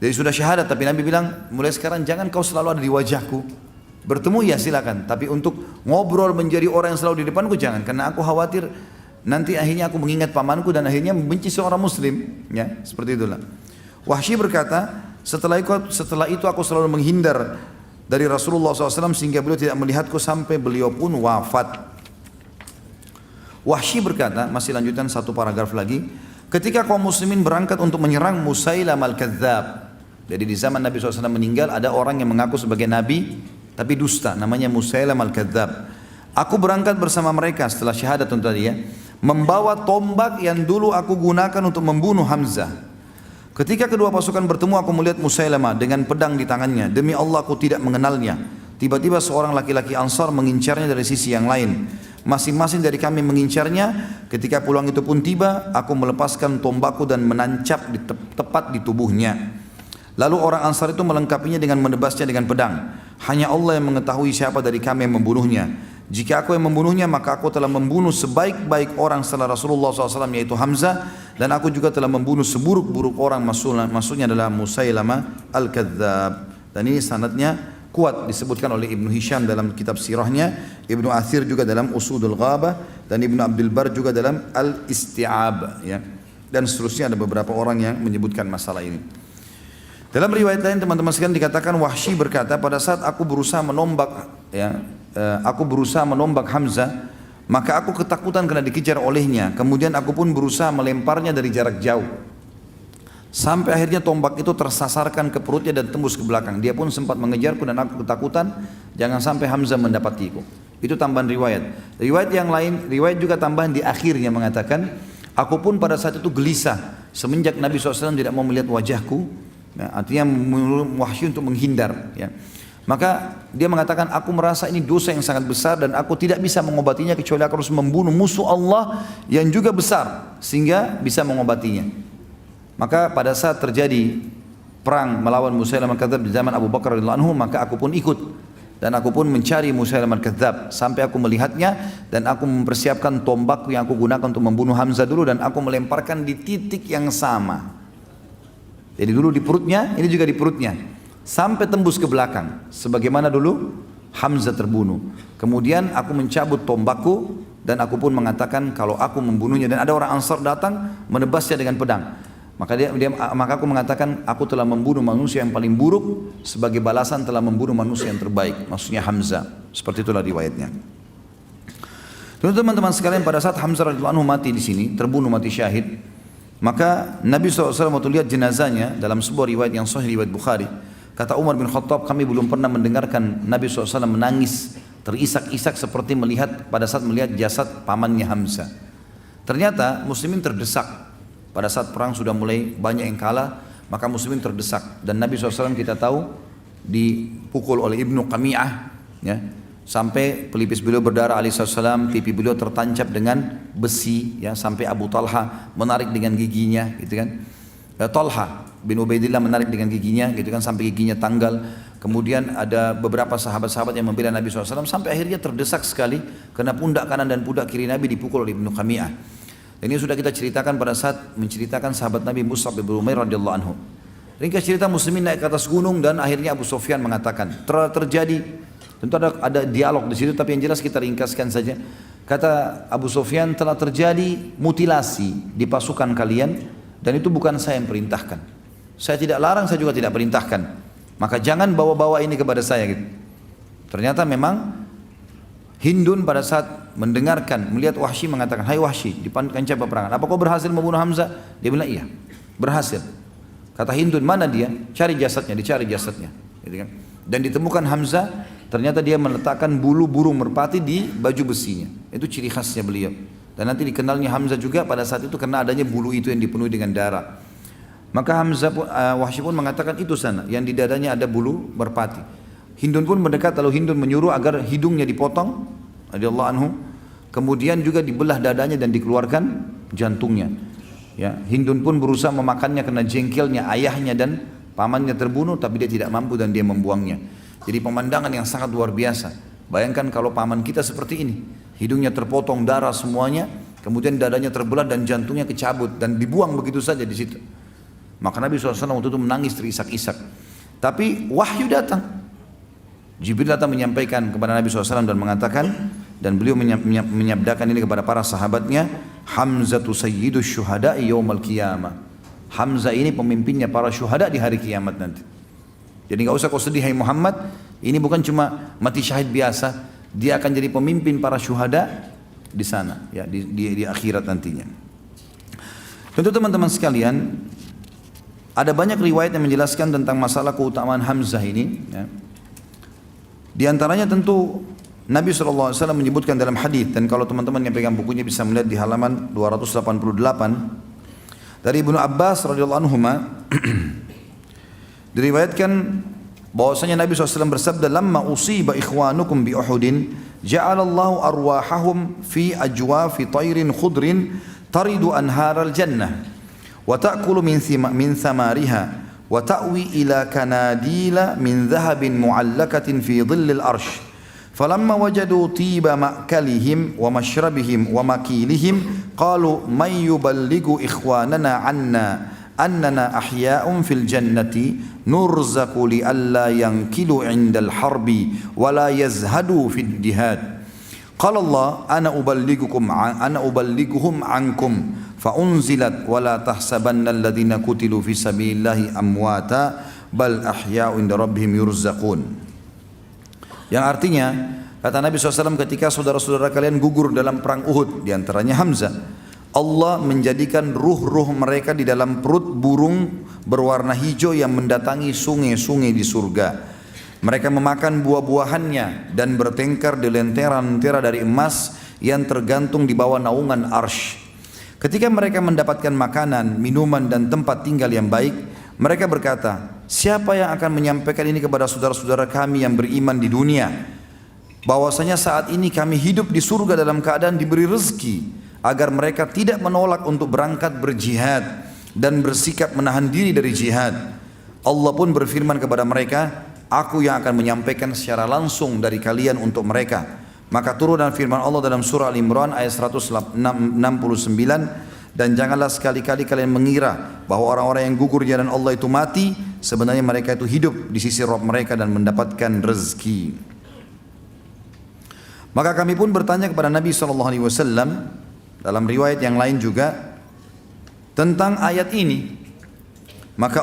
Jadi sudah syahadat, tapi Nabi bilang, mulai sekarang jangan kau selalu ada di wajahku. Bertemu ya silakan, tapi untuk ngobrol menjadi orang yang selalu di depanku jangan, karena aku khawatir nanti akhirnya aku mengingat pamanku dan akhirnya membenci seorang muslim, ya seperti itulah. Wahsy berkata, setelah itu aku selalu menghindar dari Rasulullah SAW sehingga beliau tidak melihatku sampai beliau pun wafat. Wahsy berkata, masih lanjutan satu paragraf lagi, ketika kaum muslimin berangkat untuk menyerang Musailamah al-Kadzab. Jadi di zaman Nabi SAW meninggal ada orang yang mengaku sebagai Nabi tapi dusta, namanya Musailamah al-Kadzab. Aku berangkat bersama mereka setelah syahadat tentu tadi ya, membawa tombak yang dulu aku gunakan untuk membunuh Hamzah. Ketika kedua pasukan bertemu, aku melihat Musailamah dengan pedang di tangannya. Demi Allah aku tidak mengenalnya. Tiba-tiba seorang laki-laki Ansar mengincarnya dari sisi yang lain. Masing-masing dari kami mengincarnya. Ketika pulang itu pun tiba, aku melepaskan tombakku dan menancap tepat di tubuhnya. Lalu orang Ansar itu melengkapinya dengan menebasnya dengan pedang. Hanya Allah yang mengetahui siapa dari kami yang membunuhnya. Jika aku yang membunuhnya, maka aku telah membunuh sebaik-baik orang setelah Rasulullah SAW, yaitu Hamzah. Dan aku juga telah membunuh seburuk-buruk orang, maksudnya adalah Musailamah al-Kadzab. Dan ini sanadnya kuat, disebutkan oleh Ibnu Hisham dalam kitab sirahnya, Ibnu Athir juga dalam Usudul Ghabah, dan Ibnu Abdul Bar juga dalam Al-Isti'ab, ya. Dan seterusnya ada beberapa orang yang menyebutkan masalah ini. Dalam riwayat lain teman-teman sekalian dikatakan Wahsy berkata, pada saat aku berusaha menombak Hamzah, maka aku ketakutan karena dikejar olehnya. Kemudian aku pun berusaha melemparnya dari jarak jauh. Sampai akhirnya tombak itu tersasarkan ke perutnya dan tembus ke belakang. Dia pun sempat mengejarku dan aku ketakutan jangan sampai Hamzah mendapatiku. Itu tambahan riwayat. Riwayat yang lain, riwayat juga tambahan di akhirnya mengatakan, aku pun pada saat itu gelisah semenjak Nabi SAW tidak mau melihat wajahku. Ya, artinya Wahsy untuk menghindar. Ya. Maka dia mengatakan, aku merasa ini dosa yang sangat besar dan aku tidak bisa mengobatinya kecuali aku harus membunuh musuh Allah yang juga besar sehingga bisa mengobatinya. Maka pada saat terjadi perang melawan Musailamah al-Kadzab di zaman Abu Bakar radhiyallahu anhu, maka aku pun ikut dan aku pun mencari Musailamah al-Kadzab sampai aku melihatnya dan aku mempersiapkan tombakku yang aku gunakan untuk membunuh Hamzah dulu dan aku melemparkan di titik yang sama. Jadi dulu di perutnya, ini juga di perutnya, sampai tembus ke belakang, sebagaimana dulu Hamzah terbunuh. Kemudian aku mencabut tombakku dan aku pun mengatakan kalau aku membunuhnya, dan ada orang Ansar datang menebasnya dengan pedang. Maka aku mengatakan aku telah membunuh manusia yang paling buruk sebagai balasan telah membunuh manusia yang terbaik, maksudnya Hamzah. Seperti itulah riwayatnya. Teman-teman sekalian, pada saat Hamzah radhiyallahu anhu mati di sini, terbunuh mati syahid, maka Nabi SAW waktu lihat jenazahnya dalam sebuah riwayat yang sahih, riwayat Bukhari, kata Umar bin Khattab, kami belum pernah mendengarkan Nabi SAW menangis terisak-isak seperti pada saat melihat jasad pamannya Hamzah. Ternyata muslimin terdesak pada saat perang sudah mulai banyak yang kalah, maka muslimin terdesak dan Nabi SAW kita tahu dipukul oleh Ibnu Qami'ah, ya. Sampai pelipis beliau berdarah alaihissalam, pipi beliau tertancap dengan besi, ya, sampai Abu Talha menarik dengan giginya, gitu kan. Talha bin Ubaidillah menarik dengan giginya, gitu kan, sampai giginya tanggal. Kemudian ada beberapa sahabat-sahabat yang membela Nabi SAW sampai akhirnya terdesak sekali karena pundak kanan dan pundak kiri Nabi dipukul oleh Ibnu Qami'ah. Dan ini sudah kita ceritakan pada saat menceritakan sahabat Nabi Mus'ab bin Umair radhiyallahu anhu. Ringkas cerita muslimin naik ke atas gunung dan akhirnya Abu Sufyan mengatakan terjadi Tentu ada dialog di situ, tapi yang jelas kita ringkaskan saja. Kata Abu Sufyan, telah terjadi mutilasi di pasukan kalian dan itu bukan saya yang perintahkan. Saya tidak larang, saya juga tidak perintahkan. Maka jangan bawa-bawa ini kepada saya gitu. Ternyata memang Hindun pada saat mendengarkan, melihat Wahsy mengatakan, "Hai Wahsy, di kancah peperangan, apa kau berhasil membunuh Hamzah?" Dia bilang, "Iya, berhasil." Kata Hindun, "Mana dia?" "Cari jasadnya." Dicari jasadnya, gitu kan. Dan ditemukan Hamzah, ternyata dia meletakkan bulu burung merpati di baju besinya. Itu ciri khasnya beliau. Dan nanti dikenalnya Hamzah juga pada saat itu karena adanya bulu itu yang dipenuhi dengan darah. Maka Wahsy pun mengatakan, "Itu sana, yang di dadanya ada bulu merpati." Hindun pun mendekat, lalu Hindun menyuruh agar hidungnya dipotong, radhiyallahu anhu. Kemudian juga dibelah dadanya dan dikeluarkan jantungnya. Ya, Hindun pun berusaha memakannya karena jengkelnya ayahnya dan pamannya terbunuh, tapi dia tidak mampu dan dia membuangnya. Jadi pemandangan yang sangat luar biasa. Bayangkan kalau paman kita seperti ini, hidungnya terpotong, darah semuanya, kemudian dadanya terbelah dan jantungnya kecabut dan dibuang begitu saja di situ. Maka Nabi SAW waktu itu menangis terisak-isak. Tapi wahyu datang. Jibril datang menyampaikan kepada Nabi SAW dan mengatakan, dan beliau menyabdakan ini kepada para sahabatnya, Hamzatu sayyidus syuhada'i yawmal qiyamah. Hamzah ini pemimpinnya para syuhada di hari kiamat nanti. Jadi enggak usah kau sedih hai Muhammad, ini bukan cuma mati syahid biasa, dia akan jadi pemimpin para syuhada di sana, ya, di akhirat nantinya. Tentu teman-teman sekalian, ada banyak riwayat yang menjelaskan tentang masalah keutamaan Hamzah ini, ya. Di antaranya tentu Nabi SAW menyebutkan dalam hadis, dan kalau teman-teman yang pegang bukunya bisa melihat di halaman 288 dari Ibnu Abbas radhiyallahu anhuma diriwayatkan bahwasanya Nabi SAW bersabda, "Lamma usiba ikhwanukum bi Uhudin, ja'alallahu arwahahum fi ajwafi tayrin khudrin taridu anharal jannah wa ta'kulu min thamariha wa ta'wi ila kanadila min dhahabin mu'allakatin fi dhillil arsh. Falamma wajadu tiba ma'kalihim wa mashrabihim wa makilihim qalu man yuballighu ikhwanana annana ahya'un fil jannati nurzaku li alla yankilu 'indal harbi wa la yazhadu fid jihad. Qala Allah ana uballighuhum 'ankum fa unzilat wa la tahsabanna alladhina qutilu fi sabilillahi amwata bal ahya'un 'inda rabbihim yurzaqun." Yang artinya, kata Nabi SAW, ketika saudara-saudara kalian gugur dalam perang Uhud, diantaranya Hamzah, Allah menjadikan ruh-ruh mereka di dalam perut burung berwarna hijau yang mendatangi sungai-sungai di surga. Mereka memakan buah-buahannya dan bertengkar di lentera-lentera dari emas yang tergantung di bawah naungan arsy. Ketika mereka mendapatkan makanan, minuman dan tempat tinggal yang baik, mereka berkata, "Siapa yang akan menyampaikan ini kepada saudara-saudara kami yang beriman di dunia? Bahwasanya saat ini kami hidup di surga dalam keadaan diberi rezeki, agar mereka tidak menolak untuk berangkat berjihad dan bersikap menahan diri dari jihad." Allah pun berfirman kepada mereka, "Aku yang akan menyampaikan secara langsung dari kalian untuk mereka." Maka turun dalam firman Allah dalam surah Al-Imran ayat 169, "Dan janganlah sekali-kali kalian mengira bahwa orang-orang yang gugur di jalan Allah itu mati, sebenarnya mereka itu hidup di sisi Rabb mereka dan mendapatkan rezeki." Maka kami pun bertanya kepada Nabi SAW dalam riwayat yang lain juga tentang ayat ini. Maka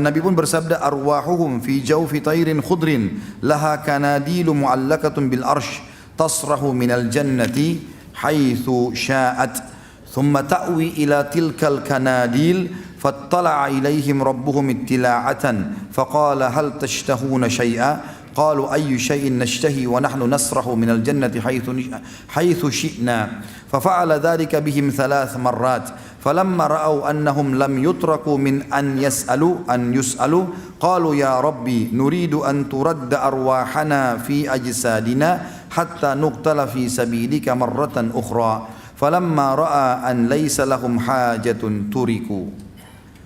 Nabi pun bersabda, "Arwahuhum fi jawfi tayrin khudrin laha kanadilu mu'allakatun bil arsh tasrahu minal jannati haitsu sya'at thumma ta'wi ila tilkal kanadil fattala'a ilaihim rabbuhum ittila'atan faqala hal tashtahuna syai'a qalu ayyu syai'in nashtahi wa nahnu nasrahu minal jannati haitsu syi'na fafa'ala dhalika bihim 3 marrat falamma ra'aw annahum lam yutraku min an yus'alu qalu ya rabbi nuridu an turadda arwahana fi ajsadina hatta nuqtala fi sabilika marratan ukhra falamma ra'a an laysa lahum hajatun turiku."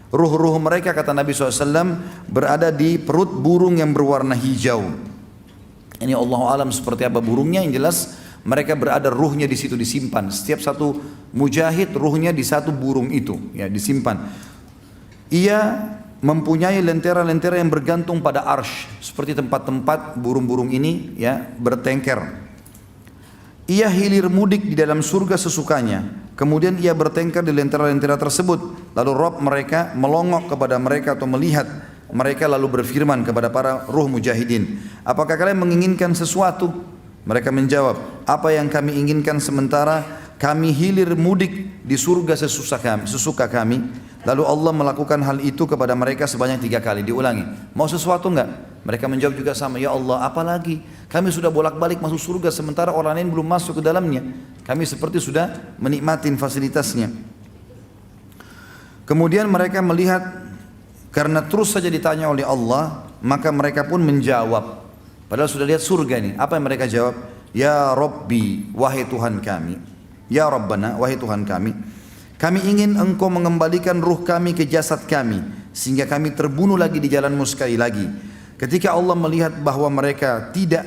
Ruh-ruh mereka, kata Nabi SAW, berada di perut burung yang berwarna hijau. Ini Allah alam seperti apa burungnya, yang jelas mereka berada ruhnya di situ disimpan. Setiap satu mujahid ruhnya di satu burung itu, ya, disimpan. Ia mempunyai lentera-lentera yang bergantung pada arsh, seperti tempat-tempat burung-burung ini ya bertengker. Ia hilir mudik di dalam surga sesukanya, kemudian ia bertengkar di lentera-lentera tersebut. Lalu Rabb mereka melongok kepada mereka atau melihat mereka lalu berfirman kepada para ruh mujahidin, apakah kalian menginginkan sesuatu? Mereka menjawab, apa yang kami inginkan sementara kami hilir mudik di surga sesuka kami. Lalu Allah melakukan hal itu kepada mereka sebanyak 3 kali. Diulangi, mau sesuatu enggak? Mereka menjawab juga sama, ya Allah apalagi, kami sudah bolak-balik masuk surga sementara orang lain belum masuk ke dalamnya. Kami seperti sudah menikmati fasilitasnya. Kemudian mereka melihat, karena terus saja ditanya oleh Allah, maka mereka pun menjawab, padahal sudah lihat surga ini. Apa yang mereka jawab? Ya Rabbi, wahai Tuhan kami. Ya Rabbana, wahai Tuhan kami, kami ingin engkau mengembalikan ruh kami ke jasad kami, sehingga kami terbunuh lagi di jalanmu sekali lagi. Ketika Allah melihat bahwa mereka tidak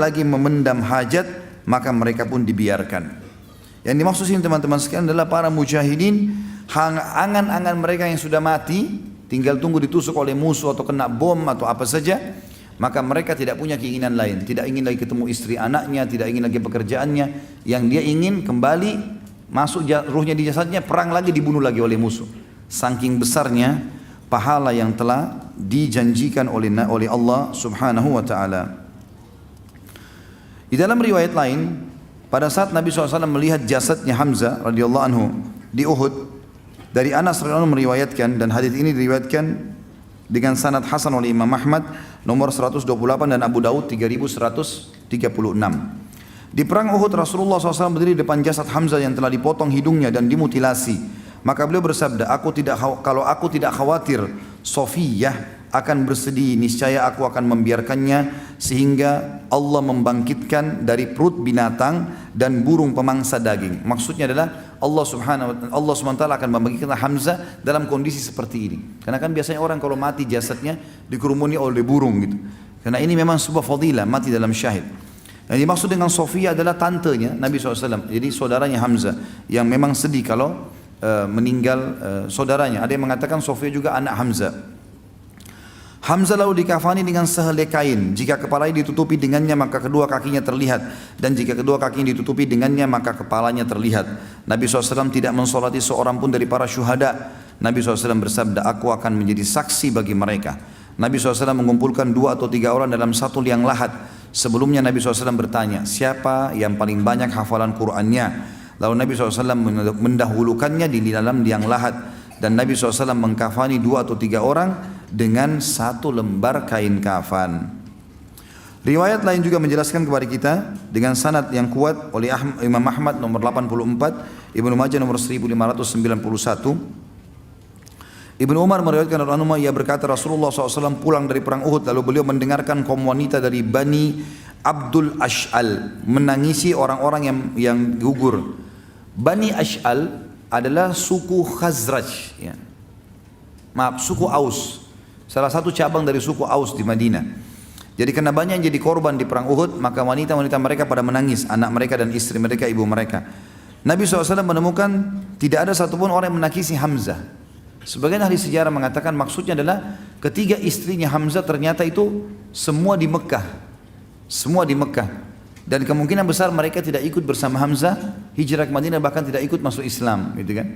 lagi memendam hajat, maka mereka pun dibiarkan. Yang dimaksud sini teman-teman sekalian adalah para mujahidin, angan-angan mereka yang sudah mati, tinggal tunggu ditusuk oleh musuh atau kena bom atau apa saja, maka mereka tidak punya keinginan lain, tidak ingin lagi ketemu istri anaknya, tidak ingin lagi pekerjaannya. Yang dia ingin kembali masuk ruhnya di jasadnya, perang lagi, dibunuh lagi oleh musuh. Saking besarnya pahala yang telah dijanjikan oleh Allah subhanahu wa ta'ala. Di dalam riwayat lain, pada saat Nabi SAW melihat jasadnya Hamzah radhiyallahu anhu di Uhud, dari Anas radhiyallahu anhu meriwayatkan, dan hadis ini diriwayatkan dengan sanad hasan oleh Imam Ahmad nomor 128 dan Abu Daud 3136. Di perang Uhud Rasulullah SAW berdiri di depan jasad Hamzah yang telah dipotong hidungnya dan dimutilasi. Maka beliau bersabda, kalau aku tidak khawatir Sofiyah akan bersedih, niscaya aku akan membiarkannya sehingga Allah membangkitkan dari perut binatang dan burung pemangsa daging. Maksudnya adalah Allah SWT akan membangkitkan Hamzah dalam kondisi seperti ini. Karena kan biasanya orang kalau mati jasadnya dikerumuni oleh burung gitu. Karena ini memang sebuah fadilah, mati dalam syahid. Yang dimaksud dengan Sofiyah adalah tantenya Nabi SAW, jadi saudaranya Hamzah yang memang sedih kalau meninggal saudaranya. Ada yang mengatakan Sofiyah juga anak Hamzah. Hamzah lalu dikafani dengan sehelai kain. Jika kepalanya ditutupi dengannya maka kedua kakinya terlihat, dan jika kedua kakinya ditutupi dengannya maka kepalanya terlihat. Nabi SAW tidak mensolati seorang pun dari para syuhada. Nabi SAW bersabda, aku akan menjadi saksi bagi mereka. Nabi SAW mengumpulkan 2 atau 3 orang dalam satu liang lahat. Sebelumnya Nabi SAW bertanya, siapa yang paling banyak hafalan Qur'annya? Lalu Nabi SAW mendahulukannya di dalam liang lahat. Dan Nabi SAW mengkafani 2 atau 3 orang dengan 1 lembar kain kafan. Riwayat lain juga menjelaskan kepada kita dengan sanad yang kuat oleh Imam Ahmad nomor 84, Ibnu Majah nomor 1591. Ibnu Umar meriwayatkan dari Anumah, ia berkata Rasulullah SAW pulang dari perang Uhud, lalu beliau mendengarkan kaum wanita dari Bani Abdul Ash'al menangisi orang-orang yang gugur. Bani Ash'al adalah suku Khazraj, ya. Suku Aus, salah satu cabang dari suku Aus di Madinah. Jadi karena banyak yang jadi korban di perang Uhud, maka wanita-wanita mereka pada menangis, anak mereka dan istri mereka, ibu mereka. Nabi SAW menemukan tidak ada satupun orang yang menangisi Hamzah. Sebagian ahli sejarah mengatakan maksudnya adalah ketiga istrinya Hamzah ternyata itu semua di Mekah. Semua di Mekah. Dan kemungkinan besar mereka tidak ikut bersama Hamzah hijrah ke Madinah, bahkan tidak ikut masuk Islam, gitu kan.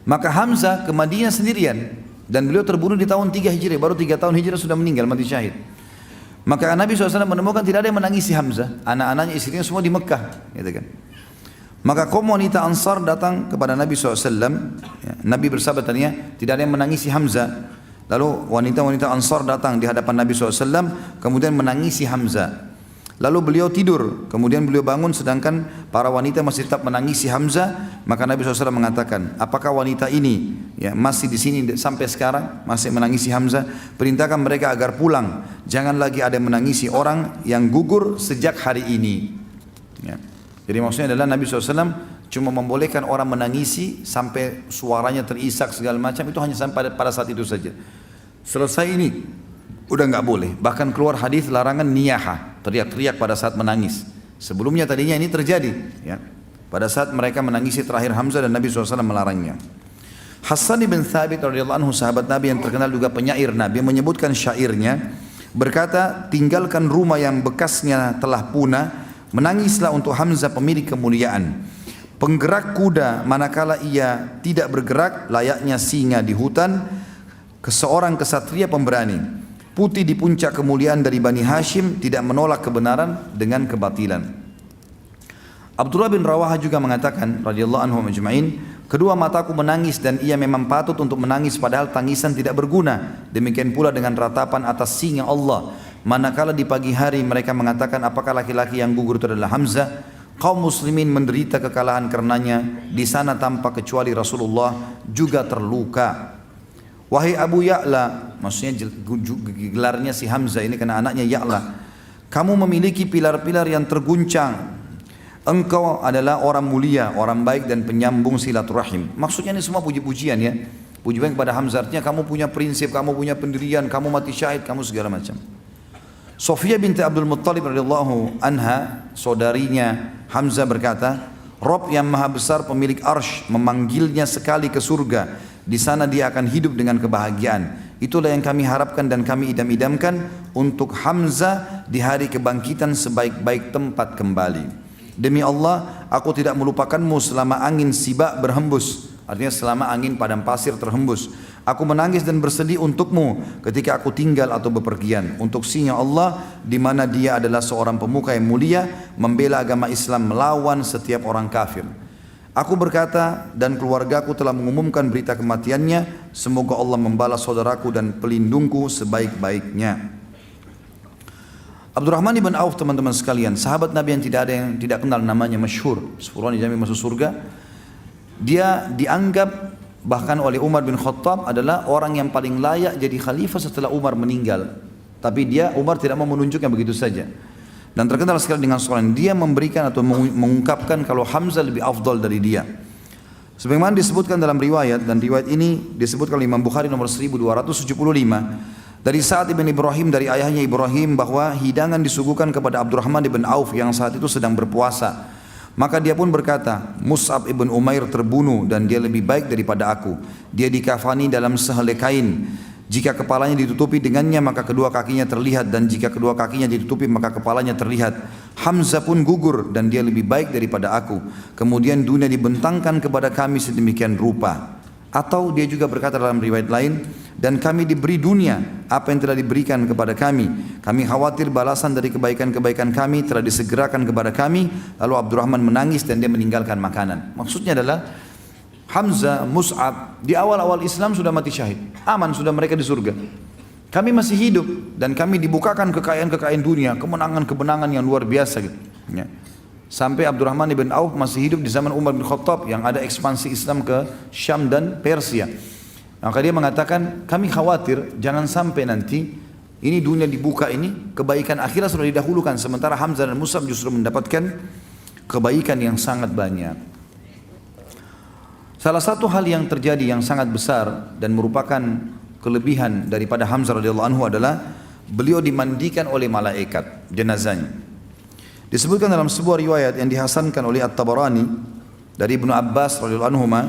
Maka Hamzah ke Madinah sendirian, dan beliau terbunuh di tahun 3 Hijriah, baru 3 tahun Hijrah sudah meninggal, mati syahid. Maka Nabi SAW menemukan tidak ada yang menangisi Hamzah, anak-anaknya, istrinya semua di Mekah, gitu kan. Maka kaum wanita Ansar datang kepada Nabi SAW. Nabi bersabda tadinya tidak ada yang menangisi Hamzah. Lalu wanita-wanita Ansar datang di hadapan Nabi SAW, kemudian menangisi Hamzah. Lalu beliau tidur, kemudian beliau bangun sedangkan para wanita masih tetap menangisi Hamzah. Maka Nabi SAW mengatakan, apakah wanita ini masih di sini sampai sekarang masih menangisi Hamzah? Perintahkan mereka agar pulang. Jangan lagi ada yang menangisi orang yang gugur sejak hari ini. Ya. Jadi maksudnya adalah Nabi SAW cuma membolehkan orang menangisi sampai suaranya terisak segala macam, itu hanya sampai pada saat itu saja. Selesai ini udah nggak boleh. Bahkan keluar hadis larangan niyaha, teriak-teriak pada saat menangis. Sebelumnya tadinya ini terjadi, ya. Pada saat mereka menangisi terakhir Hamzah dan Nabi SAW melarangnya. Hassan bin Thabit radhiyallahu anhu, sahabat Nabi yang terkenal juga penyair Nabi, menyebutkan syairnya, berkata, tinggalkan rumah yang bekasnya telah punah, menangislah untuk Hamzah pemilik kemuliaan. Penggerak kuda manakala ia tidak bergerak, layaknya singa di hutan, seorang kesatria pemberani. Putih di puncak kemuliaan dari Bani Hashim, tidak menolak kebenaran dengan kebatilan. Abdullah bin Rawaha juga mengatakan radhiyallahu anhu majma'in, kedua mataku menangis dan ia memang patut untuk menangis padahal tangisan tidak berguna. Demikian pula dengan ratapan atas singa Allah. Manakala di pagi hari mereka mengatakan apakah laki-laki yang gugur itu adalah Hamzah, kaum muslimin menderita kekalahan karenanya. Di sana tanpa kecuali Rasulullah juga terluka. Wahai Abu Ya'la, maksudnya gelarnya si Hamzah ini karena anaknya Ya'la, kamu memiliki pilar-pilar yang terguncang. Engkau adalah orang mulia, orang baik dan penyambung silaturahim. Maksudnya ini semua puji-pujian ya. Puji-pujian kepada Hamzah, artinya kamu punya prinsip, kamu punya pendirian, kamu mati syahid, kamu segala macam. Sofiyah binti Abdul Muttalib radhiyallahu anha, saudarinya Hamzah berkata, Rob yang maha besar pemilik arsh memanggilnya sekali ke surga. Di sana dia akan hidup dengan kebahagiaan. Itulah yang kami harapkan dan kami idam-idamkan untuk Hamzah di hari kebangkitan sebaik-baik tempat kembali. Demi Allah, aku tidak melupakanmu selama angin sibak berhembus. Artinya selama angin padang pasir terhembus. Aku menangis dan bersedih untukmu ketika aku tinggal atau bepergian. Untuk singa Allah, di mana dia adalah seorang pemuka yang mulia, membela agama Islam melawan setiap orang kafir. Aku berkata dan keluargaku telah mengumumkan berita kematiannya. Semoga Allah membalas saudaraku dan pelindungku sebaik-baiknya. Abdurrahman ibn Auf, teman-teman sekalian, sahabat Nabi yang tidak kenal namanya, masyhur, 10 orang dijamin masuk surga. Dia dianggap bahkan oleh Umar bin Khattab adalah orang yang paling layak jadi khalifah setelah Umar meninggal. Tapi Umar tidak mau menunjuknya begitu saja. Dan terkenal sekali dengan soalan, dia memberikan atau mengungkapkan kalau Hamzah lebih afdal dari dia. Sebagaimana disebutkan dalam riwayat, dan riwayat ini disebutkan oleh Imam Bukhari nomor 1275. Dari Sa'ad ibn Ibrahim dari ayahnya Ibrahim bahwa hidangan disuguhkan kepada Abdurrahman ibn Auf yang saat itu sedang berpuasa. Maka dia pun berkata, Mus'ab ibn Umair terbunuh dan dia lebih baik daripada aku. Dia dikafani dalam sehelai kain. Jika kepalanya ditutupi dengannya maka kedua kakinya terlihat, dan jika kedua kakinya ditutupi maka kepalanya terlihat. Hamzah pun gugur dan dia lebih baik daripada aku. Kemudian dunia dibentangkan kepada kami sedemikian rupa. Atau dia juga berkata dalam riwayat lain, dan kami diberi dunia apa yang telah diberikan kepada kami. Kami khawatir balasan dari kebaikan-kebaikan kami telah disegerakan kepada kami. Lalu Abdurrahman menangis dan dia meninggalkan makanan. Maksudnya adalah Hamzah, Mus'ab di awal-awal Islam sudah mati syahid, aman sudah mereka di surga. Kami masih hidup dan kami dibukakan kekayaan-kekayaan dunia, kemenangan-kemenangan yang luar biasa gitu. Ya. Sampai Abdurrahman ibn Auf masih hidup di zaman Umar bin Khattab yang ada ekspansi Islam ke Syam dan Persia. Maka dia mengatakan, kami khawatir jangan sampai nanti ini dunia dibuka ini, kebaikan akhirat sudah didahulukan, sementara Hamzah dan Mus'ab justru mendapatkan kebaikan yang sangat banyak. Salah satu hal yang terjadi yang sangat besar dan merupakan kelebihan daripada Hamzah radhiyallahu anhu adalah beliau dimandikan oleh malaikat jenazahnya. Disebutkan dalam sebuah riwayat yang dihasankan oleh At-Tabarani dari Ibnu Abbas radhiyallahu anhuma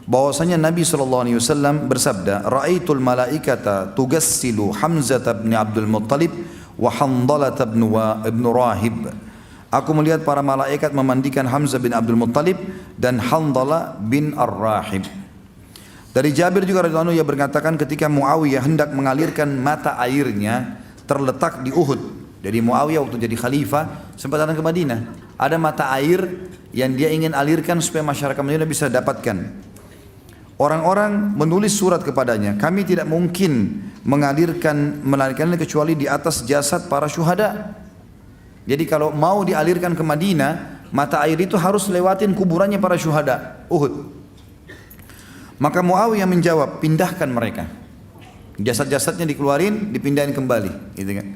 bahwasanya Nabi SAW bersabda, "Ra'aitul malaikata tugassilu Hamzah bin Abdul Muttalib wa Handalah ibn Rahib." Aku melihat para malaikat memandikan Hamzah bin Abdul Muttalib dan Handalah bin Ar-Rahib. Dari Jabir juga radhiyallahu anhu ia berkatakan ketika Muawiyah hendak mengalirkan mata airnya terletak di Uhud. Jadi Muawiyah waktu jadi khalifah sempat datang ke Madinah. Ada mata air yang dia ingin alirkan supaya masyarakat Madinah bisa dapatkan. Orang-orang menulis surat kepadanya, kami tidak mungkin mengalirkannya kecuali di atas jasad para syuhada. Jadi kalau mau dialirkan ke Madinah, mata air itu harus lewatin kuburannya para syuhada Uhud. Maka Muawiyah menjawab, pindahkan mereka. Jasad-jasadnya dikeluarin, dipindahin kembali, gitu kan.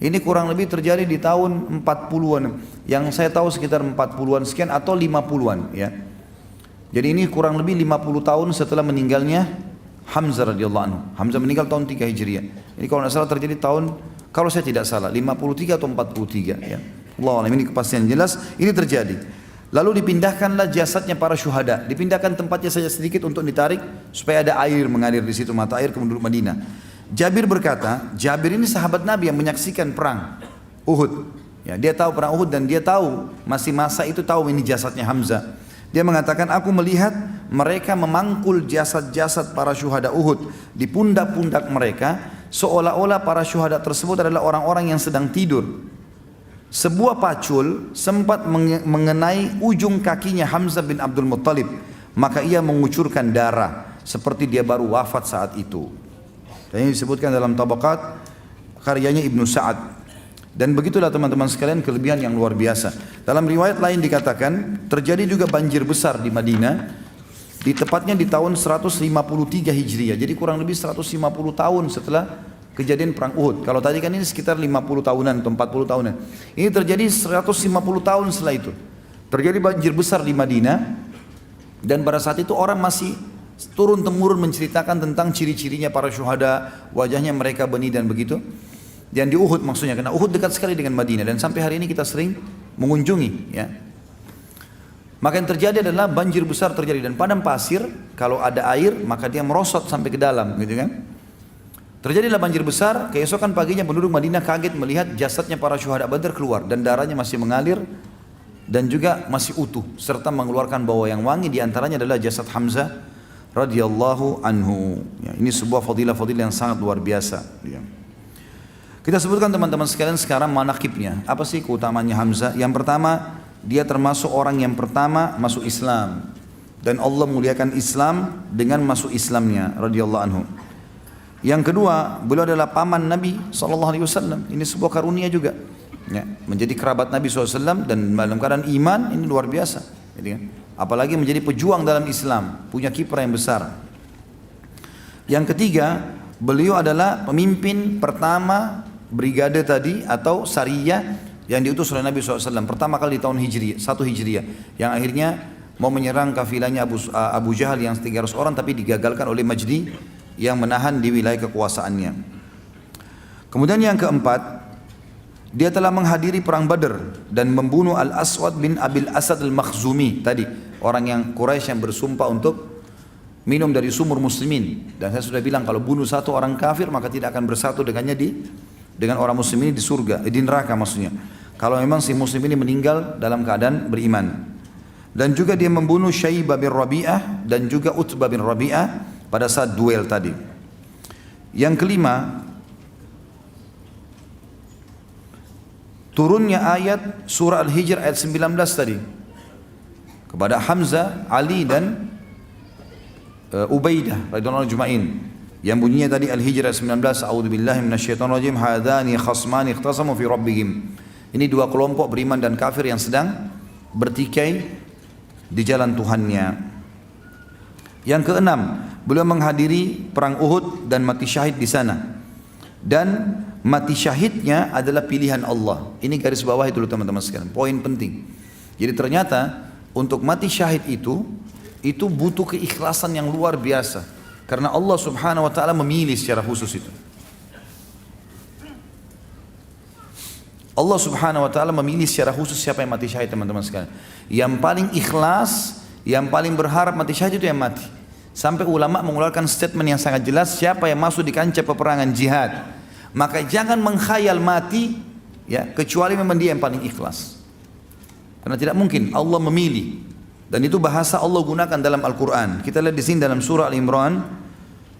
Ini kurang lebih terjadi di tahun 40-an. Yang saya tahu sekitar 40-an sekian atau 50-an ya. Jadi ini kurang lebih 50 tahun setelah meninggalnya Hamzah radhiyallahu anhu. Hamzah meninggal tahun 3 Hijriah. Ini kalau tidak salah terjadi tahun, kalau saya tidak salah 53 atau 43 ya. Allah alam, ini kepastian jelas ini terjadi. Lalu dipindahkanlah jasadnya para syuhada, dipindahkan tempatnya saja sedikit untuk ditarik supaya ada air mengalir di situ, mata air ke penduduk Madinah. Jabir berkata, Jabir ini sahabat Nabi yang menyaksikan perang Uhud. Ya, dia tahu perang Uhud dan dia tahu masih masa itu tahu ini jasadnya Hamzah. Dia mengatakan, aku melihat mereka memangkul jasad-jasad para syuhada Uhud di pundak-pundak mereka, seolah-olah para syuhada tersebut adalah orang-orang yang sedang tidur. Sebuah pacul sempat mengenai ujung kakinya Hamzah bin Abdul Muttalib, maka ia mengucurkan darah seperti dia baru wafat saat itu. Dan ini disebutkan dalam Tabaqat karyanya Ibnu Sa'ad. Dan begitulah teman-teman sekalian kelebihan yang luar biasa. Dalam riwayat lain dikatakan terjadi juga banjir besar di Madinah, di tepatnya di tahun 153 Hijriah. Jadi kurang lebih 150 tahun setelah kejadian perang Uhud. Kalau tadi kan ini sekitar 50 tahunan atau 40 tahunan. Ini terjadi 150 tahun setelah itu. Terjadi banjir besar di Madinah, dan pada saat itu orang masih turun-temurun menceritakan tentang ciri-cirinya para syuhada, wajahnya mereka benih dan begitu. Dan di Uhud maksudnya, karena Uhud dekat sekali dengan Madinah dan sampai hari ini kita sering mengunjungi, ya. Maka yang terjadi adalah banjir besar terjadi, dan padang pasir kalau ada air maka dia merosot sampai ke dalam, gitu kan. Terjadilah banjir besar, keesokan paginya penduduk Madinah kaget melihat jasadnya para syuhada Badar keluar dan darahnya masih mengalir dan juga masih utuh serta mengeluarkan bau yang wangi, di antaranya adalah jasad Hamzah radhiyallahu anhu. Ya, ini sebuah fadilah-fadilah yang sangat luar biasa. Ya. Kita sebutkan teman-teman sekalian sekarang manaqibnya. Apa sih keutamanya Hamzah? Yang pertama, dia termasuk orang yang pertama masuk Islam, dan Allah muliakan Islam dengan masuk Islamnya radhiyallahu anhu. Yang kedua, beliau adalah paman Nabi SAW. Ini sebuah karunia juga, ya, menjadi kerabat Nabi SAW dan dalam keadaan iman, ini luar biasa. Jadi, apalagi menjadi pejuang dalam Islam, punya kiprah yang besar. Yang ketiga, beliau adalah pemimpin pertama brigade tadi atau sariyah yang diutus oleh Nabi SAW pertama kali di tahun Hijriah, 1 Hijriah, yang akhirnya mau menyerang kafilahnya Abu Jahal yang 300 orang, tapi digagalkan oleh Majdi yang menahan di wilayah kekuasaannya. Kemudian yang keempat, dia telah menghadiri perang Badr dan membunuh Al-Aswad bin Abil Asad Al-Makhzumi tadi, orang yang Quraisy yang bersumpah untuk minum dari sumur muslimin. Dan saya sudah bilang kalau bunuh satu orang kafir maka tidak akan bersatu dengannya dengan orang muslim ini di surga, di neraka maksudnya. Kalau memang si muslim ini meninggal dalam keadaan beriman. Dan juga dia membunuh Syaibah bin Rabi'ah dan juga Utbah bin Rabi'ah pada saat duel tadi. Yang kelima, turunnya ayat surah Al-Hijr ayat 19 tadi kepada Hamzah, Ali dan Ubaidah radhiyallahu ajma'in, yang bunyinya tadi Al-Hijr ayat 19, a'udzubillahi minasyaitonir rajim, hadani khasmani ikhtasamu fi rabbihim. Ini dua kelompok beriman dan kafir yang sedang bertikai di jalan Tuhannya. Yang keenam, beliau menghadiri perang Uhud dan mati syahid di sana. Dan mati syahidnya adalah pilihan Allah. Ini garis bawah itu teman-teman sekalian, poin penting. Jadi ternyata untuk mati syahid itu butuh keikhlasan yang luar biasa, karena Allah Subhanahu wa taala memilih secara khusus itu. Allah Subhanahu wa taala memilih secara khusus siapa yang mati syahid teman-teman sekalian. Yang paling ikhlas, yang paling berharap mati syahid itu yang mati. Sampai ulama mengeluarkan statement yang sangat jelas, siapa yang masuk di kancah peperangan jihad, maka jangan mengkhayal mati, ya, kecuali memang dia yang paling ikhlas. Karena tidak mungkin, Allah memilih. Dan itu bahasa Allah gunakan dalam Al-Quran. Kita lihat di sini dalam surah Al-Imran,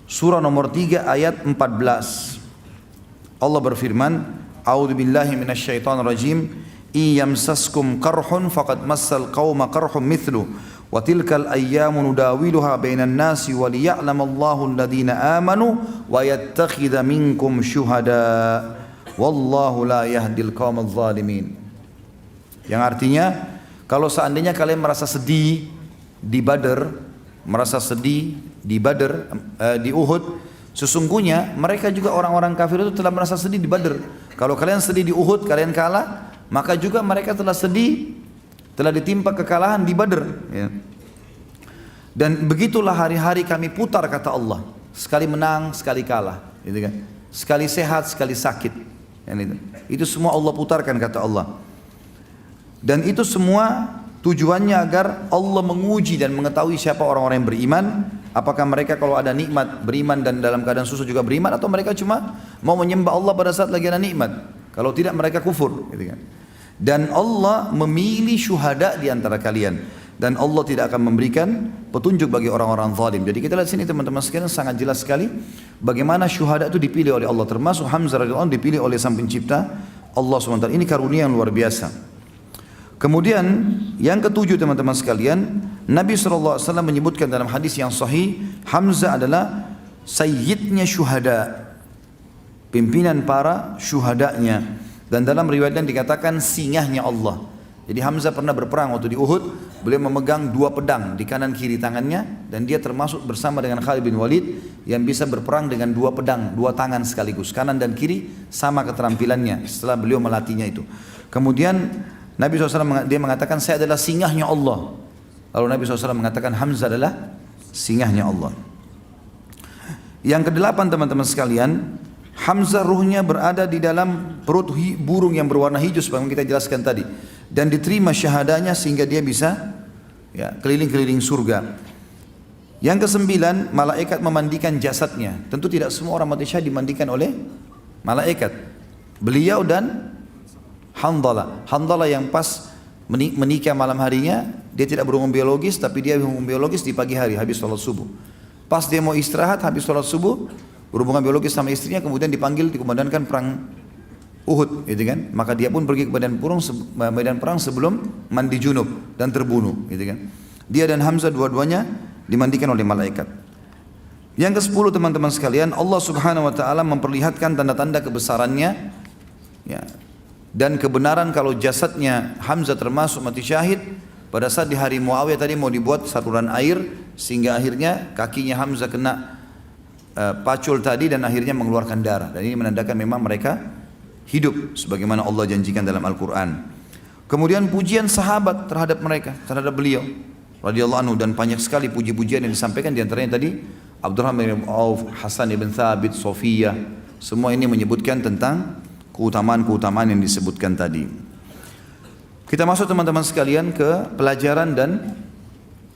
surah nomor 3 ayat 14. Allah berfirman, a'udzubillahi minasyaitonir rajim, iyamsaskum qarhun faqad massal qauma qarhum mithlu wa tilkal ayyamu nudawiluha bainan nasi wa liya'lamallahu alladhina amanu wa yattakhidha minkum syuhada wallahu la yahdil qaumadh zalimin. Yang artinya, kalau seandainya kalian merasa sedih di Badr, merasa sedih di Badr, di Uhud, sesungguhnya mereka juga orang-orang kafir itu telah merasa sedih di Badr. Kalau kalian sedih di Uhud, kalian kalah, maka juga mereka telah sedih, telah ditimpa kekalahan di Badr, ya. Dan begitulah hari-hari kami putar, kata Allah, sekali menang, sekali kalah, gitu kan? Sekali sehat, sekali sakit, ya, itu semua Allah putarkan, kata Allah. Dan itu semua Tujuannya agar Allah menguji dan mengetahui siapa orang-orang yang beriman. Apakah mereka kalau ada nikmat beriman dan dalam keadaan susah juga beriman, atau mereka cuma mau menyembah Allah pada saat lagi ada nikmat. Kalau tidak mereka kufur, gitu kan. Dan Allah memilih syuhada di antara kalian, dan Allah tidak akan memberikan petunjuk bagi orang-orang zalim. Jadi kita lihat sini teman-teman sekalian, sangat jelas sekali bagaimana syuhada itu dipilih oleh Allah, termasuk Hamzah radhiyallahu anhu dipilih oleh Sang Pencipta Allah SWT. Ini karunia yang luar biasa. Kemudian yang ketujuh teman-teman sekalian, Nabi SAW menyebutkan dalam hadis yang sahih, Hamzah adalah sayyidnya syuhada, pimpinan para syuhadanya, dan dalam riwayat lain dikatakan singahnya Allah. Jadi Hamzah pernah berperang waktu di Uhud, beliau memegang 2 pedang di kanan kiri tangannya, dan dia termasuk bersama dengan Khalid bin Walid yang bisa berperang dengan 2 pedang, 2 tangan sekaligus, kanan dan kiri sama keterampilannya setelah beliau melatihnya itu. Kemudian Nabi SAW dia mengatakan, saya adalah singahnya Allah. Lalu Nabi SAW mengatakan Hamzah adalah singahnya Allah. Yang kedelapan teman-teman sekalian, Hamzah ruhnya berada di dalam perut burung yang berwarna hijau seperti kita jelaskan tadi, dan diterima syahadanya sehingga dia bisa keliling-keliling surga. Yang kesembilan, malaikat memandikan jasadnya. Tentu tidak semua orang mati syahid dimandikan oleh malaikat. Beliau dan Handalah yang pas menikah malam harinya, dia tidak berhubungan biologis, tapi dia berhubungan biologis di pagi hari habis sholat subuh. Pas dia mau istirahat habis sholat subuh, berhubungan biologis sama istrinya, kemudian dipanggil dikomandankan perang Uhud, gitu kan? Maka dia pun pergi ke medan perang sebelum mandi junub dan terbunuh, gitu kan? Dia dan Hamzah dua-duanya dimandikan oleh malaikat. Yang ke-10 teman-teman sekalian, Allah Subhanahu wa taala memperlihatkan tanda-tanda kebesarannya, ya, dan kebenaran kalau jasadnya Hamzah termasuk mati syahid pada saat di hari Muawiyah tadi mau dibuat saluran air sehingga akhirnya kakinya Hamzah kena pacul tadi dan akhirnya mengeluarkan darah, dan ini menandakan memang mereka hidup sebagaimana Allah janjikan dalam Al-Quran. Kemudian pujian sahabat terhadap mereka, terhadap beliau radhiyallahu anhu, dan banyak sekali puji-pujian yang disampaikan, diantaranya tadi Abdurrahman bin Auf, Hasan bin Thabit, Sofiyah, semua ini menyebutkan tentang keutamaan-keutamaan yang disebutkan tadi. Kita masuk teman-teman sekalian ke pelajaran dan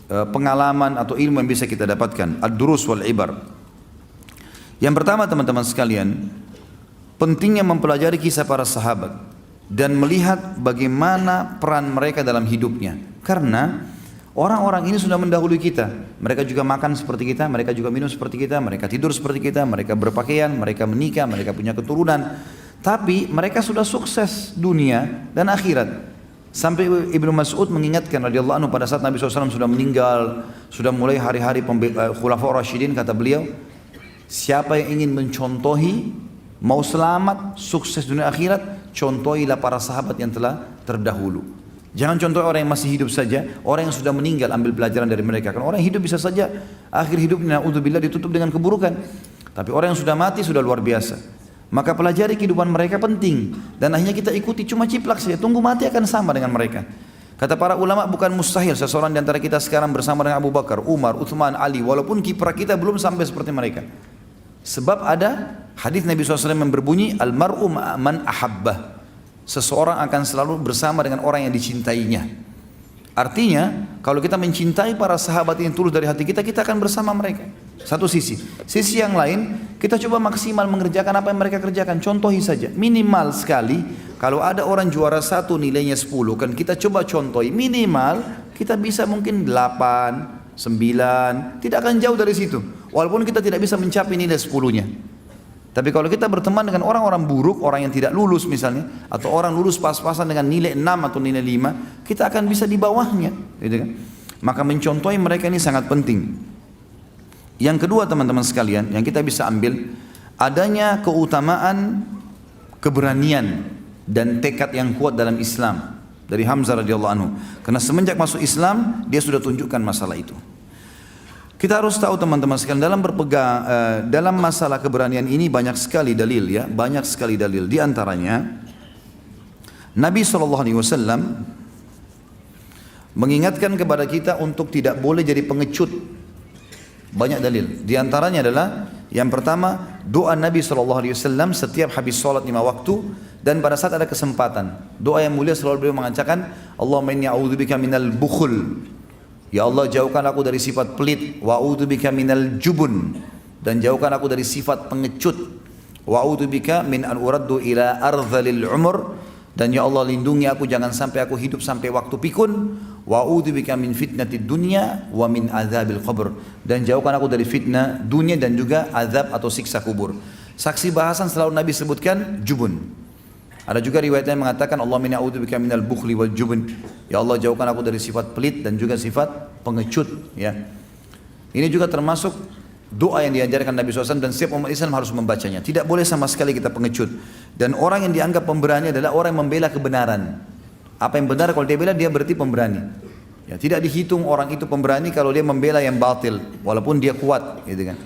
pengalaman atau ilmu yang bisa kita dapatkan, ad-durus wal ibar. Yang pertama teman-teman sekalian, pentingnya mempelajari kisah para sahabat dan melihat bagaimana peran mereka dalam hidupnya. Karena orang-orang ini sudah mendahului kita. Mereka juga makan seperti kita, mereka juga minum seperti kita, mereka tidur seperti kita, mereka berpakaian, mereka menikah, mereka punya keturunan. Tapi mereka sudah sukses dunia dan akhirat. Sampai Ibnu Mas'ud mengingatkan radhiyallahu anhu pada saat Nabi SAW sudah meninggal, sudah mulai hari-hari Khulafaur Rasyidin, kata beliau, siapa yang ingin mencontohi, mau selamat, sukses dunia akhirat, contohilah para sahabat yang telah terdahulu. Jangan contoh orang yang masih hidup saja, orang yang sudah meninggal ambil pelajaran dari mereka. Karena orang yang hidup bisa saja akhir hidupnya na'udzubillah ditutup dengan keburukan. Tapi orang yang sudah mati sudah luar biasa. Maka pelajari kehidupan mereka penting, dan akhirnya kita ikuti cuma ciplak saja, tunggu mati akan sama dengan mereka. Kata para ulama, bukan mustahil seseorang di antara kita sekarang bersama dengan Abu Bakar, Umar, Uthman, Ali, walaupun kiprah kita belum sampai seperti mereka. Sebab ada hadis Nabi SAW yang berbunyi, al-mar'u man ahabbah, seseorang akan selalu bersama dengan orang yang dicintainya. Artinya kalau kita mencintai para sahabat yang tulus dari hati kita, kita akan bersama mereka. Satu sisi. Sisi yang lain, kita coba maksimal mengerjakan apa yang mereka kerjakan. Contohi saja, minimal sekali, kalau ada orang juara 1 nilainya 10, kan kita coba contohi, minimal kita bisa mungkin 8, 9, tidak akan jauh dari situ. Walaupun kita tidak bisa mencapai nilai 10-nya. Tapi kalau kita berteman dengan orang-orang buruk, orang yang tidak lulus misalnya, atau orang lulus pas-pasan dengan nilai 6 atau nilai 5, kita akan bisa di bawahnya, gitu kan? Maka mencontohi mereka ini sangat penting. Yang kedua teman-teman sekalian, yang kita bisa ambil, adanya keutamaan keberanian dan tekad yang kuat dalam Islam dari Hamzah radhiyallahu anhu. Karena semenjak masuk Islam, dia sudah tunjukkan masalah itu. Kita harus tahu teman-teman sekalian, dalam masalah keberanian ini banyak sekali dalil, ya, banyak sekali dalil. Di antaranya Nabi SAW mengingatkan kepada kita untuk tidak boleh jadi pengecut. Banyak dalil. Di antaranya adalah yang pertama, doa Nabi SAW setiap habis sholat 5 waktu dan pada saat ada kesempatan. Doa yang mulia selalu beliau mengatakan, Allahumma inni a'udzubika minal bukhul. Ya Allah, jauhkan aku dari sifat pelit. Wa a'udzubika minal jubun. Dan jauhkan aku dari sifat pengecut. Wa a'udzubika min an uraddu ila ardhalil umur. Dan ya Allah, lindungi aku jangan sampai aku hidup sampai waktu pikun. Wa a'udzubika min fitnatid dunya wa min adzabil qabr. Dan jauhkan aku dari fitnah dunia dan juga azab atau siksa kubur. Saksi bahasan selalu Nabi sebutkan jubun. Ada juga riwayatnya yang mengatakan Allah minna a'udzubika minal bukhli wal jubun. Ya Allah, jauhkan aku dari sifat pelit dan juga sifat pengecut, ya. Ini juga termasuk doa yang diajarkan Nabi SAW dan setiap umat Islam harus membacanya. Tidak boleh sama sekali kita pengecut. Dan orang yang dianggap pemberani adalah orang yang membela kebenaran. Apa yang benar kalau dia bela, dia berarti pemberani. Ya, tidak dihitung orang itu pemberani kalau dia membela yang batil, walaupun dia kuat, gitu kan.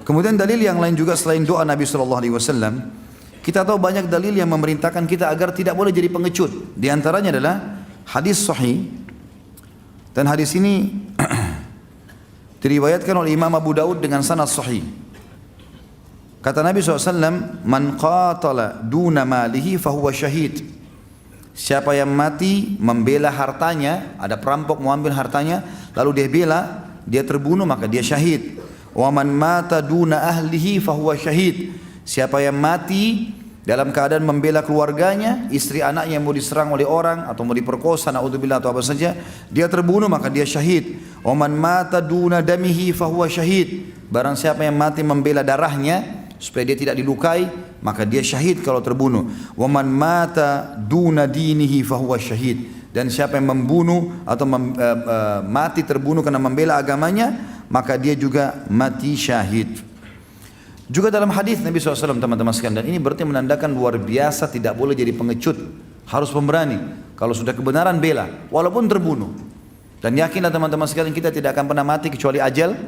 Kemudian dalil yang lain juga selain doa Nabi SAW, kita tahu banyak dalil yang memerintahkan kita agar tidak boleh jadi pengecut. Di antaranya adalah hadis sahih. Dan hadis ini diriwayatkan oleh Imam Abu Daud dengan sanad sahih. Kata Nabi SAW, Man qatala duna malihi fahuwa syahid. Siapa yang mati membela hartanya, ada perampok mau ambil hartanya, lalu dia bela, dia terbunuh, maka dia syahid. Wa man mata duna ahlihi fahuwa syahid. Siapa yang mati dalam keadaan membela keluarganya, istri anaknya yang mau diserang oleh orang atau mau diperkosa, naudzubillah atau apa saja, dia terbunuh maka dia syahid. Wa man mata duna damihi fahuwa syahid. Barang siapa yang mati membela darahnya supaya dia tidak dilukai, maka dia syahid kalau terbunuh. Wa man mata duna dinihi fahuwa syahid. Dan siapa yang membunuh atau mati terbunuh karena membela agamanya, maka dia juga mati syahid. Juga dalam hadis Nabi SAW, teman-teman sekalian, dan ini berarti menandakan luar biasa tidak boleh jadi pengecut, harus pemberani. Kalau sudah kebenaran bela, walaupun terbunuh. Dan yakinlah teman-teman sekalian, kita tidak akan pernah mati kecuali ajal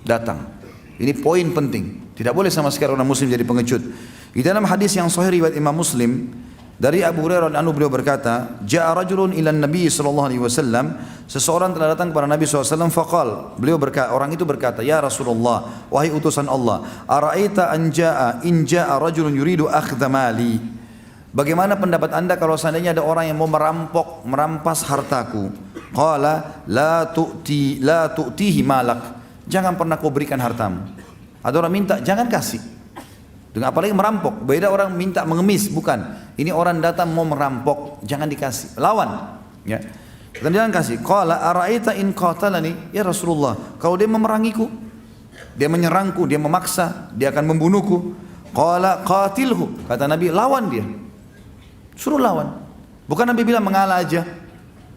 datang. Ini poin penting. Tidak boleh sama sekali orang muslim jadi pengecut. Di dalam hadis yang sahih riwayat Imam Muslim dari Abu Hurairah radhiyallahu anhu, beliau berkata, Ja'a rajulun ila Nabi sallallahu alaihi wasallam, seseorang telah datang kepada Nabi SAW, faqal, beliau berkata, orang itu berkata, ya Rasulullah, wahai utusan Allah, ara'aita in ja'a rajulun yuridu akhdha mali. Bagaimana pendapat Anda kalau seandainya ada orang yang mau merampas hartaku? Qala la tu'tihi malak. Jangan pernah kau berikan hartamu. Ada orang minta, jangan kasih. Dengan apalagi merampok, beda orang minta mengemis, bukan. Ini orang datang mau merampok, jangan dikasih, lawan, ya. Dan jangan kasih. Qala ara'aita in qatalani, ya Rasulullah, kalau dia memerangiku, dia menyerangku, dia memaksa, dia akan membunuhku. Qala qatilhu, kata Nabi, lawan dia. Suruh lawan. Bukan Nabi bilang mengalah aja.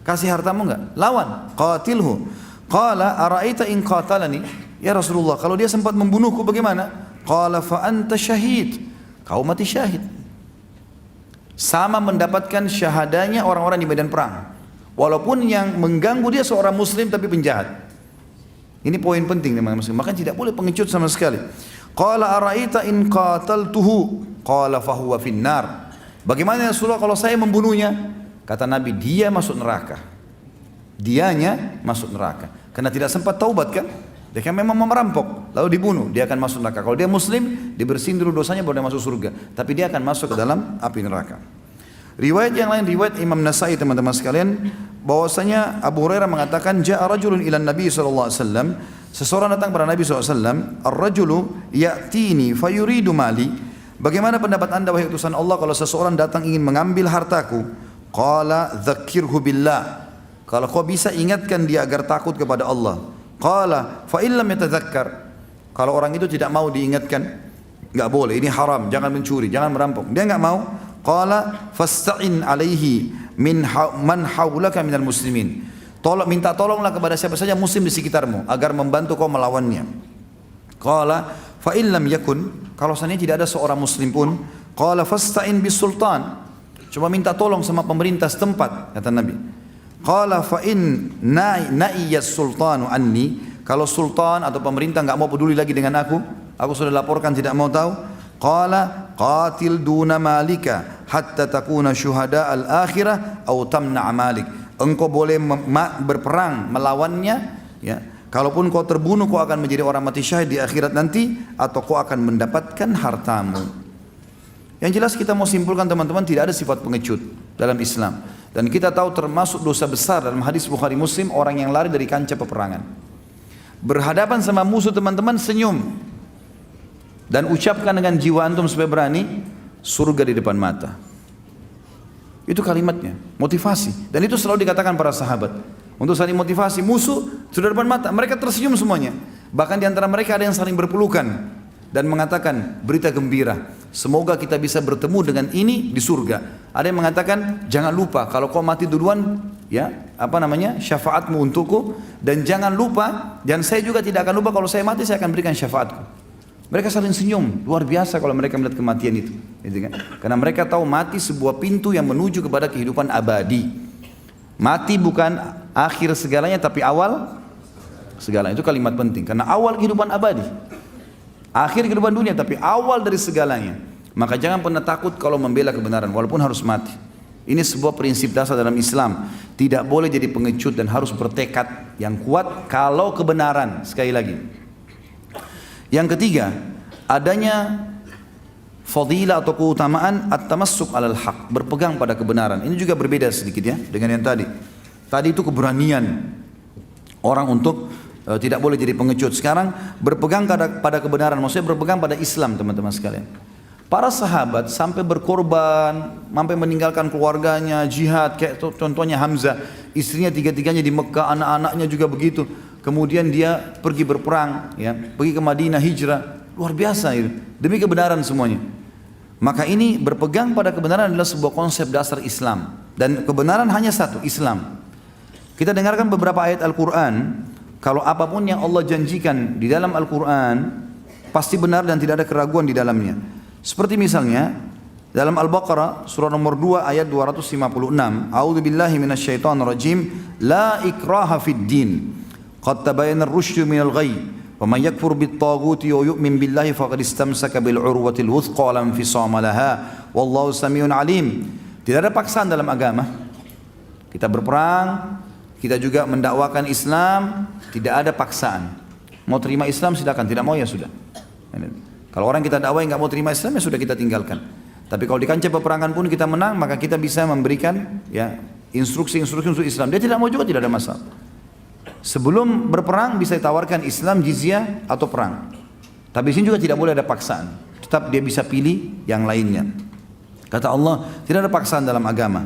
Kasih hartamu enggak? Lawan. Qatilhu. Qala ara'aita in qatalani, ya Rasulullah, kalau dia sempat membunuhku bagaimana? Qala fa anta syahid. Kau mati syahid. Sama mendapatkan syahadanya orang-orang di medan perang. Walaupun yang mengganggu dia seorang muslim tapi penjahat. Ini poin penting teman-teman muslim. Maka tidak boleh pengecut sama sekali. Qala ara'aita in qataltuhu. Qala fa huwa finnar. Bagaimana ya Rasulullah kalau saya membunuhnya? Kata Nabi, dia masuk neraka. Dianya masuk neraka. Karena tidak sempat taubat kan? Dia kan memang merampok, lalu dibunuh, dia akan masuk neraka. Kalau dia muslim, dibersihin dulu dosanya baru dia masuk surga. Tapi dia akan masuk ke dalam api neraka. Riwayat yang lain, riwayat Imam Nasai teman-teman sekalian, bahwasanya Abu Hurairah mengatakan, Ja'a rajulun ila Nabi SAW, seseorang datang kepada Nabi SAW, Ar-rajulu ya'tini fayuridu mali. Bagaimana pendapat anda wahai utusan Allah kalau seseorang datang ingin mengambil hartaku? Qala dzakirhu billah. Kalau kau bisa ingatkan dia agar takut kepada Allah. Qala fa illam yatadzakkar. Kalau orang itu tidak mau diingatkan, enggak boleh, ini haram, jangan mencuri, jangan merampok. Dia enggak mau. Qala fasta'in alaihi man haulaka minal muslimin. Minta tolonglah kepada siapa saja muslim di sekitarmu agar membantu kau melawannya. Qala fa illam yakun, kalau seandainya tidak ada seorang muslim pun, qala fasta'in bis sultan. Cuma minta tolong sama pemerintah setempat, kata Nabi. Qala fa in na'iyas sultanu anni, kalau sultan atau pemerintah enggak mau peduli lagi dengan aku sudah laporkan tidak mau tahu. Qala qatil duna malika hatta takuna syuhada al-akhirah atau tamna' malik. Engkau boleh berperang melawannya, ya, Kalaupun kau terbunuh, kau akan menjadi orang mati syahid di akhirat nanti, atau kau akan mendapatkan hartamu. Yang jelas kita mau simpulkan teman-teman, tidak ada sifat pengecut dalam Islam. Dan kita tahu termasuk dosa besar dalam hadis Bukhari Muslim, orang yang lari dari kancah peperangan. Berhadapan sama musuh teman-teman, senyum. Dan ucapkan dengan jiwa antum supaya berani, surga di depan mata. Itu kalimatnya, motivasi. Dan itu selalu dikatakan para sahabat. Untuk saling motivasi, musuh sudah depan mata, mereka tersenyum semuanya. Bahkan di antara mereka ada yang saling berpelukan dan mengatakan berita gembira, semoga kita bisa bertemu dengan ini di surga. Ada yang mengatakan jangan lupa kalau kau mati duluan, ya syafaatmu untukku, dan jangan lupa, dan saya juga tidak akan lupa kalau saya mati saya akan berikan syafaatku. Mereka saling senyum, luar biasa kalau mereka melihat kematian itu, gitu kan? Karena mereka tahu mati sebuah pintu yang menuju kepada kehidupan abadi. Mati bukan akhir segalanya, tapi awal segalanya. Itu kalimat penting, karena awal kehidupan abadi, akhir kehidupan dunia, tapi awal dari segalanya. Maka jangan pernah takut kalau membela kebenaran, walaupun harus mati. Ini sebuah prinsip dasar dalam Islam. Tidak boleh jadi pengecut dan harus bertekad yang kuat kalau kebenaran. Sekali lagi, yang ketiga, adanya fadilah atau keutamaan at-tamassuk alal haq, berpegang pada kebenaran. Ini juga berbeda sedikit ya dengan yang tadi. Tadi itu keberanian orang untuk tidak boleh jadi pengecut. Sekarang berpegang pada kebenaran, maksudnya berpegang pada Islam, teman-teman sekalian. Para sahabat sampai berkorban, sampai meninggalkan keluarganya, jihad, kayak contohnya Hamzah, istrinya tiga-tiganya di Mekah, anak-anaknya juga begitu. Kemudian dia pergi berperang, ya, pergi ke Madinah, hijrah, luar biasa itu, demi kebenaran semuanya. Maka ini berpegang pada kebenaran adalah sebuah konsep dasar Islam, dan kebenaran hanya satu, Islam. Kita dengarkan beberapa ayat Al-Quran. Kalau apapun yang Allah janjikan di dalam Al-Quran pasti benar dan tidak ada keraguan di dalamnya. Seperti misalnya dalam Al-Baqarah surah nomor 2 ayat 256, A'udzubillahi minasyaitonirrajim, la ikraha fid din, qad tabayyana ar-rusydu minal ghayy. وَمَنْ يَكْفُرْ بِالطَّاغُوتِ وَيُؤْمِنْ بِاللَّهِ فَقَدِ اسْتَمْسَكَ بِالْعُرْوَةِ الْوُثْقَى لَا انفِصَامَ لَهَا وَاللَّهُ سَمِيعٌ عَلِيمٌ. Tidak ada paksaan dalam agama. Kita berperang, kita juga mendakwakan Islam, tidak ada paksaan. Mau terima Islam silakan, tidak mau ya sudah. Kalau orang kita dakwai nggak mau terima Islam ya sudah kita tinggalkan. Tapi kalau di kancah peperangan pun kita menang, maka kita bisa memberikan ya instruksi-instruksi untuk Islam. Dia tidak mau juga tidak ada masalah. Sebelum berperang bisa ditawarkan Islam, jizyah atau perang. Tapi di sini juga tidak boleh ada paksaan. Tetap dia bisa pilih yang lainnya. Kata Allah, tidak ada paksaan dalam agama.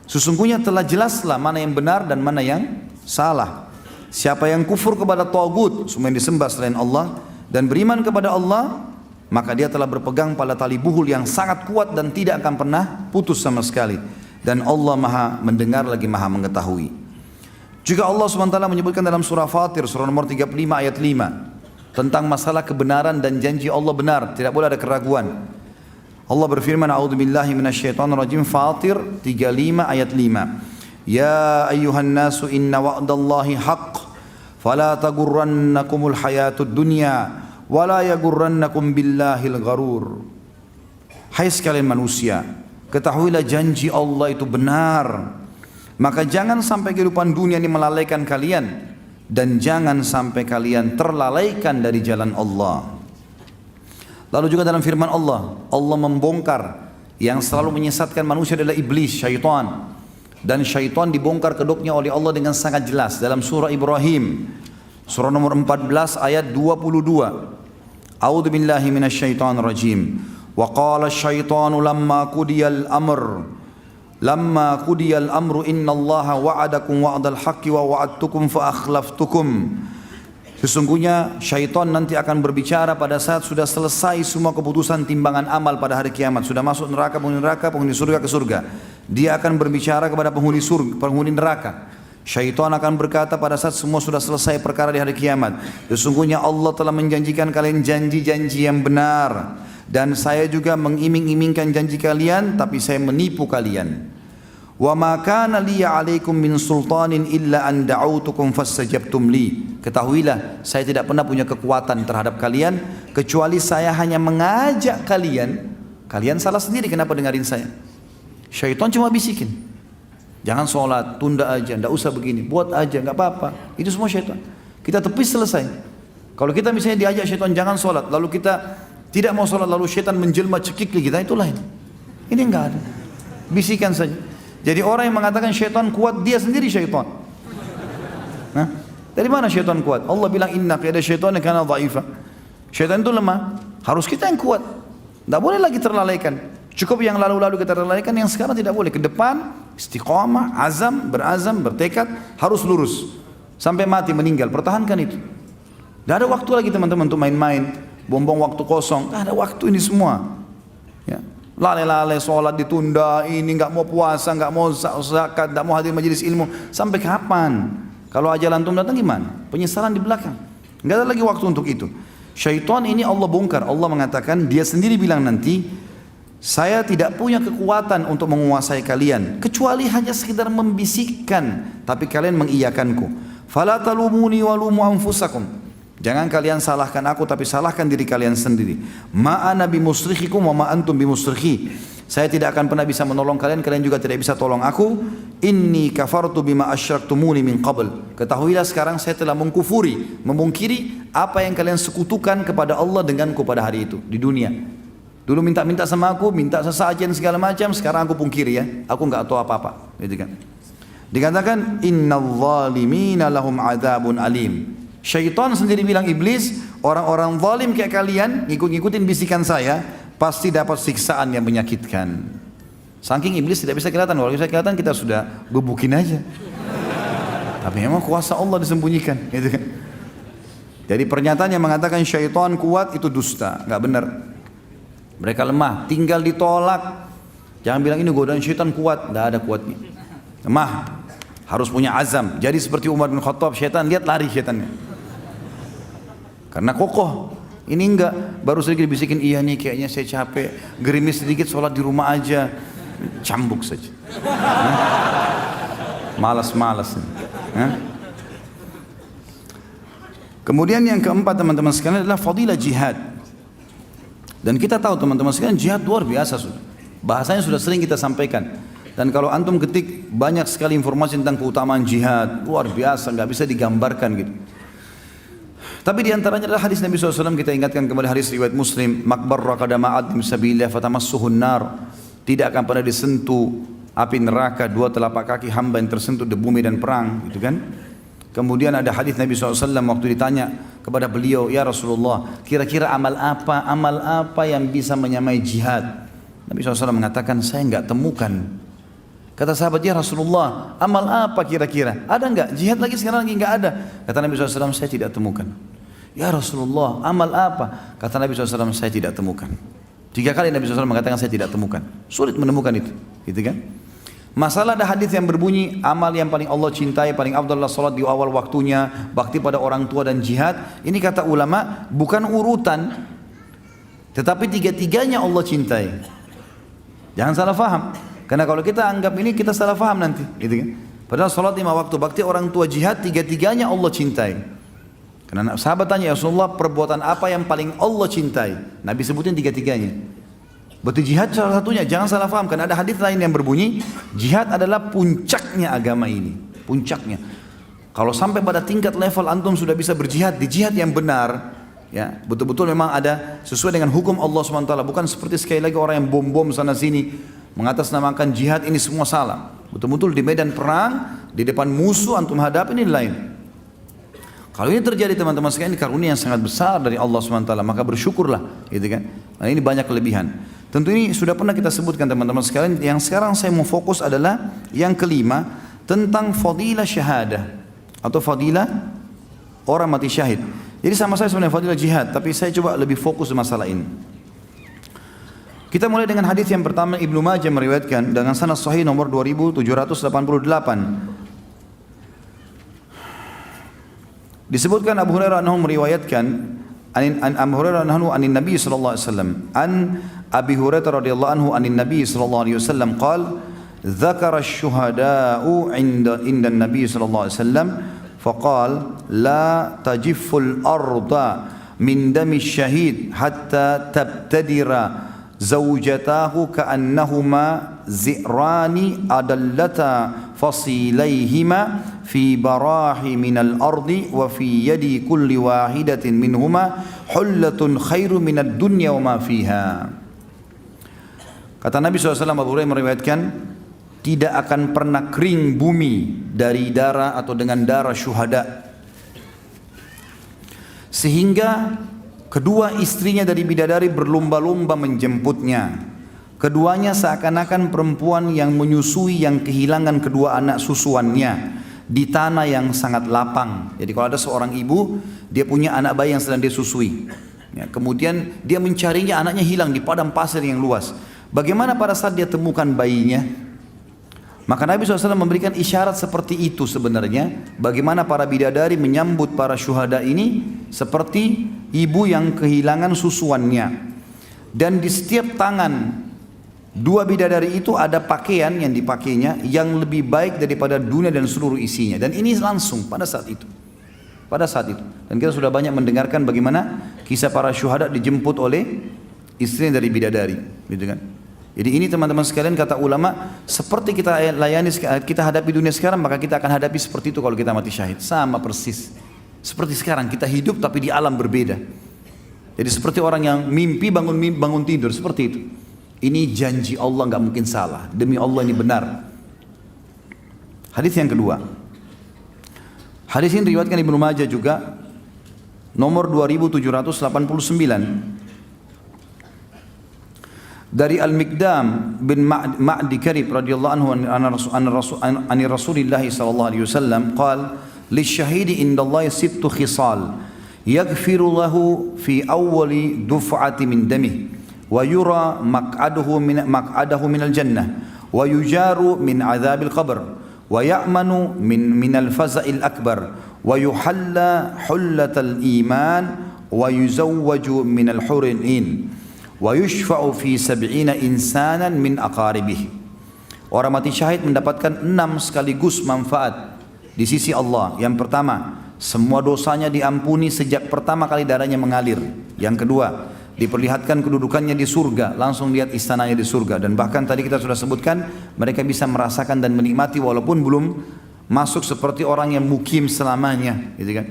Sesungguhnya telah jelaslah mana yang benar dan mana yang salah. Siapa yang kufur kepada tagut, semua yang disembah selain Allah, dan beriman kepada Allah, maka dia telah berpegang pada tali buhul yang sangat kuat dan tidak akan pernah putus sama sekali. Dan Allah maha mendengar lagi maha mengetahui. Juga Allah SWT menyebutkan dalam surah Fatir, surah nomor 35 ayat 5, tentang masalah kebenaran dan janji Allah benar, tidak boleh ada keraguan. Allah berfirman, A'udzubillahi minasyaitonirrajim, Fatir 35 ayat 5. Ya ayyuhan nasu inna wa'dallahi haqq, fala tagurrannakumul hayatud dunya, wala yagurrannakum billahil gharur. Hai sekalian manusia, ketahuilah janji Allah itu benar. Maka jangan sampai kehidupan dunia ini melalaikan kalian, dan jangan sampai kalian terlalaikan dari jalan Allah. Lalu juga dalam firman Allah, Allah membongkar yang selalu menyesatkan manusia adalah iblis, syaitan. Dan syaitan dibongkar kedoknya oleh Allah dengan sangat jelas dalam surah Ibrahim, surah nomor 14 ayat 22. A'udzu billahi minasyaitonirrajim. Wa qala asyaitanu lamma qudiyal amr Lamma qudiyal amru innallaha wa'adakum wa'dal haqqi wa wa'adtukum fa akhlaftukum. Sesungguhnya syaitan nanti akan berbicara pada saat sudah selesai semua keputusan timbangan amal pada hari kiamat. Sudah masuk neraka, penghuni surga ke surga. Dia akan berbicara kepada penghuni surga, penghuni neraka. Syaitan akan berkata pada saat semua sudah selesai perkara di hari kiamat, sesungguhnya Allah telah menjanjikan kalian janji-janji yang benar. Dan saya juga mengiming-imingkan janji kalian, tapi saya menipu kalian. Wa ma kana liya 'alaikum min sultanin illa an da'autukum fastajabtum li. Ketahuilah, saya tidak pernah punya kekuatan terhadap kalian kecuali saya hanya mengajak kalian. Kalian salah sendiri kenapa dengarin saya? Syaitan cuma bisikin. Jangan sholat, tunda aja, enggak usah begini, buat aja, enggak apa-apa. Itu semua syaitan. Kita tepis selesai. Kalau kita misalnya diajak syaitan jangan sholat, lalu kita tidak mau sholat, lalu syaitan menjelma cekik kita, itu lain. Ini enggak ada. Bisikan saja. Jadi orang yang mengatakan syaitan kuat, dia sendiri syaitan. Nah, dari mana syaitan kuat? Allah bilang inna qiyada syaitana kana dha'ifa. Syaitan itu lemah, harus kita yang kuat. Tidak boleh lagi terlalaikan. Cukup yang lalu-lalu kita terlalaikan, yang sekarang tidak boleh. Ke depan istiqamah, berazam, bertekad, harus lurus sampai mati meninggal. Pertahankan itu. Tidak ada waktu lagi teman-teman untuk main-main, buang-buang waktu kosong. Tidak ada waktu ini semua. Ya. Lale-lale sholat ditunda, ini nggak mau puasa, nggak mau zakat, nggak mau hadir majelis ilmu. Sampai kapan? Kalau ajal antum datang gimana? Penyesalan di belakang. Nggak ada lagi waktu untuk itu. Syaitan ini Allah bongkar. Allah mengatakan, dia sendiri bilang nanti, saya tidak punya kekuatan untuk menguasai kalian, kecuali hanya sekedar membisikkan, tapi kalian mengiyakanku. Fala talumuni walumu anfusakum. Jangan kalian salahkan aku, tapi salahkan diri kalian sendiri. Ma ana bimusrikhikum wa ma antum bimusrikhi. Saya tidak akan pernah bisa menolong kalian, kalian juga tidak bisa tolong aku. Inni kafartu bima asyraktumuni min qabl. Ketahuilah sekarang saya telah mengkufuri, memungkiri apa yang kalian sekutukan kepada Allah denganku pada hari itu di dunia. Dulu minta-minta sama aku, minta sesajen segala macam, sekarang aku pungkiri ya. Aku enggak tahu apa-apa, gitu kan. Dikatakan innal zalimina lahum adzabun alim. Syaitan sendiri bilang, iblis, orang-orang zalim kayak kalian ngikut-ngikutin bisikan saya pasti dapat siksaan yang menyakitkan. Saking iblis tidak bisa kelihatan, kalau bisa kelihatan kita sudah gebukin aja. Tapi memang kuasa Allah disembunyikan, gitu kan. Jadi pernyataan yang mengatakan syaitan kuat itu dusta, nggak benar. Mereka lemah, tinggal ditolak. Jangan bilang ini godaan syaitan kuat, nggak ada kuatnya. Lemah, harus punya azam. Jadi seperti Umar bin Khattab, syaitan lihat lari syaitannya. Karena kokoh. Ini enggak, baru sedikit bisikin, iya nih kayaknya saya capek, gerimis sedikit, sholat di rumah aja, cambuk saja. Malas-malas. Kemudian yang keempat teman-teman sekalian adalah fadilah jihad. Dan kita tahu teman-teman sekalian jihad luar biasa sudah. Bahasanya sudah sering kita sampaikan. Dan kalau antum ketik banyak sekali informasi tentang keutamaan jihad, luar biasa, nggak bisa digambarkan gitu. Tapi diantaranya adalah hadis Nabi SAW, kita ingatkan kembali hadis riwayat Muslim, makbarra qadama'at misabilillah fatamassuhun nar. Tidak akan pernah disentuh api neraka dua telapak kaki hamba yang tersentuh debu medan perang, gitu kan? Kemudian ada hadis Nabi SAW waktu ditanya kepada beliau, ya Rasulullah, kira-kira amal apa yang bisa menyamai jihad? Nabi SAW mengatakan, saya enggak temukan. Kata sahabat, ya Rasulullah, amal apa kira-kira? Ada enggak? Jihad lagi sekarang lagi enggak ada. Kata Nabi SAW, saya tidak temukan. Ya Rasulullah, amal apa? Kata Nabi SAW, saya tidak temukan. 3 kali Nabi SAW mengatakan saya tidak temukan. Sulit menemukan itu, gitu kan? Masalah ada hadis yang berbunyi, amal yang paling Allah cintai, paling afdal adalah salat di awal waktunya, bakti pada orang tua dan jihad. Ini kata ulama, bukan urutan, tetapi 3-tiganya Allah cintai. Jangan salah faham. Karena kalau kita anggap ini, kita salah faham nanti, gitu kan? Padahal salat 5 waktu, bakti orang tua, jihad, 3-tiganya Allah cintai. Karena sahabat tanya, ya Rasulullah, perbuatan apa yang paling Allah cintai? Nabi sebutin 3-tiganya. Berarti jihad salah satunya, jangan salah faham. Karena ada hadis lain yang berbunyi, jihad adalah puncaknya agama ini. Puncaknya. Kalau sampai pada tingkat level antum sudah bisa berjihad, di jihad yang benar, ya betul-betul memang ada sesuai dengan hukum Allah SWT. Bukan seperti sekali lagi orang yang bom-bom sana sini, mengatasnamakan jihad, ini semua salah. Betul-betul di medan perang, di depan musuh antum hadap, ini lain. Kalau ini terjadi teman-teman sekalian, ini karunia yang sangat besar dari Allah SWT, maka bersyukurlah, gitu kan. Nah, ini banyak kelebihan. Tentu ini sudah pernah kita sebutkan teman-teman sekalian. Yang sekarang saya mau fokus adalah yang kelima, tentang fadilah syahadah atau fadilah orang mati syahid. Jadi sama saya sebenarnya fadilah jihad, tapi saya coba lebih fokus di masalah ini. Kita mulai dengan hadis yang pertama, Ibnu Majah meriwayatkan dengan sanad sahih nomor 2788. Disebutkan Abu Hurairah anhu meriwayatkan an Abu Hurairah anhu anin Nabi sallallahu alaihi wasallam, an Abi Hurairah radhiyallahu anhu anin Nabi sallallahu alaihi wasallam qala dzakara asy-syuhada'u 'inda an-nabi sallallahu alaihi wasallam faqala la tajifful arda min dami syahid hatta tabtadira zawjatahu ka'annahuma zi'rani adallata fasilayhima fi barahi minal ardi wa fi yadi kulli wahidatin minhuma hullatun khairu minad dunya wa ma fiha. Kata Nabi SAW, Abu Hurairah meriwayatkan, tidak akan pernah kering bumi dari darah atau dengan darah syuhada, sehingga kedua istrinya dari bidadari berlomba-lomba menjemputnya. Keduanya seakan-akan perempuan yang menyusui yang kehilangan kedua anak susuannya di tanah yang sangat lapang. Jadi kalau ada seorang ibu, dia punya anak bayi yang sedang dia susui, ya, kemudian dia mencarinya, anaknya hilang di padang pasir yang luas. Bagaimana pada saat dia temukan bayinya? Maka Nabi SAW memberikan isyarat seperti itu sebenarnya. Bagaimana para bidadari menyambut para syuhada ini seperti ibu yang kehilangan susuannya. Dan di setiap tangan dua bidadari itu ada pakaian yang dipakainya yang lebih baik daripada dunia dan seluruh isinya. Dan ini langsung pada saat itu. Pada saat itu. Dan kita sudah banyak mendengarkan bagaimana kisah para syuhada dijemput oleh istrinya dari bidadari, gitu kan? Jadi ini teman-teman sekalian, kata ulama, seperti kita layani, kita hadapi dunia sekarang, maka kita akan hadapi seperti itu kalau kita mati syahid. Sama persis. Seperti sekarang kita hidup tapi di alam berbeda. Jadi seperti orang yang mimpi bangun tidur, seperti itu. Ini janji Allah, nggak mungkin salah. Demi Allah ini benar. Hadis yang kedua. Hadis ini diriwayatkan Ibnu Majah juga, nomor 2789. Dari Al-Miqdam bin Ma'di Karib radhiyallahu anhu an Rasulillah sallallahu alaihi wasallam qala lisyahidi indallahi sittu khisal yaghfiru lahu fi awwali duf'ati min damihi wa yura maq'adahu min al-jannah wa yujaru min adzabil qabr wa ya'manu min al-faza'il akbar wa yuhalla hullatal iman wa yuzawwaju min al-hurin wa yushfa'u fi sab'ina insanan min aqaribih. Orang mati syahid mendapatkan 6 sekaligus manfaat di sisi Allah. Yang pertama, semua dosanya diampuni sejak pertama kali darahnya mengalir. Yang kedua, diperlihatkan kedudukannya di surga, langsung lihat istananya di surga. Dan bahkan tadi kita sudah sebutkan, mereka bisa merasakan dan menikmati walaupun belum masuk seperti orang yang mukim selamanya, gitu kan.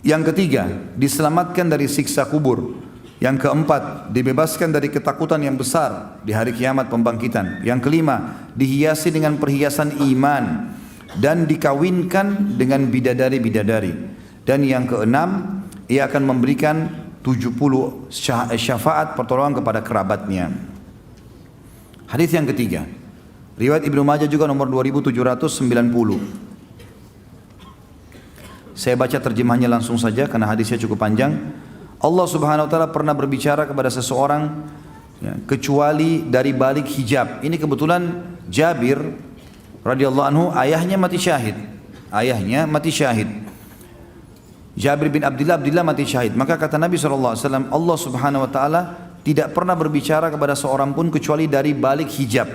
Yang ketiga, diselamatkan dari siksa kubur. Yang keempat, dibebaskan dari ketakutan yang besar di hari kiamat pembangkitan. Yang kelima, dihiasi dengan perhiasan iman dan dikawinkan dengan bidadari-bidadari. Dan yang keenam, ia akan memberikan 70 syafaat pertolongan kepada kerabatnya. Hadis yang ketiga, riwayat Ibnu Majah juga nomor 2790. Saya baca terjemahnya langsung saja karena hadisnya cukup panjang. Allah Subhanahu wa taala pernah berbicara kepada seseorang, ya, kecuali dari balik hijab. Ini kebetulan Jabir radhiyallahu anhu ayahnya mati syahid. Ayahnya mati syahid. Jabir bin Abdullah mati syahid. Maka kata Nabi SAW, Allah Subhanahu wa taala tidak pernah berbicara kepada seorang pun kecuali dari balik hijab.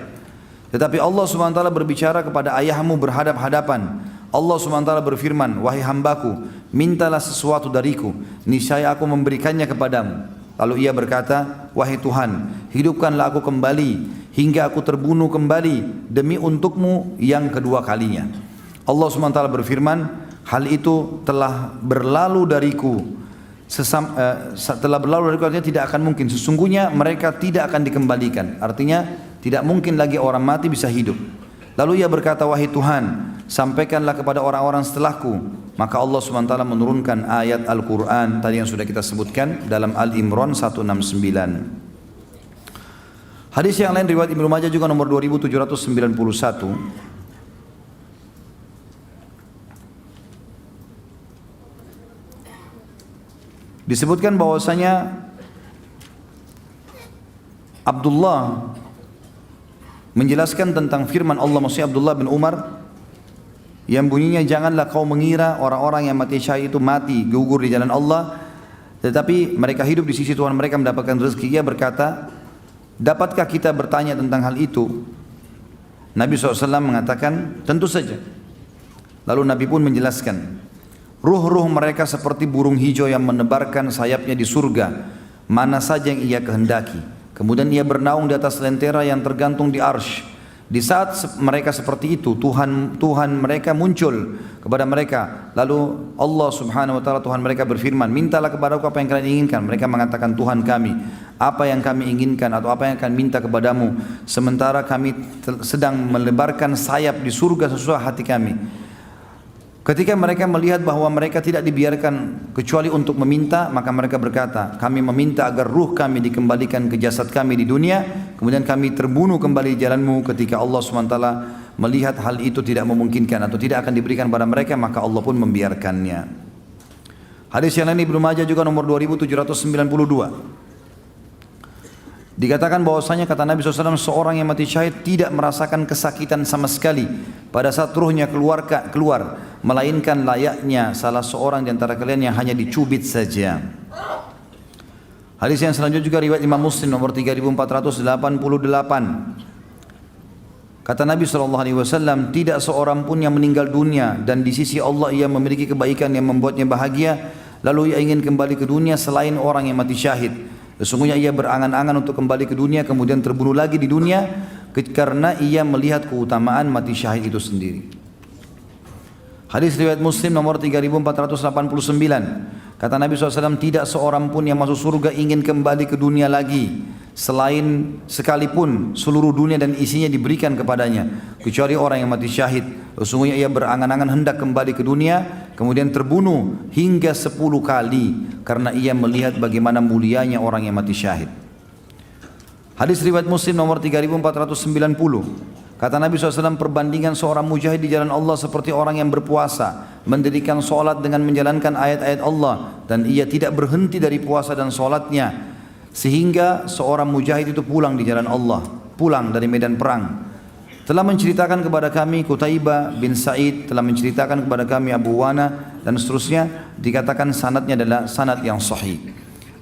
Tetapi Allah Subhanahu wa taala berbicara kepada ayahmu berhadap-hadapan. Allah Subhanahu wa taala berfirman, wahai hambaku, mintalah sesuatu dariku, niscaya aku memberikannya kepadamu. Lalu ia berkata, wahai Tuhan, hidupkanlah aku kembali hingga aku terbunuh kembali demi untukmu yang kedua kalinya. Allah Subhanahu wa taala berfirman, hal itu telah berlalu dariku. Setelah berlalu dariku artinya tidak akan mungkin. Sesungguhnya mereka tidak akan dikembalikan. Artinya tidak mungkin lagi orang mati bisa hidup. Lalu ia berkata, wahai Tuhan, sampaikanlah kepada orang-orang setelahku. Maka Allah SWT menurunkan ayat Al-Quran tadi yang sudah kita sebutkan dalam Al-Imran 169. Hadis yang lain riwayat Ibnu Majah juga nomor 2791. Disebutkan bahwasanya Abdullah menjelaskan tentang firman Allah, maksudnya Abdullah bin Umar, yang bunyinya, janganlah kau mengira orang-orang yang mati syahid itu mati gugur di jalan Allah, tetapi mereka hidup di sisi Tuhan mereka mendapatkan rezeki. Ia berkata, dapatkah kita bertanya tentang hal itu? Nabi SAW mengatakan, tentu saja. Lalu Nabi pun menjelaskan, ruh-ruh mereka seperti burung hijau yang menebarkan sayapnya di surga, mana saja yang ia kehendaki. Kemudian ia bernaung di atas lentera yang tergantung di arsy. Di saat mereka seperti itu, Tuhan mereka muncul kepada mereka. Lalu Allah Subhanahu wa taala, Tuhan mereka berfirman, "Mintalah kepadaku apa yang kalian inginkan." Mereka mengatakan, "Tuhan kami, apa yang kami inginkan atau apa yang akan minta kepadamu, sementara kami sedang melebarkan sayap di surga sesuai hati kami." Ketika mereka melihat bahwa mereka tidak dibiarkan kecuali untuk meminta, maka mereka berkata, "Kami meminta agar ruh kami dikembalikan ke jasad kami di dunia, kemudian kami terbunuh kembali di jalanmu." Ketika Allah SWT melihat hal itu tidak memungkinkan atau tidak akan diberikan pada mereka, maka Allah pun membiarkannya. Hadis yang lain Ibnu Majah juga nomor 2792. Dikatakan bahwasanya kata Nabi SAW, seorang yang mati syahid tidak merasakan kesakitan sama sekali pada saat ruhnya keluar, melainkan layaknya salah seorang di antara kalian yang hanya dicubit saja. Hadis yang selanjutnya juga riwayat Imam Muslim nomor 3488. Kata Nabi SAW, tidak seorang pun yang meninggal dunia dan di sisi Allah ia memiliki kebaikan yang membuatnya bahagia, lalu ia ingin kembali ke dunia selain orang yang mati syahid. Sesungguhnya ia berangan-angan untuk kembali ke dunia kemudian terbunuh lagi di dunia karena ia melihat keutamaan mati syahid itu sendiri. Hadis riwayat Muslim nomor 3489. Kata Nabi SAW, tidak seorang pun yang masuk surga ingin kembali ke dunia lagi selain sekalipun seluruh dunia dan isinya diberikan kepadanya, kecuali orang yang mati syahid. Sesungguhnya ia berangan-angan hendak kembali ke dunia kemudian terbunuh hingga 10 kali karena ia melihat bagaimana mulianya orang yang mati syahid. Hadis riwayat Muslim nomor 3490. Kata Nabi SAW, perbandingan seorang mujahid di jalan Allah seperti orang yang berpuasa, mendirikan solat dengan menjalankan ayat-ayat Allah, dan ia tidak berhenti dari puasa dan solatnya, sehingga seorang mujahid itu pulang di jalan Allah, pulang dari medan perang. Telah menceritakan kepada kami Qutaibah bin Sa'id, telah menceritakan kepada kami Abu Wana, dan seterusnya, dikatakan sanadnya adalah sanad yang sahih.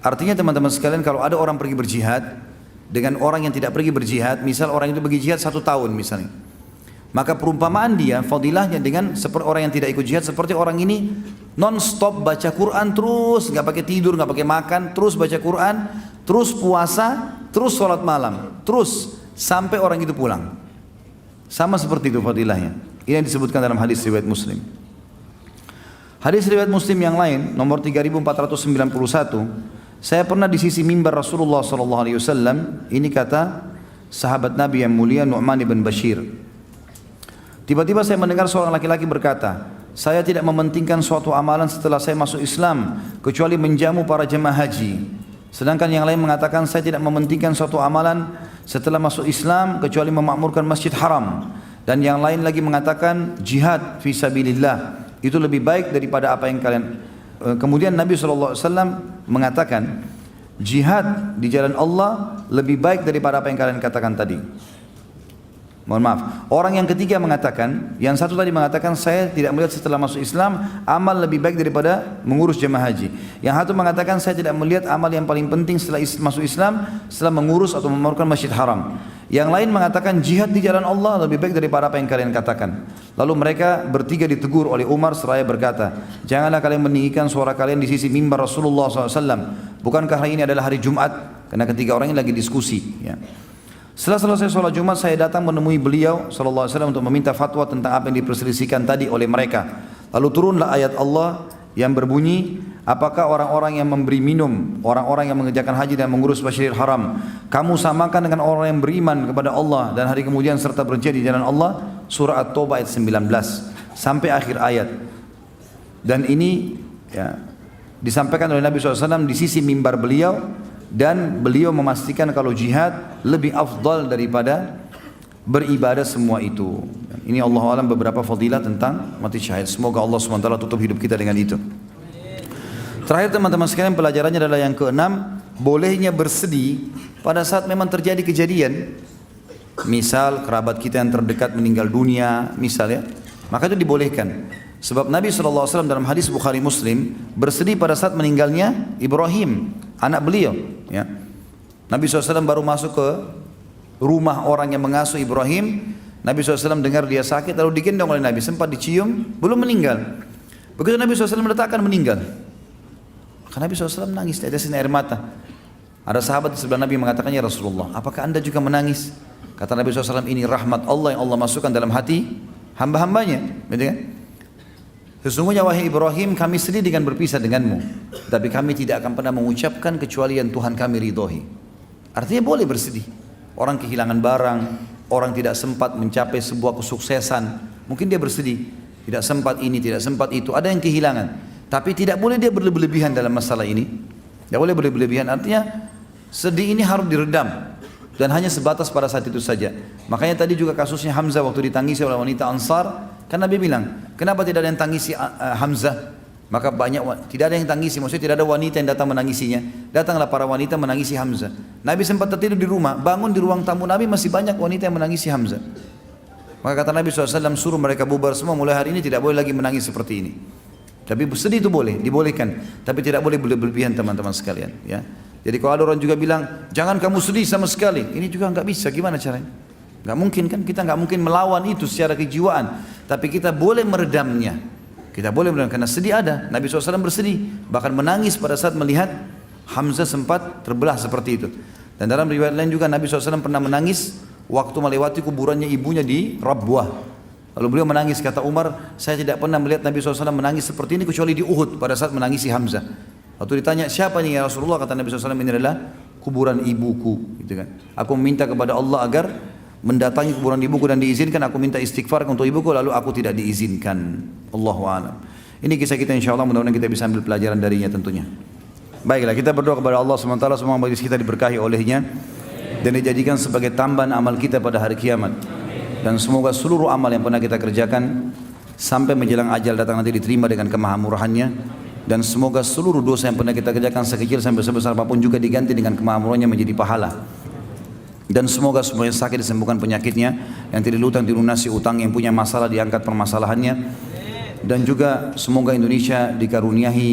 Artinya teman-teman sekalian, kalau ada orang pergi berjihad dengan orang yang tidak pergi berjihad, misal orang itu pergi jihad 1 tahun misalnya, maka perumpamaan dia, fadilahnya dengan seperti orang yang tidak ikut jihad, seperti orang ini non-stop baca Quran terus, nggak pakai tidur, nggak pakai makan, terus baca Quran, terus puasa, terus sholat malam, terus sampai orang itu pulang. Sama seperti itu fadilahnya. Ini yang disebutkan dalam hadis riwayat Muslim. Hadis riwayat Muslim yang lain nomor 3491. Saya pernah di sisi mimbar Rasulullah SAW. Ini kata sahabat Nabi yang mulia Nu'man bin Bashir. Tiba-tiba saya mendengar seorang laki-laki berkata, saya tidak mementingkan suatu amalan setelah saya masuk Islam kecuali menjamu para jemaah haji. Sedangkan yang lain mengatakan saya tidak mementingkan suatu amalan setelah masuk Islam kecuali memakmurkan masjid haram. Dan yang lain lagi mengatakan jihad fi sabilillah itu lebih baik daripada apa yang kalian. Kemudian Nabi SAW mengatakan jihad di jalan Allah lebih baik daripada apa yang kalian katakan tadi. Mohon maaf. Orang yang ketiga mengatakan, yang satu tadi mengatakan saya tidak melihat setelah masuk Islam amal lebih baik daripada mengurus jemaah haji. Yang satu mengatakan saya tidak melihat amal yang paling penting setelah masuk Islam setelah mengurus atau memakmurkan masjid haram. Yang lain mengatakan jihad di jalan Allah lebih baik daripada apa yang kalian katakan. Lalu mereka bertiga ditegur oleh Umar seraya berkata, janganlah kalian meninggikan suara kalian di sisi mimbar Rasulullah SAW. Bukankah hari ini adalah hari Jumat? Karena ketiga orang ini lagi diskusi. Ya. Setelah selesai sholat Jumat, saya datang menemui beliau SAW untuk meminta fatwa tentang apa yang diperselisihkan tadi oleh mereka. Lalu turunlah ayat Allah yang berbunyi, apakah orang-orang yang memberi minum, orang-orang yang mengerjakan haji dan mengurus Masjidil Haram, kamu samakan dengan orang yang beriman kepada Allah dan hari kemudian serta berjihad di jalan Allah? Surah At-Taubah ayat 19 sampai akhir ayat. Dan ini ya, disampaikan oleh Nabi SAW di sisi mimbar beliau, dan beliau memastikan kalau jihad lebih afdal daripada beribadah semua itu. Ini Allah alam beberapa fadilah tentang mati syahid. Semoga Allah SWT tutup hidup kita dengan itu. Terakhir teman-teman sekalian, pelajarannya adalah yang keenam, bolehnya bersedih pada saat memang terjadi kejadian. Misal kerabat kita yang terdekat meninggal dunia, misalnya, maka itu dibolehkan. Sebab Nabi SAW dalam hadis Bukhari Muslim bersedih pada saat meninggalnya Ibrahim, anak beliau. Ya. Nabi SAW baru masuk ke rumah orang yang mengasuh Ibrahim. Nabi SAW dengar dia sakit, lalu digendong oleh Nabi, sempat dicium, belum meninggal. Begitu Nabi SAW meletakkan meninggal, maka Nabi SAW nangis, tetesin air mata. Ada sahabat di sebelah Nabi mengatakan, ya Rasulullah, apakah anda juga menangis? Kata Nabi SAW, ini rahmat Allah yang Allah masukkan dalam hati hamba-hambanya. Gitu kan? Sesungguhnya wahai Ibrahim, kami sedih dengan berpisah denganmu, tapi kami tidak akan pernah mengucapkan kecuali yang Tuhan kami ridhoi. Artinya boleh bersedih. Orang kehilangan barang, orang tidak sempat mencapai sebuah kesuksesan, mungkin dia bersedih. Tidak sempat ini, tidak sempat itu, ada yang kehilangan. Tapi tidak boleh dia berlebihan dalam masalah ini. Tidak boleh berlebihan, artinya sedih ini harus diredam. Dan hanya sebatas pada saat itu saja. Makanya tadi juga kasusnya Hamzah waktu ditangisi oleh wanita Ansar, kan Nabi bilang, kenapa tidak ada yang tangisi Hamzah? Maka tidak ada yang tangisi, maksudnya tidak ada wanita yang datang menangisinya. Datanglah para wanita menangisi Hamzah. Nabi sempat tertidur di rumah, bangun di ruang tamu Nabi masih banyak wanita yang menangisi Hamzah. Maka kata Nabi SAW, suruh mereka bubar semua, mulai hari ini tidak boleh lagi menangis seperti ini. Tapi sedih itu boleh, dibolehkan, tapi tidak boleh berlebihan teman-teman sekalian. Ya. Jadi kalau ada orang juga bilang, jangan kamu sedih sama sekali, ini juga nggak bisa, gimana caranya? Nggak mungkin kan, kita nggak mungkin melawan itu secara kejiwaan, tapi kita boleh meredamnya. Kita boleh meredam, karena sedih ada. Nabi SAW bersedih, bahkan menangis pada saat melihat Hamzah sempat terbelah seperti itu. Dan dalam riwayat lain juga Nabi SAW pernah menangis waktu melewati kuburannya ibunya di Rabwah. Lalu beliau menangis, kata Umar, saya tidak pernah melihat Nabi SAW menangis seperti ini kecuali di Uhud pada saat menangisi Hamzah. Waktu ditanya, siapa nih ya Rasulullah? Kata Nabi SAW, ini adalah kuburan ibuku. Gitu kan. Aku meminta kepada Allah agar mendatangi kuburan ibuku dan diizinkan. Aku minta istighfar untuk ibuku, lalu aku tidak diizinkan. Allahu a'lam. Ini kisah kita, insya Allah mudah-mudahan kita bisa ambil pelajaran darinya tentunya. Baiklah, kita berdoa kepada Allah SWT, semua majlis kita diberkahi olehnya dan dijadikan sebagai tambahan amal kita pada hari kiamat. Dan semoga seluruh amal yang pernah kita kerjakan sampai menjelang ajal datang nanti diterima dengan kemahamurahannya. Dan semoga seluruh dosa yang pernah kita kerjakan sekecil sampai sebesar apapun juga diganti dengan kemahamurahannya menjadi pahala. Dan semoga semua yang sakit disembuhkan penyakitnya, yang tidak utang dilunasi utang, yang punya masalah diangkat permasalahannya. Dan juga semoga Indonesia dikaruniahi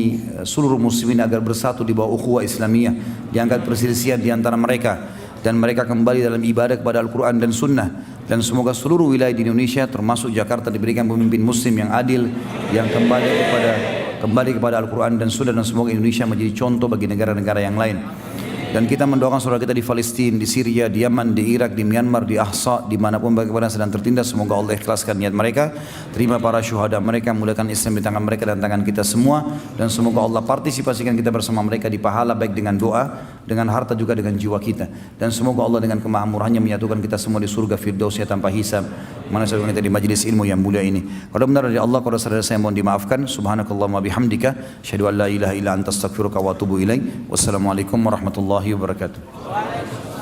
seluruh muslimin agar bersatu di bawah ukhuwah Islamiyah, diangkat perselisihan di antara mereka dan mereka kembali dalam ibadah kepada Al-Quran dan Sunnah. Dan semoga seluruh wilayah di Indonesia termasuk Jakarta diberikan pemimpin muslim yang adil, yang kembali kepada Al-Quran dan Sunnah, dan semoga Indonesia menjadi contoh bagi negara-negara yang lain. Dan kita mendoakan saudara kita di Palestina, di Syria, di Yaman, di Irak, di Myanmar, di Ahsa, dimanapun bagaimana sedang tertindas, semoga Allah ikhlaskan niat mereka, terima para syuhada mereka, mulakan Islam di tangan mereka dan tangan kita semua, dan semoga Allah partisipasikan kita bersama mereka di pahala baik dengan doa, dengan harta juga dengan jiwa kita. Dan semoga Allah dengan kemahamurahannya menyatukan kita semua di surga Firdausnya tanpa hisab. Mana saudara kita di majlis ilmu yang mulia ini. Kalau benar dari Allah, kalau saudara saya mohon dimaafkan. Subhanakallahumma bihamdika, asyhadu an la ilaha illa anta astaghfiruka wa atubu ilaik. Wassalamualaikum warahmatullahi wabarakatuh.